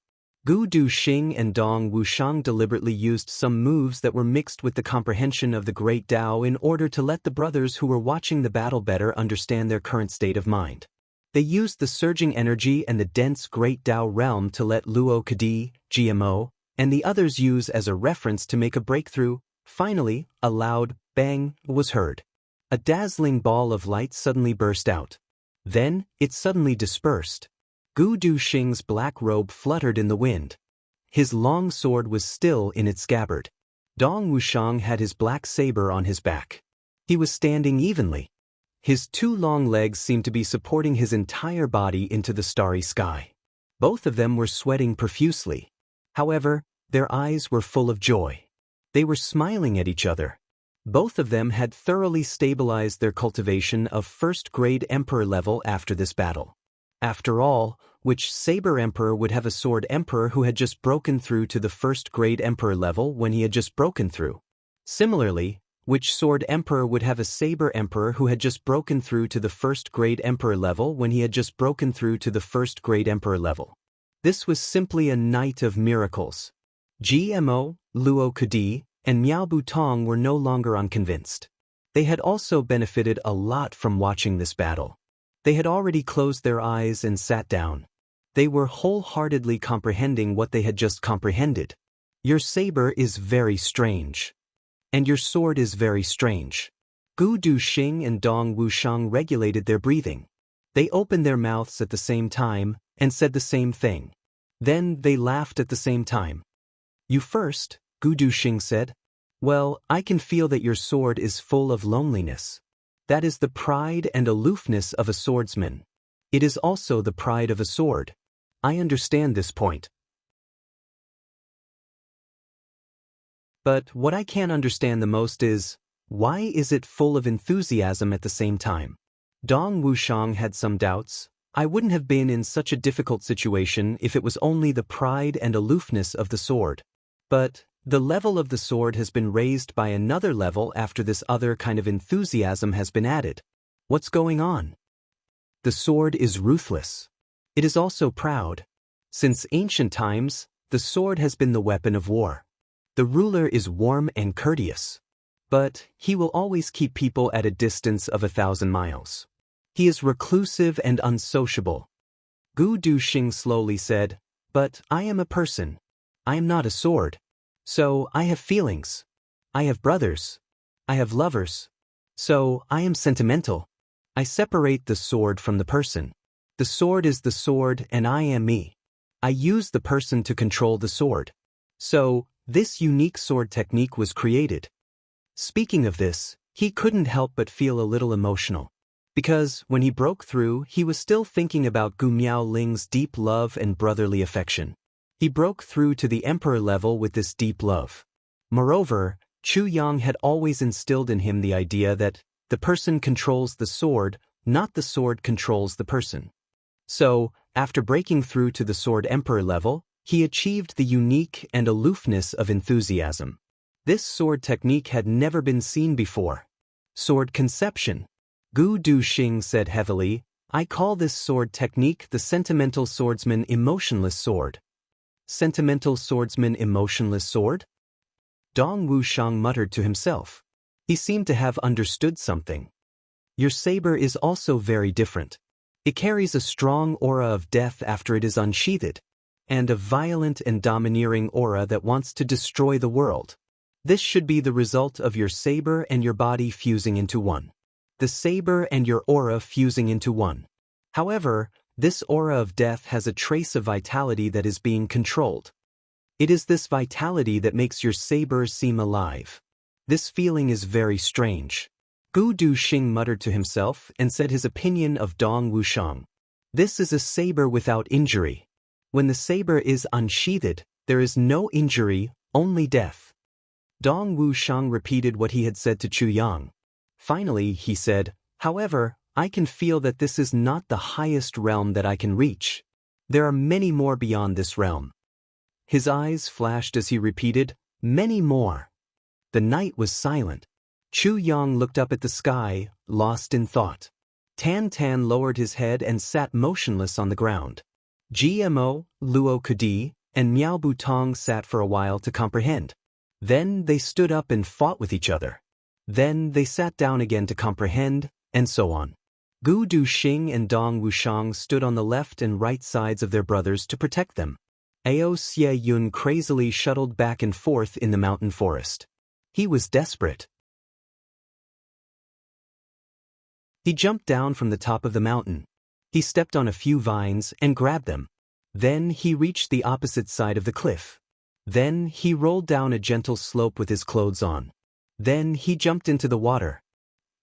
Gu Duxing and Dong Wushang deliberately used some moves that were mixed with the comprehension of the Great Tao in order to let the brothers who were watching the battle better understand their current state of mind. They used the surging energy and the dense Great Tao realm to let Luo Kadi, GMO, and the others use as a reference to make a breakthrough. Finally, a loud bang was heard. A dazzling ball of light suddenly burst out. Then, it suddenly dispersed. Gu Duxing's black robe fluttered in the wind. His long sword was still in its scabbard. Dong Wushang had his black saber on his back. He was standing evenly. His two long legs seemed to be supporting his entire body into the starry sky. Both of them were sweating profusely. However, their eyes were full of joy. They were smiling at each other. Both of them had thoroughly stabilized their cultivation of first-grade emperor level after this battle. After all, which Saber Emperor would have a Sword Emperor who had just broken through to the first-grade emperor level when he had just broken through? Similarly, which Sword Emperor would have a Saber Emperor who had just broken through to the first-grade emperor level when he had just broken through to the first-grade emperor level? This was simply a night of miracles. GMO, Luo Kadi, and Miao Butong were no longer unconvinced. They had also benefited a lot from watching this battle. They had already closed their eyes and sat down. They were wholeheartedly comprehending what they had just comprehended. Your saber is very strange. And your sword is very strange. Gu Duxing and Dong Wushang regulated their breathing. They opened their mouths at the same time and said the same thing. Then they laughed at the same time. You first, Gu Duxing said. Well, I can feel that your sword is full of loneliness. That is the pride and aloofness of a swordsman. It is also the pride of a sword. I understand this point. But what I can't understand the most is, why is it full of enthusiasm at the same time? Dong Wushang had some doubts. I wouldn't have been in such a difficult situation if it was only the pride and aloofness of the sword. But the level of the sword has been raised by another level after this other kind of enthusiasm has been added. What's going on? The sword is ruthless. It is also proud. Since ancient times, the sword has been the weapon of war. The ruler is warm and courteous. But he will always keep people at a distance of 1,000 miles. He is reclusive and unsociable. Gu Duxing slowly said, But I am a person. I am not a sword. So I have feelings. I have brothers. I have lovers. So I am sentimental. I separate the sword from the person. The sword is the sword and I am me. I use the person to control the sword. So, this unique sword technique was created. Speaking of this, he couldn't help but feel a little emotional. Because, when he broke through, he was still thinking about Gu Miaoling's deep love and brotherly affection. He broke through to the emperor level with this deep love. Moreover, Chu Yang had always instilled in him the idea that the person controls the sword, not the sword controls the person. So, after breaking through to the sword emperor level, he achieved the unique and aloofness of enthusiasm. This sword technique had never been seen before. Sword conception. Gu Duxing said heavily, I call this sword technique the sentimental swordsman emotionless sword. Sentimental swordsman emotionless sword? Dong Wushang muttered to himself. He seemed to have understood something. Your saber is also very different. It carries a strong aura of death after it is unsheathed, and a violent and domineering aura that wants to destroy the world. This should be the result of your saber and your body fusing into one. The saber and your aura fusing into one. However, this aura of death has a trace of vitality that is being controlled. It is this vitality that makes your saber seem alive. This feeling is very strange. Gu Duxing muttered to himself and said his opinion of Dong Wushang. This is a saber without injury. When the saber is unsheathed, there is no injury, only death. Dong Wuxiang repeated what he had said to Chu Yang. Finally, he said, "However, I can feel that this is not the highest realm that I can reach. There are many more beyond this realm." His eyes flashed as he repeated, "Many more." The night was silent. Chu Yang looked up at the sky, lost in thought. Tan Tan lowered his head and sat motionless on the ground. GMO, Luo Kudi, and Miao Butong sat for a while to comprehend. Then they stood up and fought with each other. Then they sat down again to comprehend, and so on. Gu Duxing and Dong Wuxiang stood on the left and right sides of their brothers to protect them. Ao Xie Yun crazily shuttled back and forth in the mountain forest. He was desperate. He jumped down from the top of the mountain. He stepped on a few vines and grabbed them. Then he reached the opposite side of the cliff. Then he rolled down a gentle slope with his clothes on. Then he jumped into the water.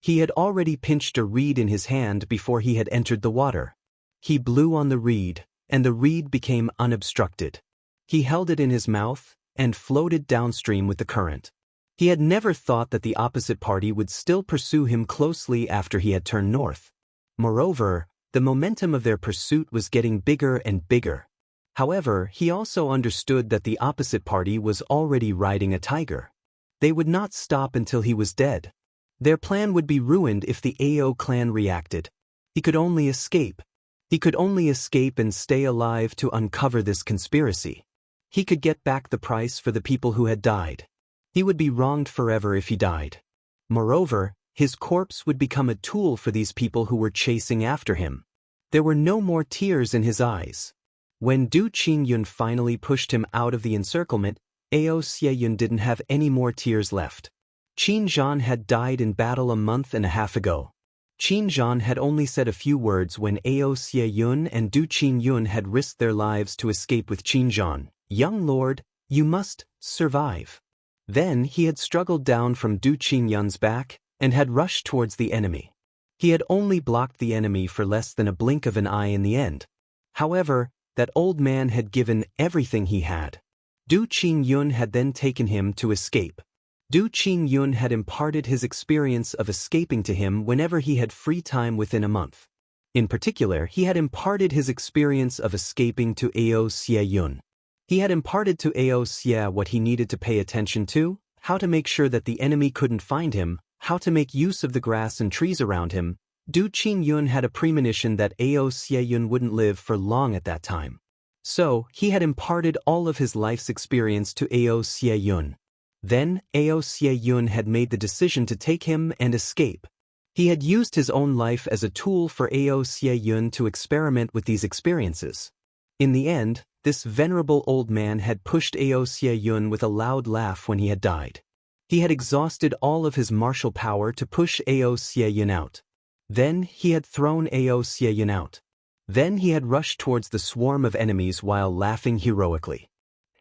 He had already pinched a reed in his hand before he had entered the water. He blew on the reed, and the reed became unobstructed. He held it in his mouth and floated downstream with the current. He had never thought that the opposite party would still pursue him closely after he had turned north. Moreover, the momentum of their pursuit was getting bigger and bigger. However, he also understood that the opposite party was already riding a tiger. They would not stop until he was dead. Their plan would be ruined if the Ao clan reacted. He could only escape. He could only escape and stay alive to uncover this conspiracy. He could get back the price for the people who had died. He would be wronged forever if he died. Moreover, his corpse would become a tool for these people who were chasing after him. There were no more tears in his eyes. When Du Qingyun finally pushed him out of the encirclement, Ao Xieyun didn't have any more tears left. Qin Zhan had died in battle a month and a half ago. Qin Zhan had only said a few words when Ao Xieyun and Du Qingyun had risked their lives to escape with Qin Zhan. "Young lord, you must survive." Then he had struggled down from Du Qingyun's back and had rushed towards the enemy. He had only blocked the enemy for less than a blink of an eye in the end. However, that old man had given everything he had. Du Qingyun had then taken him to escape. Du Qingyun had imparted his experience of escaping to him whenever he had free time within a month. In particular, he had imparted his experience of escaping to Ao Xieyun. He had imparted to Ao Xie what he needed to pay attention to, how to make sure that the enemy couldn't find him, how to make use of the grass and trees around him. Du Qingyun had a premonition that Ao Xieyun wouldn't live for long at that time. So, he had imparted all of his life's experience to Ao Xieyun. Then, Ao Xieyun had made the decision to take him and escape. He had used his own life as a tool for Ao Xieyun to experiment with these experiences. In the end, this venerable old man had pushed Ao Xieyun with a loud laugh when he had died. He had exhausted all of his martial power to push Ao Xieyun out. Then he had thrown Ao Xieyun out. Then he had rushed towards the swarm of enemies while laughing heroically.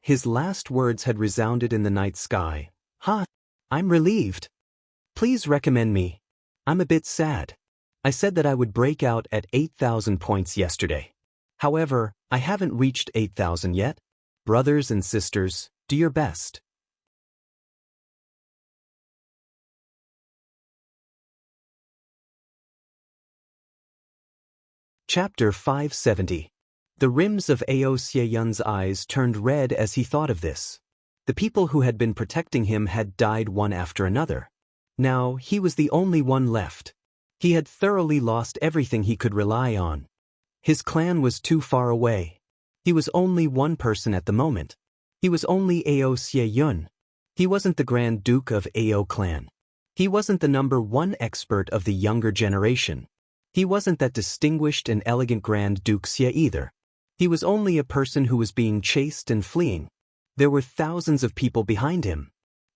His last words had resounded in the night sky. "Ha! I'm relieved. Please recommend me. I'm a bit sad. I said that I would break out at 8,000 points yesterday. However, I haven't reached 8,000 yet. Brothers and sisters, do your best." Chapter 570. The rims of Ao Xieyun's eyes turned red as he thought of this. The people who had been protecting him had died one after another. Now he was the only one left. He had thoroughly lost everything he could rely on. His clan was too far away. He was only one person at the moment. He was only Ao Xieyun. He wasn't the Grand Duke of Ao clan. He wasn't the #1 expert of the younger generation. He wasn't that distinguished and elegant Grand Duke Xie either. He was only a person who was being chased and fleeing. There were thousands of people behind him.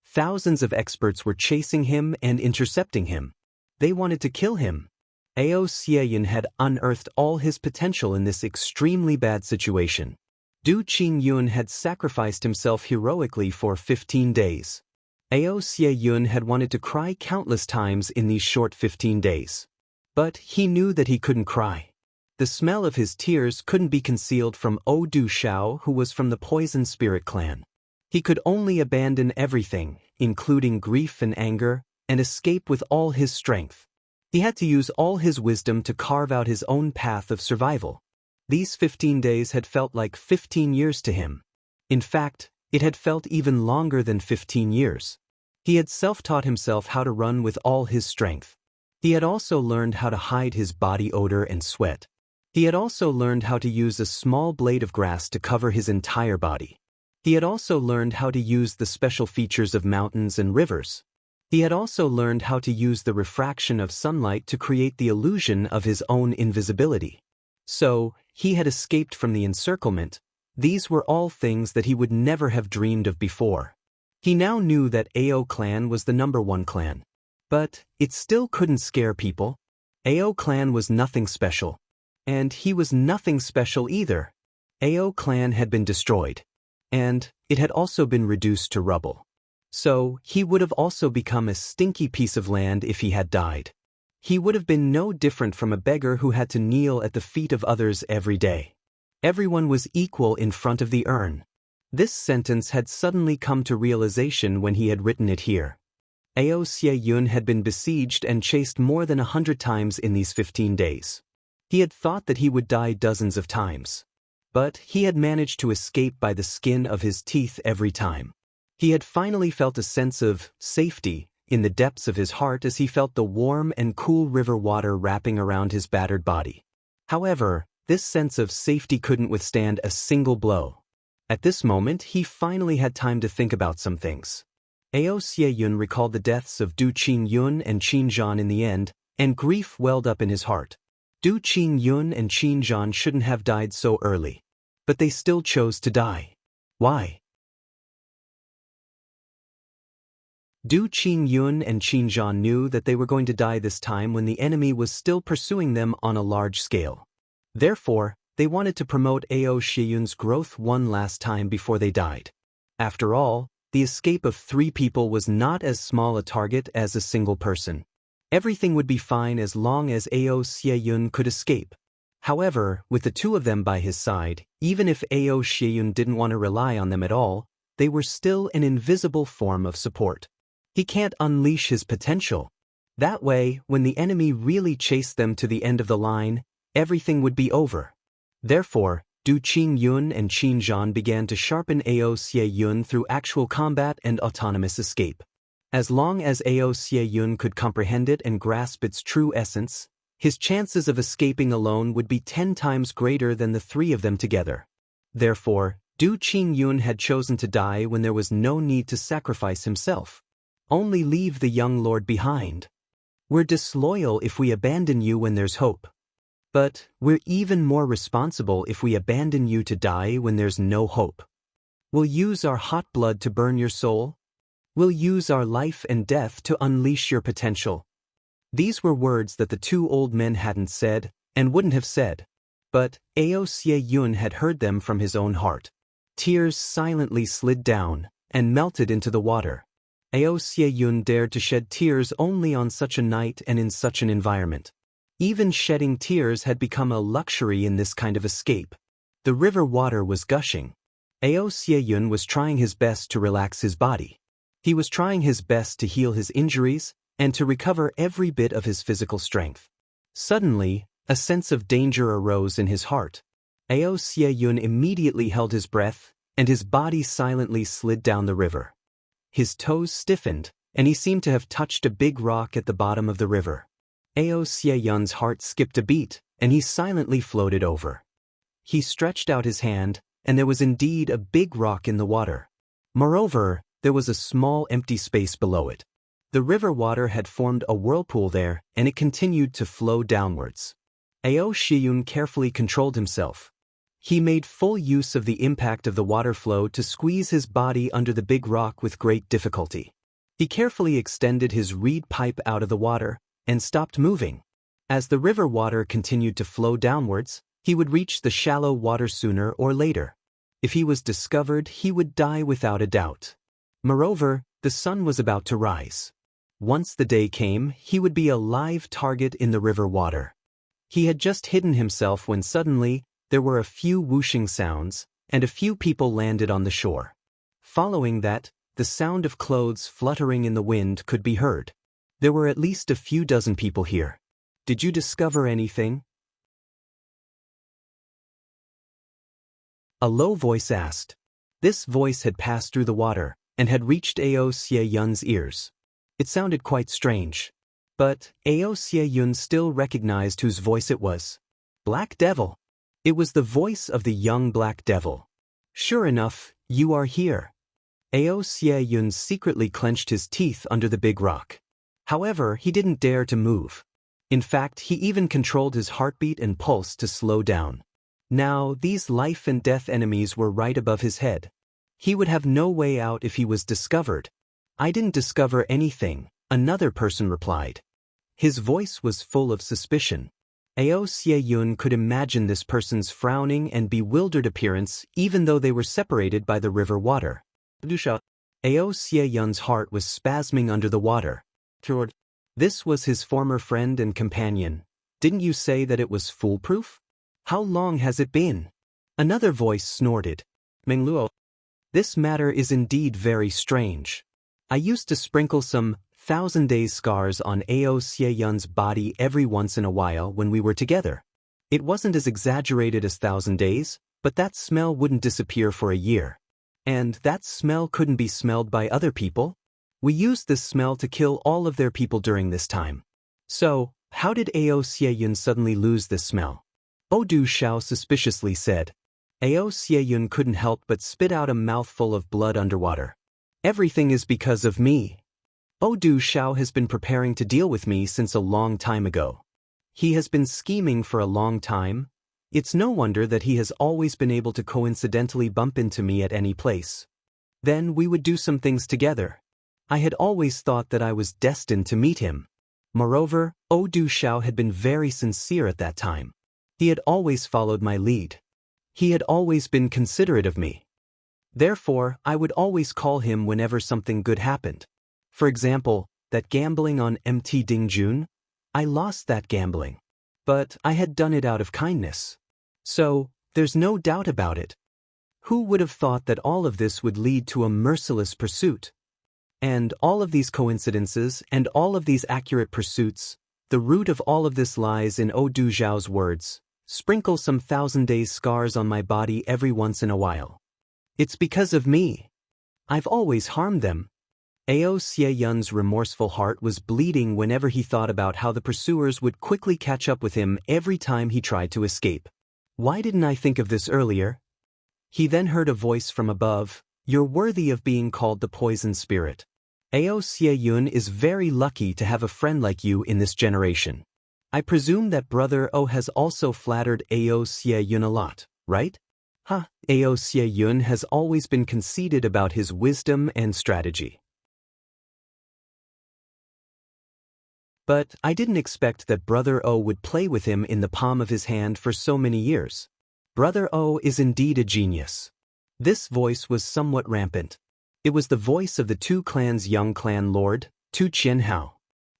Thousands of experts were chasing him and intercepting him. They wanted to kill him. Ao Xieyun had unearthed all his potential in this extremely bad situation. Du Qingyun had sacrificed himself heroically for 15 days. Ao Xieyun had wanted to cry countless times in these short 15 days. But he knew that he couldn't cry. The smell of his tears couldn't be concealed from Du Shao, who was from the Poison Spirit clan. He could only abandon everything, including grief and anger, and escape with all his strength. He had to use all his wisdom to carve out his own path of survival. These 15 days had felt like 15 years to him. In fact, it had felt even longer than 15 years. He had self-taught himself how to run with all his strength. He had also learned how to hide his body odor and sweat. He had also learned how to use a small blade of grass to cover his entire body. He had also learned how to use the special features of mountains and rivers. He had also learned how to use the refraction of sunlight to create the illusion of his own invisibility. So, he had escaped from the encirclement. These were all things that he would never have dreamed of before. He now knew that AO clan was the #1 clan. But it still couldn't scare people. AO clan was nothing special. And he was nothing special either. AO clan had been destroyed. And it had also been reduced to rubble. So, he would have also become a stinky piece of land if he had died. He would have been no different from a beggar who had to kneel at the feet of others every day. Everyone was equal in front of the urn. This sentence had suddenly come to realization when he had written it here. Ao Xie Yun had been besieged and chased more than 100 times in these 15 days. He had thought that he would die dozens of times. But he had managed to escape by the skin of his teeth every time. He had finally felt a sense of safety in the depths of his heart as he felt the warm and cool river water wrapping around his battered body. However, this sense of safety couldn't withstand a single blow. At this moment, he finally had time to think about some things. Ao Xie Yun recalled the deaths of Du Qin Yun and Qin Zhan in the end, and grief welled up in his heart. Du Qin Yun and Qin Zhan shouldn't have died so early. But they still chose to die. Why? Du Qin Yun and Qin Zhan knew that they were going to die this time when the enemy was still pursuing them on a large scale. Therefore, they wanted to promote Ao Xie Yun's growth one last time before they died. After all, the escape of 3 people was not as small a target as a single person. Everything would be fine as long as Ao Xie Yun could escape. However, with the 2 of them by his side, even if Ao Xie Yun didn't want to rely on them at all, they were still an invisible form of support. He can't unleash his potential. That way, when the enemy really chased them to the end of the line, everything would be over. Therefore, Du Qin Yun and Qin Zhan began to sharpen Ao Xie Yun through actual combat and autonomous escape. As long as Ao Xie Yun could comprehend it and grasp its true essence, his chances of escaping alone would be 10 times greater than the 3 of them together. Therefore, Du Qin Yun had chosen to die when there was no need to sacrifice himself. Only leave the young lord behind. We're disloyal if we abandon you when there's hope. But we're even more responsible if we abandon you to die when there's no hope. We'll use our hot blood to burn your soul. We'll use our life and death to unleash your potential. These were words that the 2 old men hadn't said, and wouldn't have said. But Ao Xie Yun had heard them from his own heart. Tears silently slid down and melted into the water. Ao Xie Yun dared to shed tears only on such a night and in such an environment. Even shedding tears had become a luxury in this kind of escape. The river water was gushing. Ao Xie Yun was trying his best to relax his body. He was trying his best to heal his injuries and to recover every bit of his physical strength. Suddenly, a sense of danger arose in his heart. Ao Xie Yun immediately held his breath, and his body silently slid down the river. His toes stiffened, and he seemed to have touched a big rock at the bottom of the river. Ao Xie Yun's heart skipped a beat, and he silently floated over. He stretched out his hand, and there was indeed a big rock in the water. Moreover, there was a small empty space below it. The river water had formed a whirlpool there, and it continued to flow downwards. Ao Xie Yun carefully controlled himself. He made full use of the impact of the water flow to squeeze his body under the big rock with great difficulty. He carefully extended his reed pipe out of the water and stopped moving. As the river water continued to flow downwards, he would reach the shallow water sooner or later. If he was discovered, he would die without a doubt. Moreover, the sun was about to rise. Once the day came, he would be a live target in the river water. He had just hidden himself when suddenly, there were a few whooshing sounds, and a few people landed on the shore. Following that, the sound of clothes fluttering in the wind could be heard. There were at least a few dozen people here. Did you discover anything? A low voice asked. This voice had passed through the water and had reached Ao Xie Yun's ears. It sounded quite strange. But Ao Xie Yun still recognized whose voice it was. Black Devil. It was the voice of the young Black Devil. Sure enough, you are here. Ao Xie Yun secretly clenched his teeth under the big rock. However, he didn't dare to move. In fact, he even controlled his heartbeat and pulse to slow down. Now, these life and death enemies were right above his head. He would have no way out if he was discovered. I didn't discover anything, another person replied. His voice was full of suspicion. Ao Xie Yun could imagine this person's frowning and bewildered appearance even though they were separated by the river water. Ao Xie Yun's heart was spasming under the water. This was his former friend and companion. Didn't you say that it was foolproof? How long has it been? Another voice snorted. Mengluo. This matter is indeed very strange. I used to sprinkle some 1,000 days scars on Ao Xie Yun's body every once in a while when we were together. It wasn't as exaggerated as 1,000 days, but that smell wouldn't disappear for a year. And that smell couldn't be smelled by other people? We used this smell to kill all of their people during this time. So, how did Ao Xie Yun suddenly lose this smell? Du Shao suspiciously said. Ao Xie Yun couldn't help but spit out a mouthful of blood underwater. Everything is because of me. Du Shao has been preparing to deal with me since a long time ago. He has been scheming for a long time. It's no wonder that he has always been able to coincidentally bump into me at any place. Then we would do some things together. I had always thought that I was destined to meet him. Moreover, Du Shao had been very sincere at that time. He had always followed my lead. He had always been considerate of me. Therefore, I would always call him whenever something good happened. For example, that gambling on MT Dingjun, I lost that gambling. But I had done it out of kindness. So, there's no doubt about it. Who would have thought that all of this would lead to a merciless pursuit? And all of these coincidences and all of these accurate pursuits, the root of all of this lies in Du Zhao's words. Sprinkle some 1,000 days scars on my body every once in a while. It's because of me. I've always harmed them. Ao Xie Yun's remorseful heart was bleeding whenever he thought about how the pursuers would quickly catch up with him every time he tried to escape. Why didn't I think of this earlier? He then heard a voice from above. You're worthy of being called the poison spirit. Ao Xie Yun is very lucky to have a friend like you in this generation. I presume that Brother O has also flattered Ao Xie Yun a lot, right? Ao Xie Yun has always been conceited about his wisdom and strategy. But I didn't expect that Brother O would play with him in the palm of his hand for so many years. Brother O is indeed a genius. This voice was somewhat rampant. It was the voice of the two clans' young clan lord, Tu Qianhao.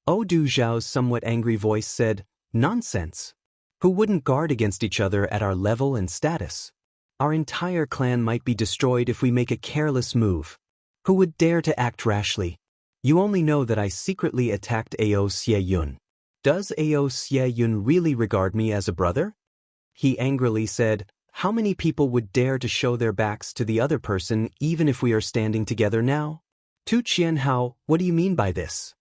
Du Zhao's somewhat angry voice said, Nonsense. Who wouldn't guard against each other at our level and status? Our entire clan might be destroyed if we make a careless move. Who would dare to act rashly? You only know that I secretly attacked Ao Xie Yun. Does Ao Xie Yun really regard me as a brother? He angrily said, How many people would dare to show their backs to the other person even if we are standing together now? Tu Qianhao, what do you mean by this?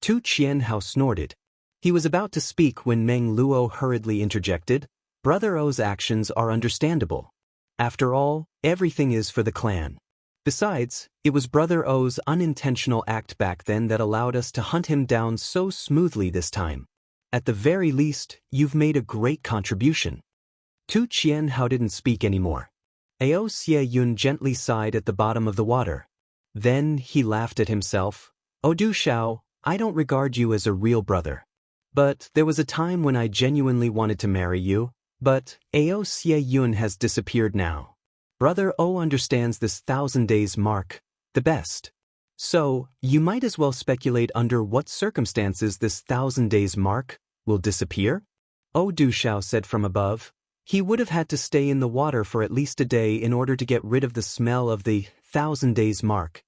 Tu Qianhao snorted. He was about to speak when Meng Luo hurriedly interjected, Brother O's actions are understandable. After all, everything is for the clan. Besides, it was Brother O's unintentional act back then that allowed us to hunt him down so smoothly this time. At the very least, you've made a great contribution. Tu Qianhao didn't speak anymore. Ao Xie Yun gently sighed at the bottom of the water. Then he laughed at himself. Du Shao, I don't regard you as a real brother. But there was a time when I genuinely wanted to marry you, but Ao Xie Yun has disappeared now. Brother O understands this 1,000 days mark the best. So, you might as well speculate under what circumstances this 1,000 days mark will disappear? Du Shao said from above. He would have had to stay in the water for at least a day in order to get rid of the smell of the 1,000 days mark.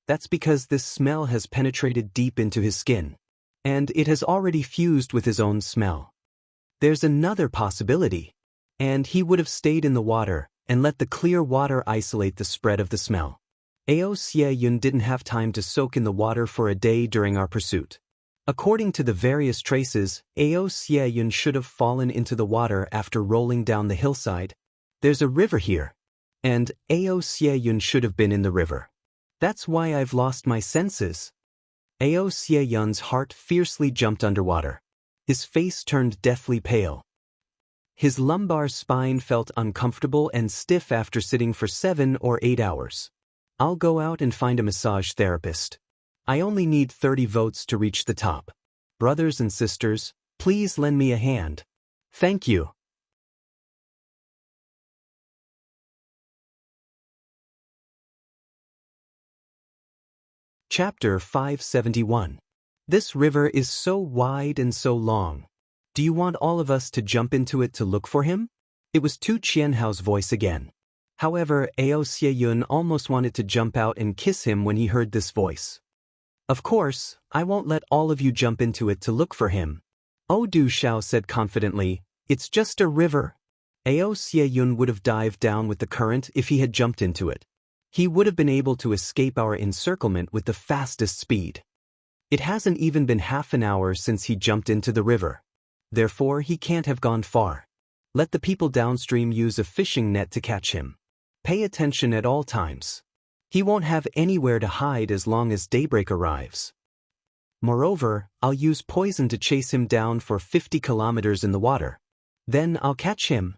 That's because this smell has penetrated deep into his skin, and it has already fused with his own smell. There's another possibility, and he would have stayed in the water and let the clear water isolate the spread of the smell. Ao Xie-yun didn't have time to soak in the water for a day during our pursuit. According to the various traces, Ao Xie-yun should have fallen into the water after rolling down the hillside. There's a river here, and Ao Xie-yun should have been in the river. That's why I've lost my senses. Ao Xie-yun's heart fiercely jumped underwater. His face turned deathly pale. His lumbar spine felt uncomfortable and stiff after sitting for 7 or 8 hours. I'll go out and find a massage therapist. I only need 30 votes to reach the top. Brothers and sisters, please lend me a hand. Thank you. Chapter 571. This river is so wide and so long. Do you want all of us to jump into it to look for him? It was Tu Qianhao's voice again. However, Ao Xie-yun almost wanted to jump out and kiss him when he heard this voice. Of course, I won't let all of you jump into it to look for him. Du Shao said confidently, it's just a river. Ao Xie-yun would have dived down with the current if he had jumped into it. He would have been able to escape our encirclement with the fastest speed. It hasn't even been half an hour since he jumped into the river. Therefore, he can't have gone far. Let the people downstream use a fishing net to catch him. Pay attention at all times. He won't have anywhere to hide as long as daybreak arrives. Moreover, I'll use poison to chase him down for 50 kilometers in the water. Then I'll catch him.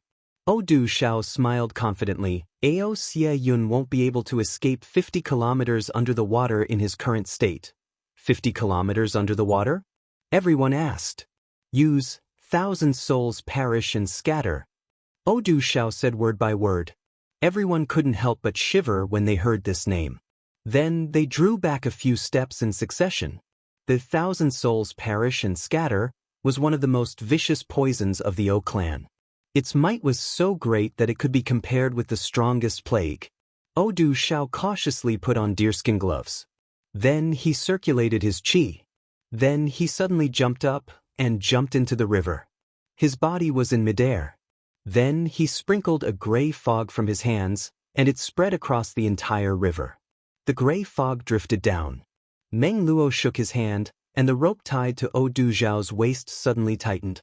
Du Shao smiled confidently. Ao Xie-yun won't be able to escape 50 kilometers under the water in his current state. 50 kilometers under the water? Everyone asked. Use 1,000 souls perish and scatter. Du Shao said word by word. Everyone couldn't help but shiver when they heard this name. Then they drew back a few steps in succession. The 1,000 souls perish and scatter was one of the most vicious poisons of the O clan. Its might was so great that it could be compared with the strongest plague. Du Shao cautiously put on deerskin gloves. Then he circulated his qi. Then he suddenly jumped up and jumped into the river. His body was in midair. Then he sprinkled a gray fog from his hands, and it spread across the entire river. The gray fog drifted down. Meng Luo shook his hand, and the rope tied to Du Zhao's waist suddenly tightened.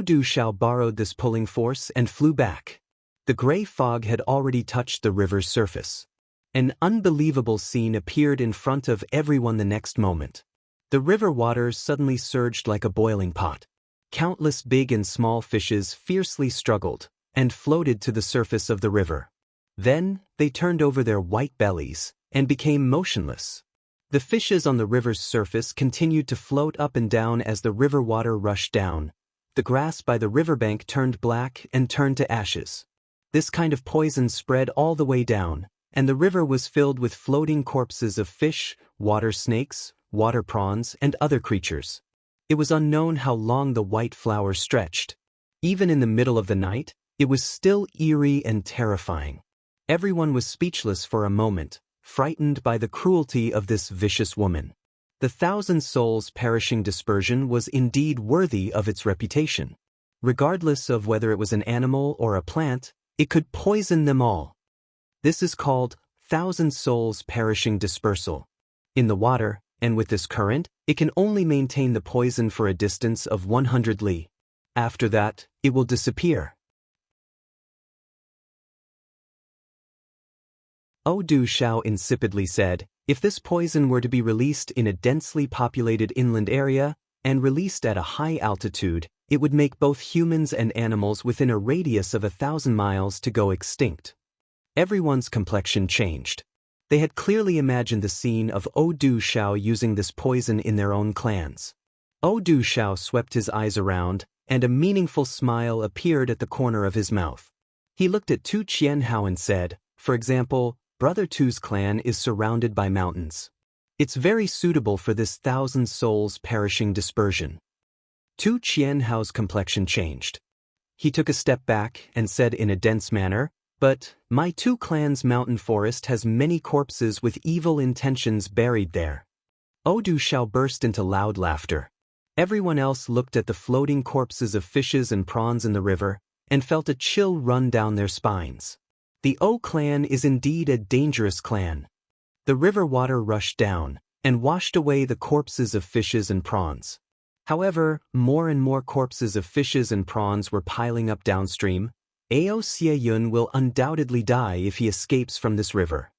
Du Shao borrowed this pulling force and flew back. The gray fog had already touched the river's surface. An unbelievable scene appeared in front of everyone the next moment. The river waters suddenly surged like a boiling pot. Countless big and small fishes fiercely struggled and floated to the surface of the river. Then, they turned over their white bellies and became motionless. The fishes on the river's surface continued to float up and down as the river water rushed down. The grass by the riverbank turned black and turned to ashes. This kind of poison spread all the way down, and the river was filled with floating corpses of fish, water snakes, water prawns, and other creatures. It was unknown how long the white flower stretched. Even in the middle of the night, it was still eerie and terrifying. Everyone was speechless for a moment, frightened by the cruelty of this vicious woman. The 1,000 souls perishing dispersion was indeed worthy of its reputation. Regardless of whether it was an animal or a plant, it could poison them all. This is called 1,000 souls perishing dispersal. In the water, and with this current, it can only maintain the poison for a distance of 100 li. After that, it will disappear. Du Shao insipidly said, if this poison were to be released in a densely populated inland area, and released at a high altitude, it would make both humans and animals within a radius of 1,000 miles to go extinct. Everyone's complexion changed. They had clearly imagined the scene of Du Shao using this poison in their own clans. Du Shao swept his eyes around, and a meaningful smile appeared at the corner of his mouth. He looked at Tu Qianhao and said, for example, Brother Tu's clan is surrounded by mountains. It's very suitable for this 1,000 souls perishing dispersion. Tu Qianhao's complexion changed. He took a step back and said in a dense manner, But my two clans' mountain forest has many corpses with evil intentions buried there. Odu Shao burst into loud laughter. Everyone else looked at the floating corpses of fishes and prawns in the river, and felt a chill run down their spines. The O clan is indeed a dangerous clan. The river water rushed down, and washed away the corpses of fishes and prawns. However, more and more corpses of fishes and prawns were piling up downstream. Ao Xie will undoubtedly die if he escapes from this river.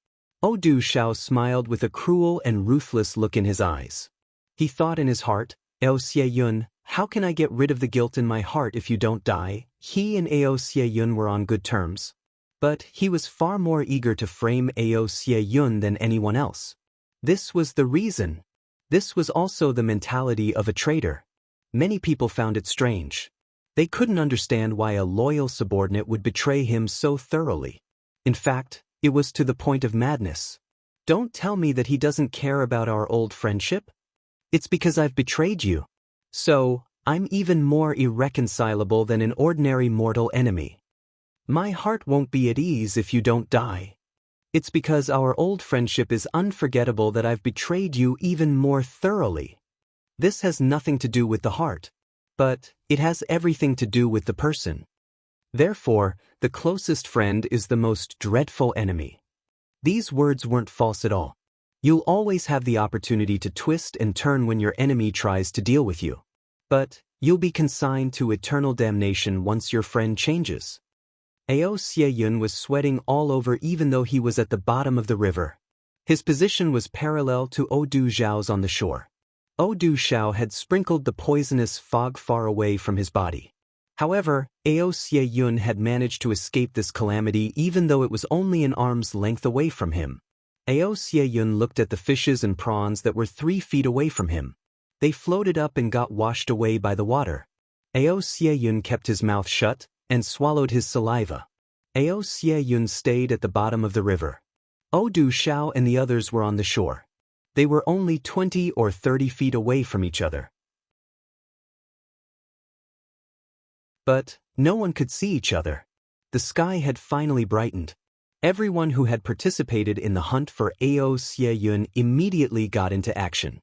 Odu Shao smiled with a cruel and ruthless look in his eyes. He thought in his heart, Ao Xie, how can I get rid of the guilt in my heart if you don't die? He and Ao Xie were on good terms. But he was far more eager to frame Ao Xie than anyone else. This was the reason. This was also the mentality of a traitor. Many people found it strange. They couldn't understand why a loyal subordinate would betray him so thoroughly. In fact, it was to the point of madness. Don't tell me that he doesn't care about our old friendship? It's because I've betrayed you. So, I'm even more irreconcilable than an ordinary mortal enemy. My heart won't be at ease if you don't die. It's because our old friendship is unforgettable that I've betrayed you even more thoroughly. This has nothing to do with the heart, but it has everything to do with the person. Therefore, the closest friend is the most dreadful enemy. These words weren't false at all. You'll always have the opportunity to twist and turn when your enemy tries to deal with you. But you'll be consigned to eternal damnation once your friend changes. Ao Xie was sweating all over even though he was at the bottom of the river. His position was parallel to Odu Zhao's on the shore. Odu Shao had sprinkled the poisonous fog far away from his body. However, Ao Xie had managed to escape this calamity even though it was only an arm's length away from him. Ao Xie looked at the fishes and prawns that were 3 feet away from him. They floated up and got washed away by the water. Ao Xie kept his mouth shut and swallowed his saliva. Ao Xie stayed at the bottom of the river. Odu Shao and the others were on the shore. They were only 20 or 30 feet away from each other. But no one could see each other. The sky had finally brightened. Everyone who had participated in the hunt for Ao Xie immediately got into action.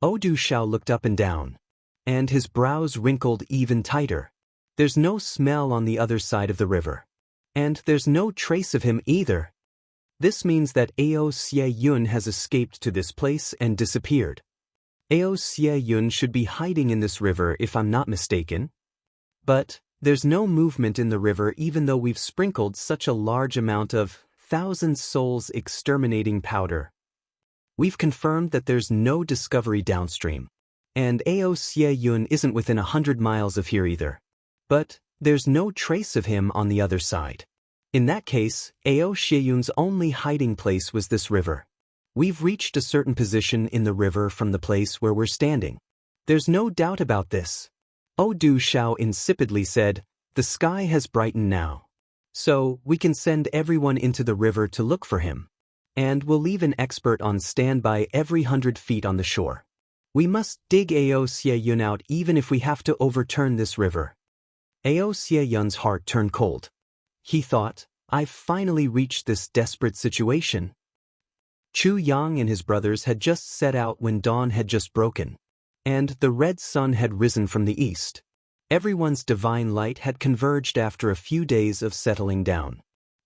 Odu Shao looked up and down, and his brows wrinkled even tighter. There's no smell on the other side of the river. And there's no trace of him either. This means that Ao Xie has escaped to this place and disappeared. Ao Xie should be hiding in this river if I'm not mistaken. But there's no movement in the river even though we've sprinkled such a large amount of 1,000 souls exterminating powder. We've confirmed that there's no discovery downstream. And Ao Xie isn't within 100 miles of here either. But there's no trace of him on the other side. In that case, Ao Xie's only hiding place was this river. We've reached a certain position in the river from the place where we're standing. There's no doubt about this. Odu Shao insipidly said, the sky has brightened now. So, we can send everyone into the river to look for him. And we'll leave an expert on standby every 100 feet on the shore. We must dig Ao Xie out even if we have to overturn this river. Ao Xie heart turned cold. He thought, I've finally reached this desperate situation. Chu Yang and his brothers had just set out when dawn had just broken. And the red sun had risen from the east. Everyone's divine light had converged after a few days of settling down.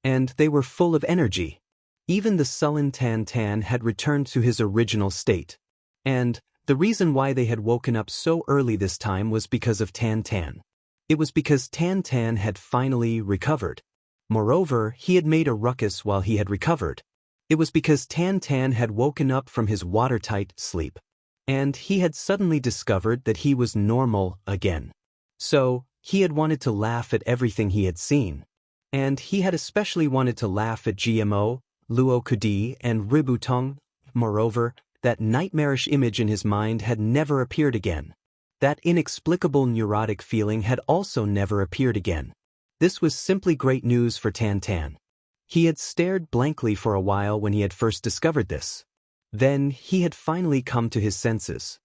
And they were full of energy. Even the sullen Tan Tan had returned to his original state. And the reason why they had woken up so early this time was because of Tan Tan. It was because Tan Tan had finally recovered. Moreover, he had made a ruckus while he had recovered. It was because Tan Tan had woken up from his watertight sleep. And he had suddenly discovered that he was normal again. So, he had wanted to laugh at everything he had seen. And he had especially wanted to laugh at GMO, Luo Kudi, and Ributong. Moreover, that nightmarish image in his mind had never appeared again. That inexplicable neurotic feeling had also never appeared again. This was simply great news for Tan Tan. He had stared blankly for a while when he had first discovered this. Then he had finally come to his senses.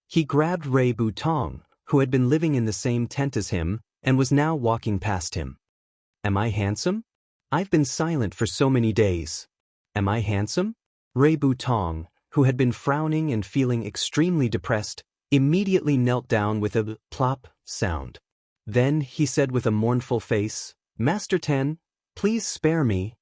He grabbed Ray Butong, who had been living in the same tent as him, and was now walking past him. Am I handsome? I've been silent for so many days. Am I handsome? Ray Butong, who had been frowning and feeling extremely depressed, immediately knelt down with a plop sound. Then he said with a mournful face, Master Tan, please spare me.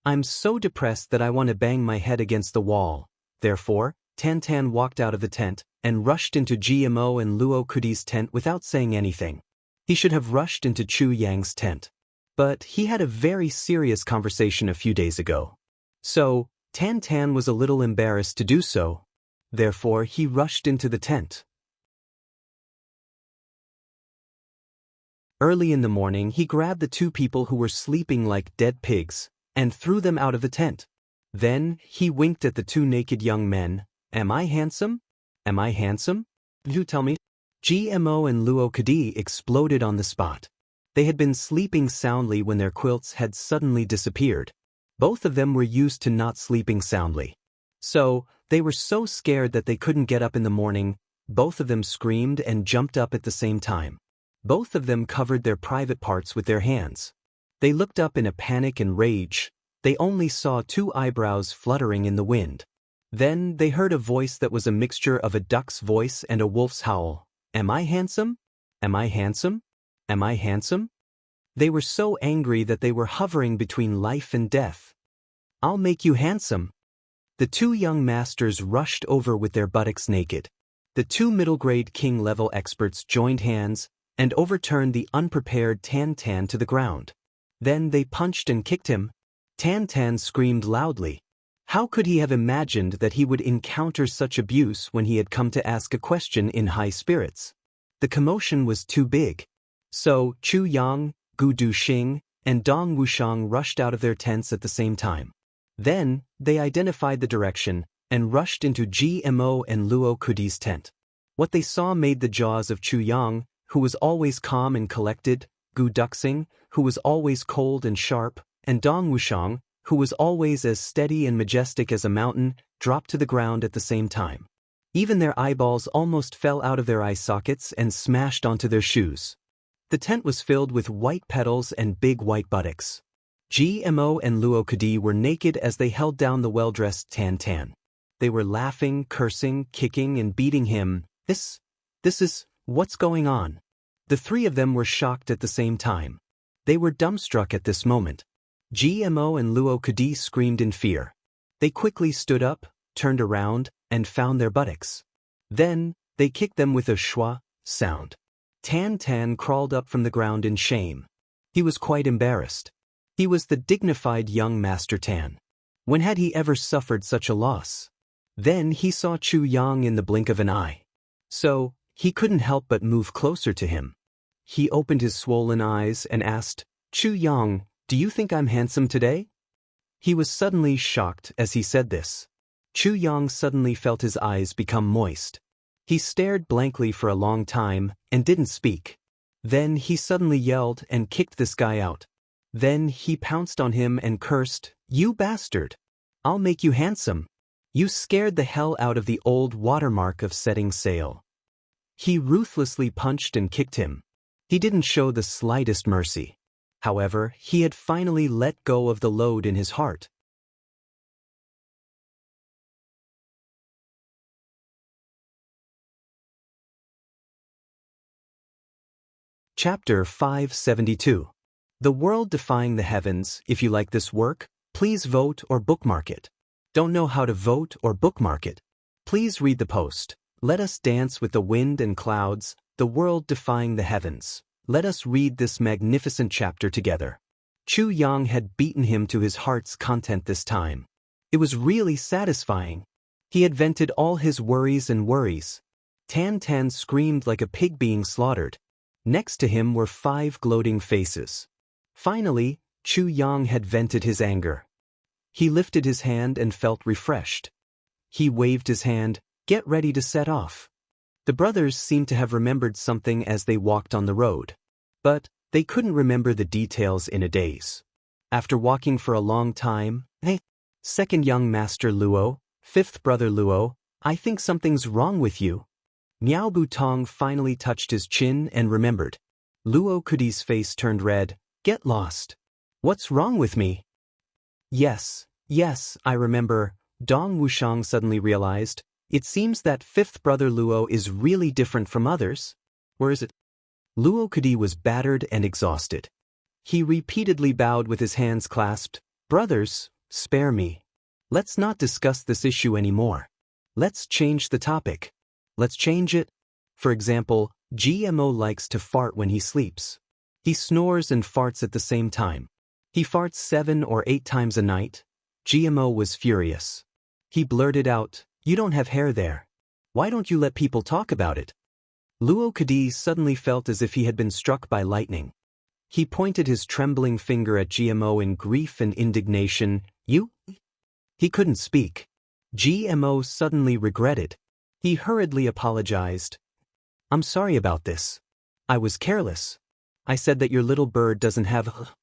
I'm so depressed that I want to bang my head against the wall. Therefore, Tan walked out of the tent and rushed into GMO and Luo Kudi's tent without saying anything. He should have rushed into Chu Yang's tent. But he had a very serious conversation a few days ago. So, Tan was a little embarrassed to do so. Therefore, he rushed into the tent. Early in the morning, he grabbed the two people who were sleeping like dead pigs and threw them out of the tent. Then, he winked at the two naked young men. Am I handsome? Am I handsome? You tell me. GMO and Luo Kadi exploded on the spot. They had been sleeping soundly when their quilts had suddenly disappeared. Both of them were used to not sleeping soundly. So, they were so scared that they couldn't get up in the morning. Both of them screamed and jumped up at the same time. Both of them covered their private parts with their hands. They looked up in a panic and rage. They only saw two eyebrows fluttering in the wind. Then they heard a voice that was a mixture of a duck's voice and a wolf's howl. Am I handsome? Am I handsome? Am I handsome? They were so angry that they were hovering between life and death. I'll make you handsome. The two young masters rushed over with their buttocks naked. The two middle-grade king-level experts joined hands and overturned the unprepared Tan to the ground. Then they punched and kicked him. Tan screamed loudly. How could he have imagined that he would encounter such abuse when he had come to ask a question in high spirits? The commotion was too big. So, Chu Yang, Gu Duxing, and Dong Wushang rushed out of their tents at the same time. Then, they identified the direction and rushed into GMO and Luo Kudi's tent. What they saw made the jaws of Chu Yang, who was always calm and collected, Gu Duxing, who was always cold and sharp, and Dong Wushang, who was always as steady and majestic as a mountain, dropped to the ground at the same time. Even their eyeballs almost fell out of their eye sockets and smashed onto their shoes. The tent was filled with white petals and big white buttocks. GMO and Luo Kadi were naked as they held down the well-dressed Tan. They were laughing, cursing, kicking, and beating him. This is, what's going on? The three of them were shocked at the same time. They were dumbstruck at this moment. GMO and Luo Kadi screamed in fear. They quickly stood up, turned around, and found their buttocks. Then, they kicked them with a schwa sound. Tan crawled up from the ground in shame. He was quite embarrassed. He was the dignified young Master Tan. When had he ever suffered such a loss? Then he saw Chu Yang in the blink of an eye. So, he couldn't help but move closer to him. He opened his swollen eyes and asked, Chu Yang, do you think I'm handsome today? He was suddenly shocked as he said this. Chu Yang suddenly felt his eyes become moist. He stared blankly for a long time and didn't speak. Then he suddenly yelled and kicked this guy out. Then he pounced on him and cursed, You bastard! I'll make you handsome. You scared the hell out of the old watermark of setting sail. He ruthlessly punched and kicked him. He didn't show the slightest mercy. However, he had finally let go of the load in his heart. Chapter 572. The World Defying the Heavens. If you like this work, please vote or bookmark it. Don't know how to vote or bookmark it? Please read the post. Let us dance with the wind and clouds, the world defying the heavens. Let us read this magnificent chapter together. Chu Yang had beaten him to his heart's content this time. It was really satisfying. He had vented all his worries and worries. Tan screamed like a pig being slaughtered. Next to him were 5 gloating faces. Finally, Chu Yang had vented his anger. He lifted his hand and felt refreshed. He waved his hand, get ready to set off. The brothers seemed to have remembered something as they walked on the road. But they couldn't remember the details in a daze. After walking for a long time, Hey, second young master Luo, fifth brother Luo, I think something's wrong with you. Miao Butong finally touched his chin and remembered. Luo Kudi's face turned red, get lost. What's wrong with me? Yes, I remember, Dong Wushang suddenly realized. It seems that fifth brother Luo is really different from others. Where is it? Luo Kadi was battered and exhausted. He repeatedly bowed with his hands clasped. Brothers, spare me. Let's not discuss this issue anymore. Let's change the topic. Let's change it. For example, GMO likes to fart when he sleeps. He snores and farts at the same time. He farts 7 or 8 times a night. GMO was furious. He blurted out, "You don't have hair there. Why don't you let people talk about it?" Luo Kadi suddenly felt as if he had been struck by lightning. He pointed his trembling finger at GMO in grief and indignation. "You?" He couldn't speak. GMO suddenly regretted. He hurriedly apologized. "I'm sorry about this. I was careless. I said that your little bird doesn't have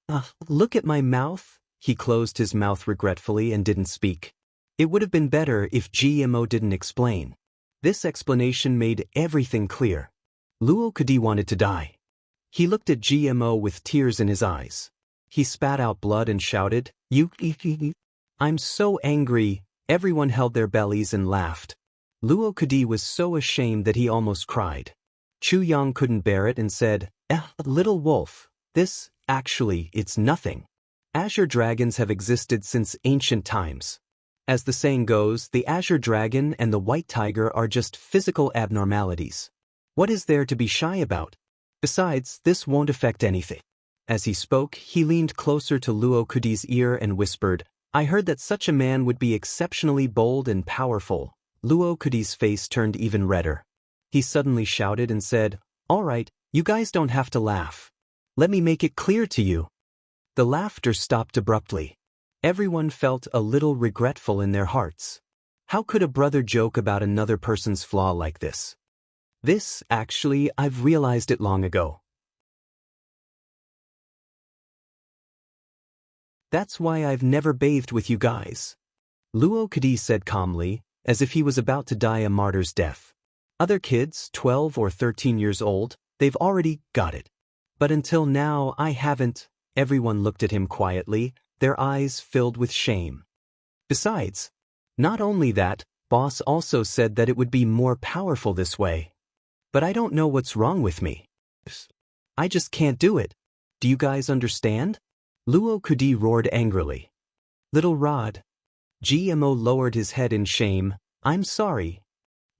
look at my mouth." He closed his mouth regretfully and didn't speak. It would have been better if GMO didn't explain. This explanation made everything clear. Luo Kadi wanted to die. He looked at GMO with tears in his eyes. He spat out blood and shouted, "You." "I'm so angry." Everyone held their bellies and laughed. Luo Kadi was so ashamed that he almost cried. Chu Yang couldn't bear it and said, "Little wolf, it's nothing. Azure dragons have existed since ancient times. As the saying goes, the azure dragon and the white tiger are just physical abnormalities. What is there to be shy about? Besides, this won't affect anything." As he spoke, he leaned closer to Luo Kadi's ear and whispered, "I heard that such a man would be exceptionally bold and powerful." Luo Kadi's face turned even redder. He suddenly shouted and said, "All right, you guys don't have to laugh. Let me make it clear to you." The laughter stopped abruptly. Everyone felt a little regretful in their hearts. How could a brother joke about another person's flaw like this? I've realized it long ago. That's why I've never bathed with you guys," Luo Kadi said calmly, as if he was about to die a martyr's death. Other kids, 12 or 13 years old, they've already got it. But until now I haven't. Everyone looked at him quietly, their eyes filled with shame. Besides, not only that, Boss also said that it would be more powerful this way. But I don't know what's wrong with me. I just can't do it. Do you guys understand? Luo Kadi roared angrily. "Little Rod." GMO lowered his head in shame. "I'm sorry."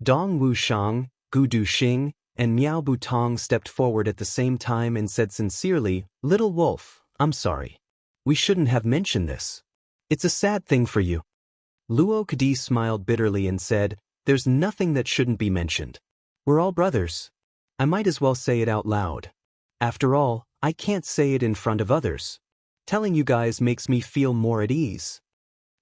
Dong Wushang, Gu Duxing, and Miao Butong stepped forward at the same time and said sincerely, "Little Wolf, I'm sorry. We shouldn't have mentioned this. It's a sad thing for you." Luo Kadi smiled bitterly and said, "There's nothing that shouldn't be mentioned. We're all brothers. I might as well say it out loud. After all, I can't say it in front of others. Telling you guys makes me feel more at ease."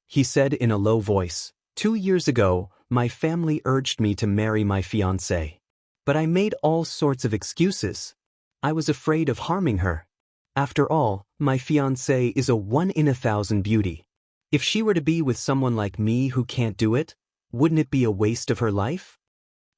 He said in a low voice, 2 years ago, my family urged me to marry my fiancée. But I made all sorts of excuses. I was afraid of harming her. After all, my fiancée is a 1 in 1,000 beauty. If she were to be with someone like me who can't do it, wouldn't it be a waste of her life?"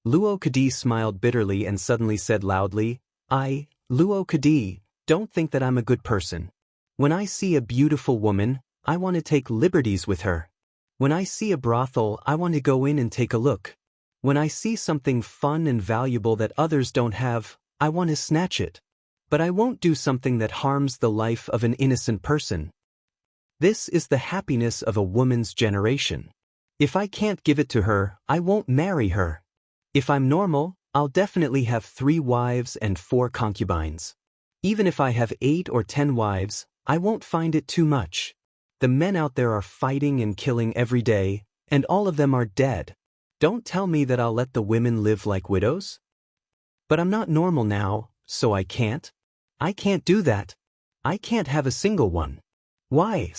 Luo Kadi smiled bitterly and suddenly said loudly, Luo Kadi, don't think that I'm a good person. When I see a beautiful woman, I want to take liberties with her. When I see a brothel, I want to go in and take a look. When I see something fun and valuable that others don't have, I want to snatch it. But I won't do something that harms the life of an innocent person. This is the happiness of a woman's generation. If I can't give it to her, I won't marry her. If I'm normal, I'll definitely have 3 wives and 4 concubines. Even if I have 8 or 10 wives, I won't find it too much. The men out there are fighting and killing every day, and all of them are dead. Don't tell me that I'll let the women live like widows. But I'm not normal now, so I can't. I can't do that. I can't have a single one. Why?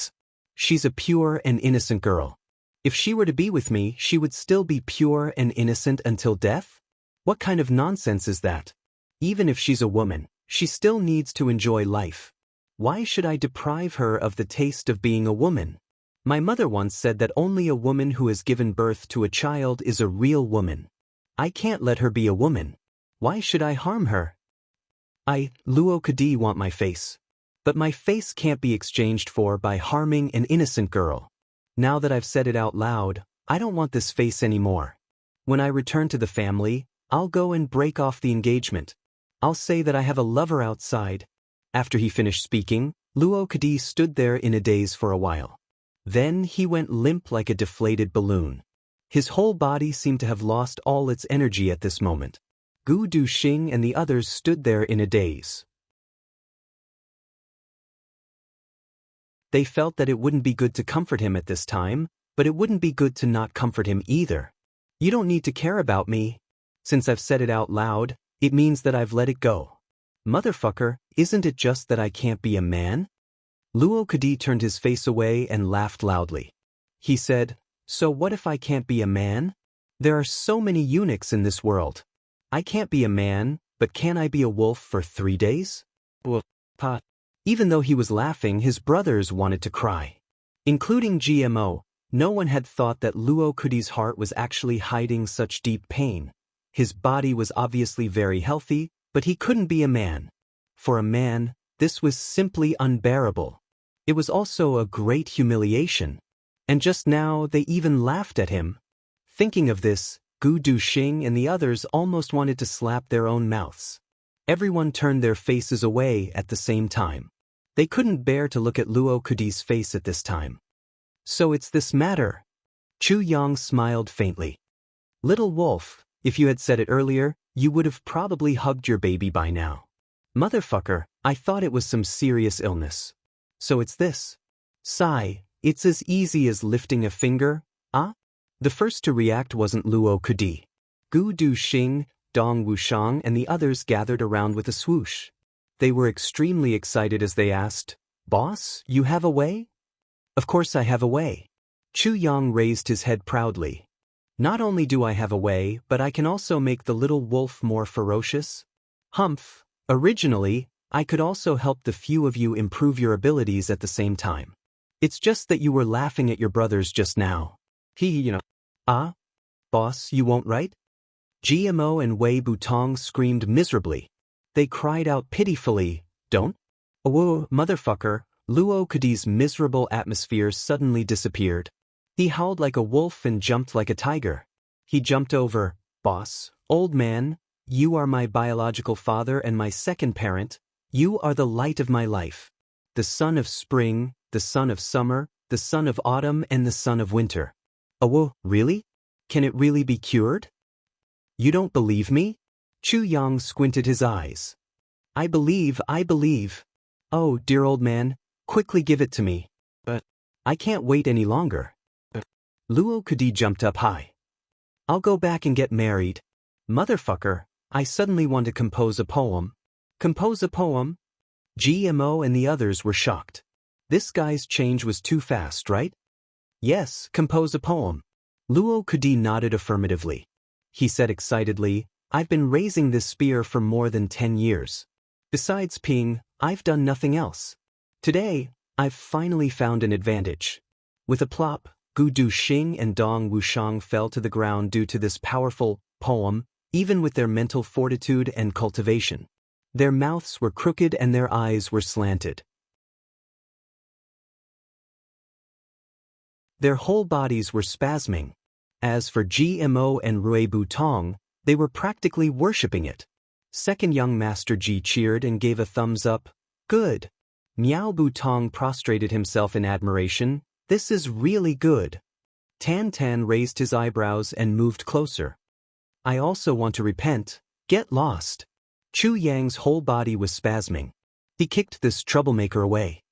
She's a pure and innocent girl. If she were to be with me, she would still be pure and innocent until death? What kind of nonsense is that? Even if she's a woman, she still needs to enjoy life. Why should I deprive her of the taste of being a woman? My mother once said that only a woman who has given birth to a child is a real woman. I can't let her be a woman. Why should I harm her? Luo Kadi want my face. But my face can't be exchanged for by harming an innocent girl. Now that I've said it out loud, I don't want this face anymore. When I return to the family, I'll go and break off the engagement. I'll say that I have a lover outside. After he finished speaking, Luo Kadi stood there in a daze for a while. Then he went limp like a deflated balloon. His whole body seemed to have lost all its energy at this moment. Gu Duxing and the others stood there in a daze. They felt that it wouldn't be good to comfort him at this time, but it wouldn't be good to not comfort him either. You don't need to care about me. Since I've said it out loud, it means that I've let it go. Motherfucker, isn't it just that I can't be a man? Luo Kadi turned his face away and laughed loudly. He said, so what if I can't be a man? There are so many eunuchs in this world. I can't be a man, but can I be a wolf for 3 days? Wolf, pa. Even though he was laughing, his brothers wanted to cry. Including GMO, no one had thought that Luo Kadi's heart was actually hiding such deep pain. His body was obviously very healthy, but he couldn't be a man. For a man, this was simply unbearable. It was also a great humiliation. And just now they even laughed at him. Thinking of this, Gu Duxing and the others almost wanted to slap their own mouths. Everyone turned their faces away at the same time. They couldn't bear to look at Luo Kadi's face at this time. So it's this matter. Chu Yang smiled faintly. Little wolf, if you had said it earlier, you would have probably hugged your baby by now. Motherfucker, I thought it was some serious illness. So it's this. Sigh, it's as easy as lifting a finger, ah? The first to react wasn't Luo Kadi. Gu Duxing, Dong Wushang and the others gathered around with a swoosh. They were extremely excited as they asked, Boss, you have a way? Of course I have a way. Chu Yang raised his head proudly. Not only do I have a way, but I can also make the little wolf more ferocious. Humph, originally, I could also help the few of you improve your abilities at the same time. It's just that you were laughing at your brothers just now. Ah? Boss, you won't, right? GMO and Wei Butong screamed miserably. They cried out pitifully, don't? Oh, motherfucker, Luo Kadi's miserable atmosphere suddenly disappeared. He howled like a wolf and jumped like a tiger. He jumped over, Boss, old man, you are my biological father and my second parent, you are the light of my life. The sun of spring, the sun of summer, the sun of autumn and the sun of winter. Oh, really? Can it really be cured? You don't believe me? Chu Yang squinted his eyes. I believe. Oh, dear old man, quickly give it to me. But I can't wait any longer. Luo Kadi jumped up high. I'll go back and get married. Motherfucker, I suddenly want to compose a poem. Compose a poem? GMO and the others were shocked. This guy's change was too fast, right? Yes, compose a poem. Luo Kadi nodded affirmatively. He said excitedly, I've been raising this spear for more than 10 years. Besides Ping, I've done nothing else. Today, I've finally found an advantage. With a plop, Gu Duxing and Dong Wushang fell to the ground due to this powerful poem, even with their mental fortitude and cultivation. Their mouths were crooked and their eyes were slanted. Their whole bodies were spasming. As for GMO and Rui Butong, they were practically worshipping it. Second young Master Ji cheered and gave a thumbs up. Good. Miao Butong prostrated himself in admiration. This is really good. Tan Tan raised his eyebrows and moved closer. I also want to repent. Get lost. Chu Yang's whole body was spasming. He kicked this troublemaker away.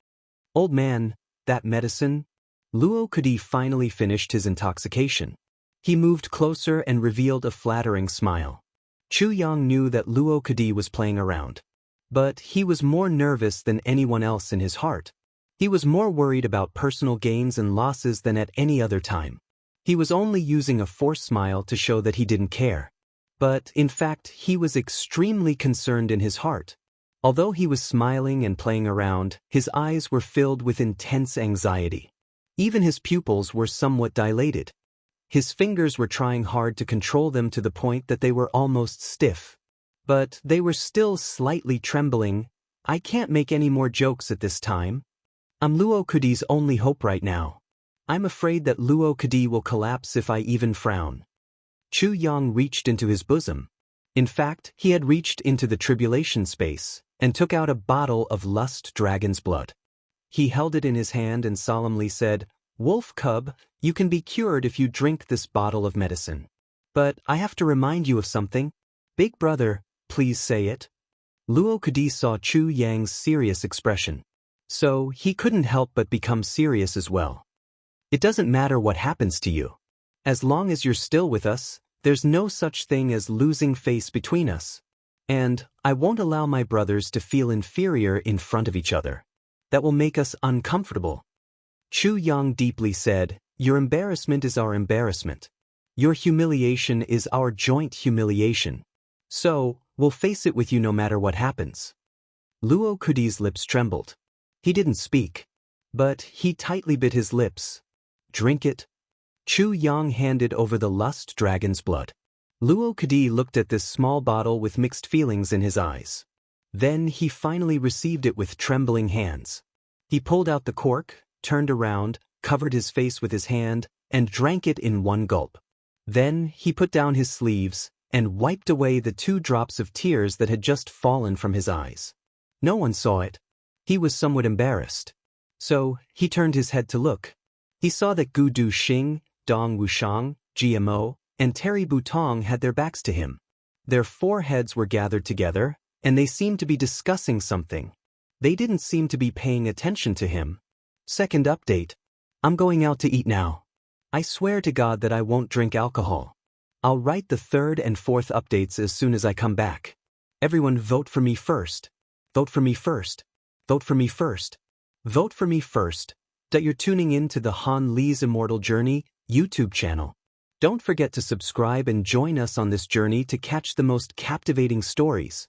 Old man, that medicine? Luo Kadi finally finished his intoxication. He moved closer and revealed a flattering smile. Chu Yang knew that Luo Kadi was playing around. But he was more nervous than anyone else in his heart. He was more worried about personal gains and losses than at any other time. He was only using a forced smile to show that he didn't care. But, in fact, he was extremely concerned in his heart. Although he was smiling and playing around, his eyes were filled with intense anxiety. Even his pupils were somewhat dilated. His fingers were trying hard to control them to the point that they were almost stiff. But they were still slightly trembling. I can't make any more jokes at this time. I'm Luo Kudi's only hope right now. I'm afraid that Luo Kudi will collapse if I even frown. Chu Yang reached into his bosom. In fact, he had reached into the tribulation space and took out a bottle of lust dragon's blood. He held it in his hand and solemnly said, "Wolf cub, you can be cured if you drink this bottle of medicine. But I have to remind you of something. Big brother, please say it." Luo Kudi saw Chu Yang's serious expression. So he couldn't help but become serious as well. "It doesn't matter what happens to you. As long as you're still with us, there's no such thing as losing face between us. And I won't allow my brothers to feel inferior in front of each other. That will make us uncomfortable." Chu Yang deeply said, "Your embarrassment is our embarrassment. Your humiliation is our joint humiliation. So, we'll face it with you no matter what happens." Luo Kudi's lips trembled. He didn't speak. But he tightly bit his lips. "Drink it." Chu Yang handed over the lust dragon's blood. Luo Kudi looked at this small bottle with mixed feelings in his eyes. Then he finally received it with trembling hands. He pulled out the cork, turned around, covered his face with his hand, and drank it in one gulp. Then he put down his sleeves and wiped away the 2 drops of tears that had just fallen from his eyes. No one saw it. He was somewhat embarrassed. So he turned his head to look. He saw that Gu Du Xing, Dong Wushang, GMO, and Terry Butong had their backs to him. Their foreheads were gathered together, and they seemed to be discussing something. They didn't seem to be paying attention to him. Second update. I'm going out to eat now. I swear to God that I won't drink alcohol. I'll write the 3rd and 4th updates as soon as I come back. Everyone vote for me first. Vote for me first. Vote for me first. Vote for me first. That you're tuning in to the Han Li's Immortal Journey YouTube channel. Don't forget to subscribe and join us on this journey to catch the most captivating stories.